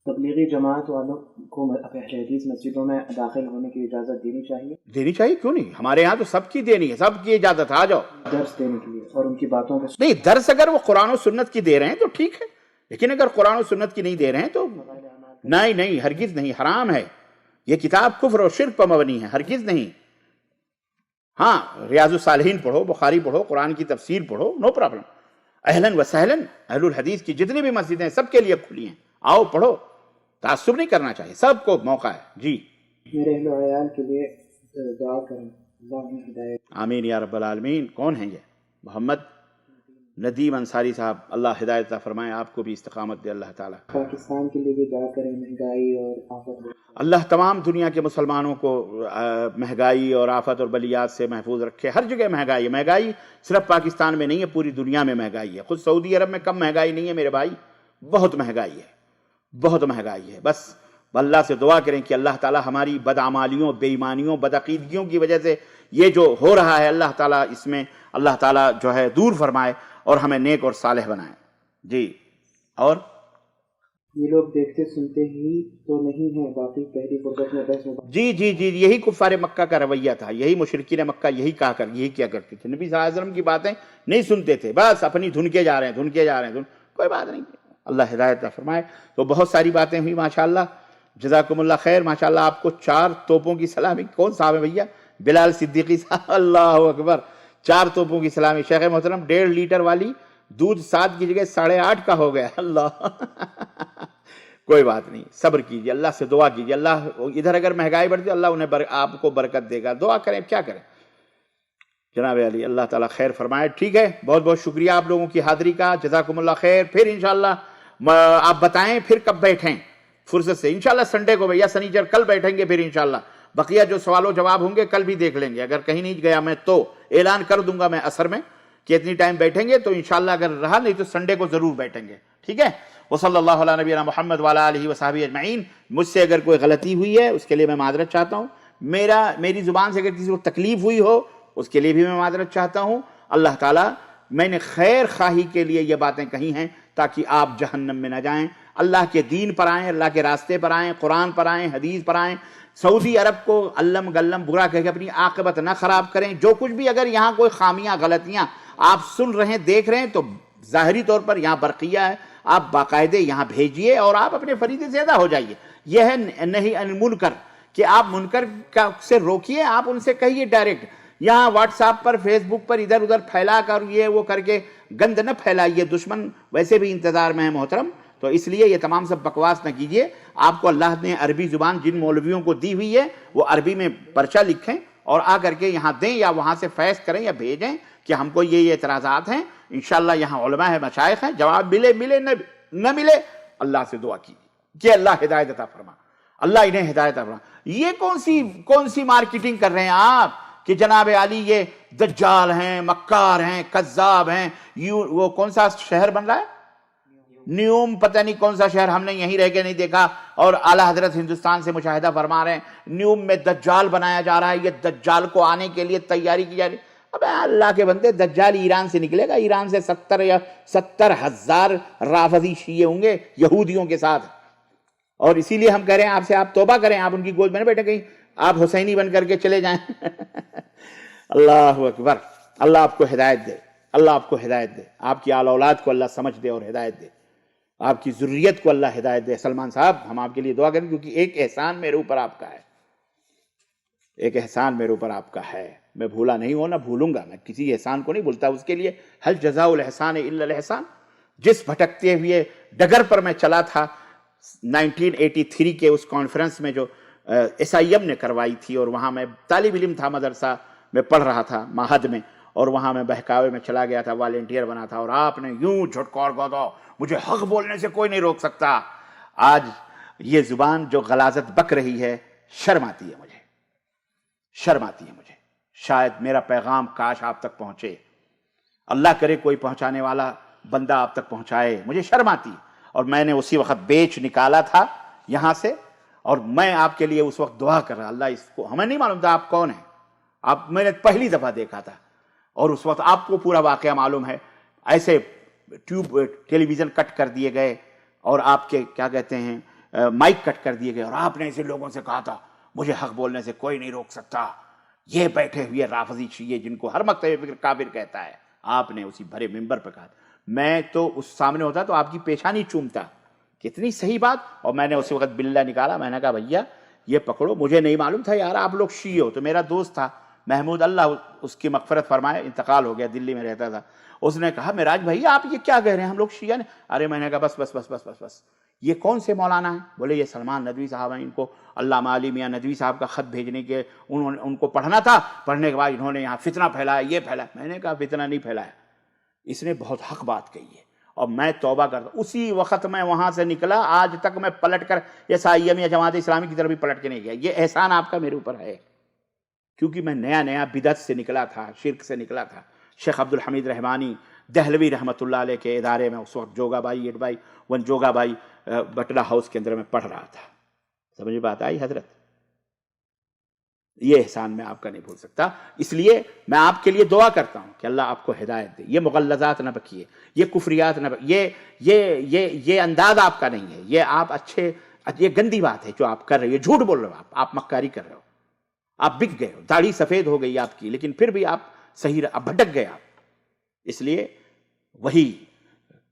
تبلیغی جماعت والوں کو اہل حدیث مسجدوں میں داخل ہونے کی اجازت دینی چاہیے؟ کیوں نہیں؟ ہمارے ہاں تو سب کی دینی ہے, سب کی اجازت. آ جاؤ درس دینے کے لیے اور ان کی باتوں کو. نہیں, درس اگر وہ قرآن و سنت کی دے رہے ہیں تو ٹھیک ہے, لیکن اگر قرآن و سنت کی نہیں دے رہے ہیں تو نہیں, ہرگز نہیں, حرام ہے. یہ کتاب کفر و شرک پر مبنی ہے, ہرگز نہیں. ہاں ریاض الصالحین پڑھو، بخاری پڑھو، قرآن کی تفسیر پڑھو، نو پرابلم. اہلاً و سہلاً، اہل الحدیث کی جتنی بھی مسجدیں ہیں سب کے لیے کھلی ہیں، آؤ پڑھو، تعصب نہیں کرنا چاہیے، سب کو موقع ہے. جی میرے اہل و عیال کے لیے دعا کریں، اللہ انہیں ہدایت. آمین یا رب العالمین. کون ہیں یہ؟ محمد ندیم انصاری صاحب، اللہ ہدایت عطا فرمائے، آپ کو بھی استقامت دے اللہ تعالیٰ. پاکستان کے لیے بھی دعا کریں، مہنگائی اور آفت. اللہ تمام دنیا کے مسلمانوں کو مہنگائی اور آفت اور بلیات سے محفوظ رکھے. ہر جگہ مہنگائی ہے، مہنگائی صرف پاکستان میں نہیں ہے، پوری دنیا میں مہنگائی ہے. خود سعودی عرب میں کم مہنگائی نہیں ہے میرے بھائی، بہت مہنگائی ہے، بہت مہنگائی ہے. بس اللہ سے دعا کریں کہ اللہ تعالیٰ ہماری بدعمالیوں، بے ایمانیوں، بدعقیدگیوں کی وجہ سے یہ جو ہو رہا ہے، اللہ تعالیٰ اس میں اللہ تعالیٰ جو ہے دور فرمائے اور ہمیں نیک اور صالح بنائے. جی اور یہ لوگ دیکھتے سنتے ہی تو نہیں ہیں، باقی پہلی فرصت میں بس جی جی جی یہی کفار مکہ کا رویہ تھا، یہی مشرکین مکہ یہی کیا کرتے تھے. نبی صلی اللہ علیہ وسلم کی باتیں نہیں سنتے تھے، بس اپنی دھن کے جا رہے ہیں، کوئی بات نہیں. اللہ ہدایت عطا فرمائے. تو بہت ساری باتیں ہوئی ماشاءاللہ، جزاکم اللہ خیر. ماشاءاللہ آپ کو 4 توپوں کی سلامی. کون صاحب ہے بھیا؟ بلال صدیقی صاحب. اللہ اکبر، 4 توپوں کی سلامی. شیخ محترم 1.5 لیٹر والی دودھ 7 کی جگہ 8.5 کا ہو گیا. اللہ کوئی بات نہیں، صبر کیجیے، اللہ سے دعا کیجیے. اللہ ادھر اگر مہنگائی بڑھتی اللہ انہیں آپ کو برکت دے گا. دعا کریں، کیا کریں جناب علی. اللہ تعالیٰ خیر فرمائے. ٹھیک ہے، بہت بہت شکریہ آپ لوگوں کی حاضری کا، جزاکم اللہ خیر. پھر انشاءاللہ آپ بتائیں پھر کب بیٹھیں فرصت سے. انشاءاللہ سنڈے کو یا سنیچر کل بیٹھیں گے پھر انشاءاللہ. بقیہ جو سوال و جواب ہوں گے کل بھی دیکھ لیں گے. اگر کہیں نہیں گیا میں تو اعلان کر دوں گا میں عصر میں کہ اتنی ٹائم بیٹھیں گے، تو انشاءاللہ اگر رہا نہیں تو سنڈے کو ضرور بیٹھیں گے. ٹھیک ہے. وصلی اللہ علی نبینا محمد وعلی آلہ وصحبہ اجمعین. مجھ سے اگر کوئی غلطی ہوئی ہے اس کے لیے میں معذرت چاہتا ہوں. میری زبان سے اگر کسی کو تکلیف ہوئی ہو اس کے لیے بھی میں معذرت چاہتا ہوں. اللہ تعالیٰ میں نے خیر خواہی کے لیے یہ باتیں کہی ہیں تاکہ آپ جہنم میں نہ جائیں. اللہ کے دین پر آئیں، اللہ کے راستے پر آئیں، قرآن پر آئیں، حدیث پر آئیں. سعودی عرب کو علم گلم برا کہہ کے اپنی عاقبت نہ خراب کریں. جو کچھ بھی اگر یہاں کوئی خامیاں غلطیاں آپ سن رہے ہیں، دیکھ رہے ہیں، تو ظاہری طور پر یہاں برقیہ ہے، آپ باقاعدے یہاں بھیجئے اور آپ اپنے فریضے سے ادا ہو جائیے. یہ ہے نہیں المنکر کہ آپ منکر سے روکیے، آپ ان سے کہیے ڈائریکٹ. یہاں واٹس ایپ پر، فیس بک پر ادھر ادھر پھیلا کر یہ وہ کر کے گند نہ پھیلائیے. دشمن ویسے بھی انتظار میں ہے محترم، تو اس لیے یہ تمام سب بکواس نہ کیجیے. آپ کو اللہ نے عربی زبان جن مولویوں کو دی ہوئی ہے وہ عربی میں پرچہ لکھیں اور آ کر کے یہاں دیں، یا وہاں سے فیض کریں یا بھیجیں کہ ہم کو یہ اعتراضات ہیں. انشاءاللہ یہاں علماء ہیں، مشائخ ہیں، جواب ملے نہ ملے اللہ سے دعا کیجیے کہ اللہ ہدایت عطا فرما، اللہ انہیں ہدایت عطا فرما. یہ کون سی مارکیٹنگ کر رہے ہیں آپ کہ جناب علی یہ دجال ہیں، مکار ہیں، کذاب ہیں. وہ کون سا شہر بن رہا ہے؟ نیوم، پتہ نہیں کون سا شہر، ہم نے یہیں رہ کے نہیں دیکھا. اور اعلیٰ حضرت ہندوستان سے مشاہدہ فرما رہے ہیں نیوم میں دجال بنایا جا رہا ہے. یہ دجال کو آنے کے لیے تیاری کی جا رہی ہے. اب اللہ کے بندے، دجال ایران سے نکلے گا. ایران سے 70,000 رافضی شیعہ ہوں گے یہودیوں کے ساتھ. اور اسی لیے ہم کہہ رہے ہیں آپ سے، آپ توبہ کریں، آپ ان کی گود میں نہ بیٹھے، کہیں آپ حسینی بن کر کے چلے جائیں. اللہ اکبر. اللہ آپ کو ہدایت دے، اللہ آپ کو ہدایت دے. آپ کی آل اولاد کو اللہ سمجھ دے اور ہدایت دے. آپ کی ذریت کو اللہ ہدایت دے. سلمان صاحب ہم آپ کے لیے دعا کریں، کیونکہ ایک احسان میرے اوپر آپ کا ہے، ایک احسان میرے اوپر آپ کا ہے. میں بھولا نہیں ہوں، نہ بھولوں گا. میں کسی احسان کو نہیں بھولتا. اس کے لیے حل جزاء الاحسان الا الاحسان. جس بھٹکتے ہوئے ڈگر پر میں چلا تھا 1983 کے اس کانفرنس میں جو SIM نے کروائی تھی، اور وہاں میں طالب علم تھا، مدرسہ میں پڑھ رہا تھا معہد میں، اور وہاں میں بہکاوے میں چلا گیا تھا، والنٹیئر بنا تھا، اور آپ نے یوں جھٹکار کو دو، مجھے حق بولنے سے کوئی نہیں روک سکتا. آج یہ زبان جو غلاظت بک رہی ہے، شرم آتی ہے مجھے، شرم آتی ہے مجھے. شاید میرا پیغام کاش آپ تک پہنچے، اللہ کرے کوئی پہنچانے والا بندہ آپ تک پہنچائے. مجھے شرم آتی. اور میں نے اسی وقت بیچ نکالا تھا یہاں سے، اور میں آپ کے لیے اس وقت دعا کر رہا. اللہ اس کو ہمیں نہیں معلوم تھا آپ کون ہیں، آپ میں نے پہلی دفعہ دیکھا تھا، اور اس وقت آپ کو پورا واقعہ معلوم ہے. ایسے ٹیلی ویژن کٹ کر دیے گئے، اور آپ کے کیا کہتے ہیں مائک کٹ کر دیے گئے، اور آپ نے ایسے لوگوں سے کہا تھا مجھے حق بولنے سے کوئی نہیں روک سکتا. یہ بیٹھے ہوئے رافضی شیعہ جن کو ہر مکتب فکر کافر کہتا ہے، آپ نے اسی بھرے منبر پہ کہا. میں تو اس سامنے ہوتا تو آپ کی پیشانی چومتا. کتنی صحیح بات. اور میں نے اسی وقت بلّہ نکالا، میں نے کہا بھیا یہ پکڑو. مجھے نہیں معلوم تھا یار آپ لوگ شیعہ ہو، تو میرا دوست تھا، محمود اللہ اس کی مغفرت فرمائے، انتقال ہو گیا، دلی میں رہتا تھا، اس نے کہا معراج بھائی آپ یہ کیا کہہ رہے ہیں، ہم لوگ شیعہ نے؟ ارے میں نے کہا بس بس بس بس بس بس، یہ کون سے مولانا ہیں؟ بولے یہ سلمان ندوی صاحب ہیں، ان کو علامہ علی میاں ندوی صاحب کا خط بھیجنے کے ان کو پڑھنا تھا، پڑھنے کے بعد انہوں نے یہاں فتنہ پھیلایا، یہ پھیلایا۔ میں نے کہا فتنہ نہیں پھیلایا، اس نے بہت حق بات کہی ہے اور میں توبہ کرتا ہوں۔ اسی وقت میں وہاں سے نکلا، آج تک میں پلٹ کر ایس آئی ایم یا جماعت اسلامی کی طرف بھی پلٹ کے نہیں گیا۔ یہ احسان آپ کا میرے اوپر ہے، کیونکہ میں نیا نیا بدعت سے نکلا تھا، شرک سے نکلا تھا۔ شیخ عبدالحمید رحمانی دہلوی رحمۃ اللہ علیہ کے ادارے میں اس وقت جوگا بائی ایڈ ون جوگا بائی بٹلہ ہاؤس کے اندر میں پڑھ رہا تھا۔ سمجھ بات آئی حضرت؟ یہ احسان میں آپ کا نہیں بھول سکتا، اس لیے میں آپ کے لیے دعا کرتا ہوں کہ اللہ آپ کو ہدایت دے، یہ مغلظات نہ بکیے، یہ کفریات نہ یہ انداز آپ کا نہیں ہے، یہ آپ یہ گندی بات ہے جو آپ کر رہے ہو، یہ جھوٹ بول رہے ہو، آپ مکاری کر رہے ہو، آپ بک گئے ہو، داڑھی سفید ہو گئی آپ کی، لیکن پھر بھی آپ صحیح آپ بھٹک گئے آپ۔ اس لیے وہی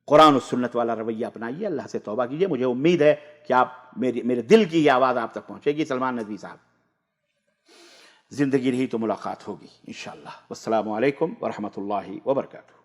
قرآن و سنت والا رویہ اپنائیے، اللہ سے توبہ کیجیے۔ مجھے امید ہے کہ میرے دل کی یہ آواز آپ تک پہنچے گی۔ سلمان ندوی صاحب، زندگی رہی تو ملاقات ہوگی انشاءاللہ۔ والسلام علیکم ورحمۃ اللہ وبرکاتہ۔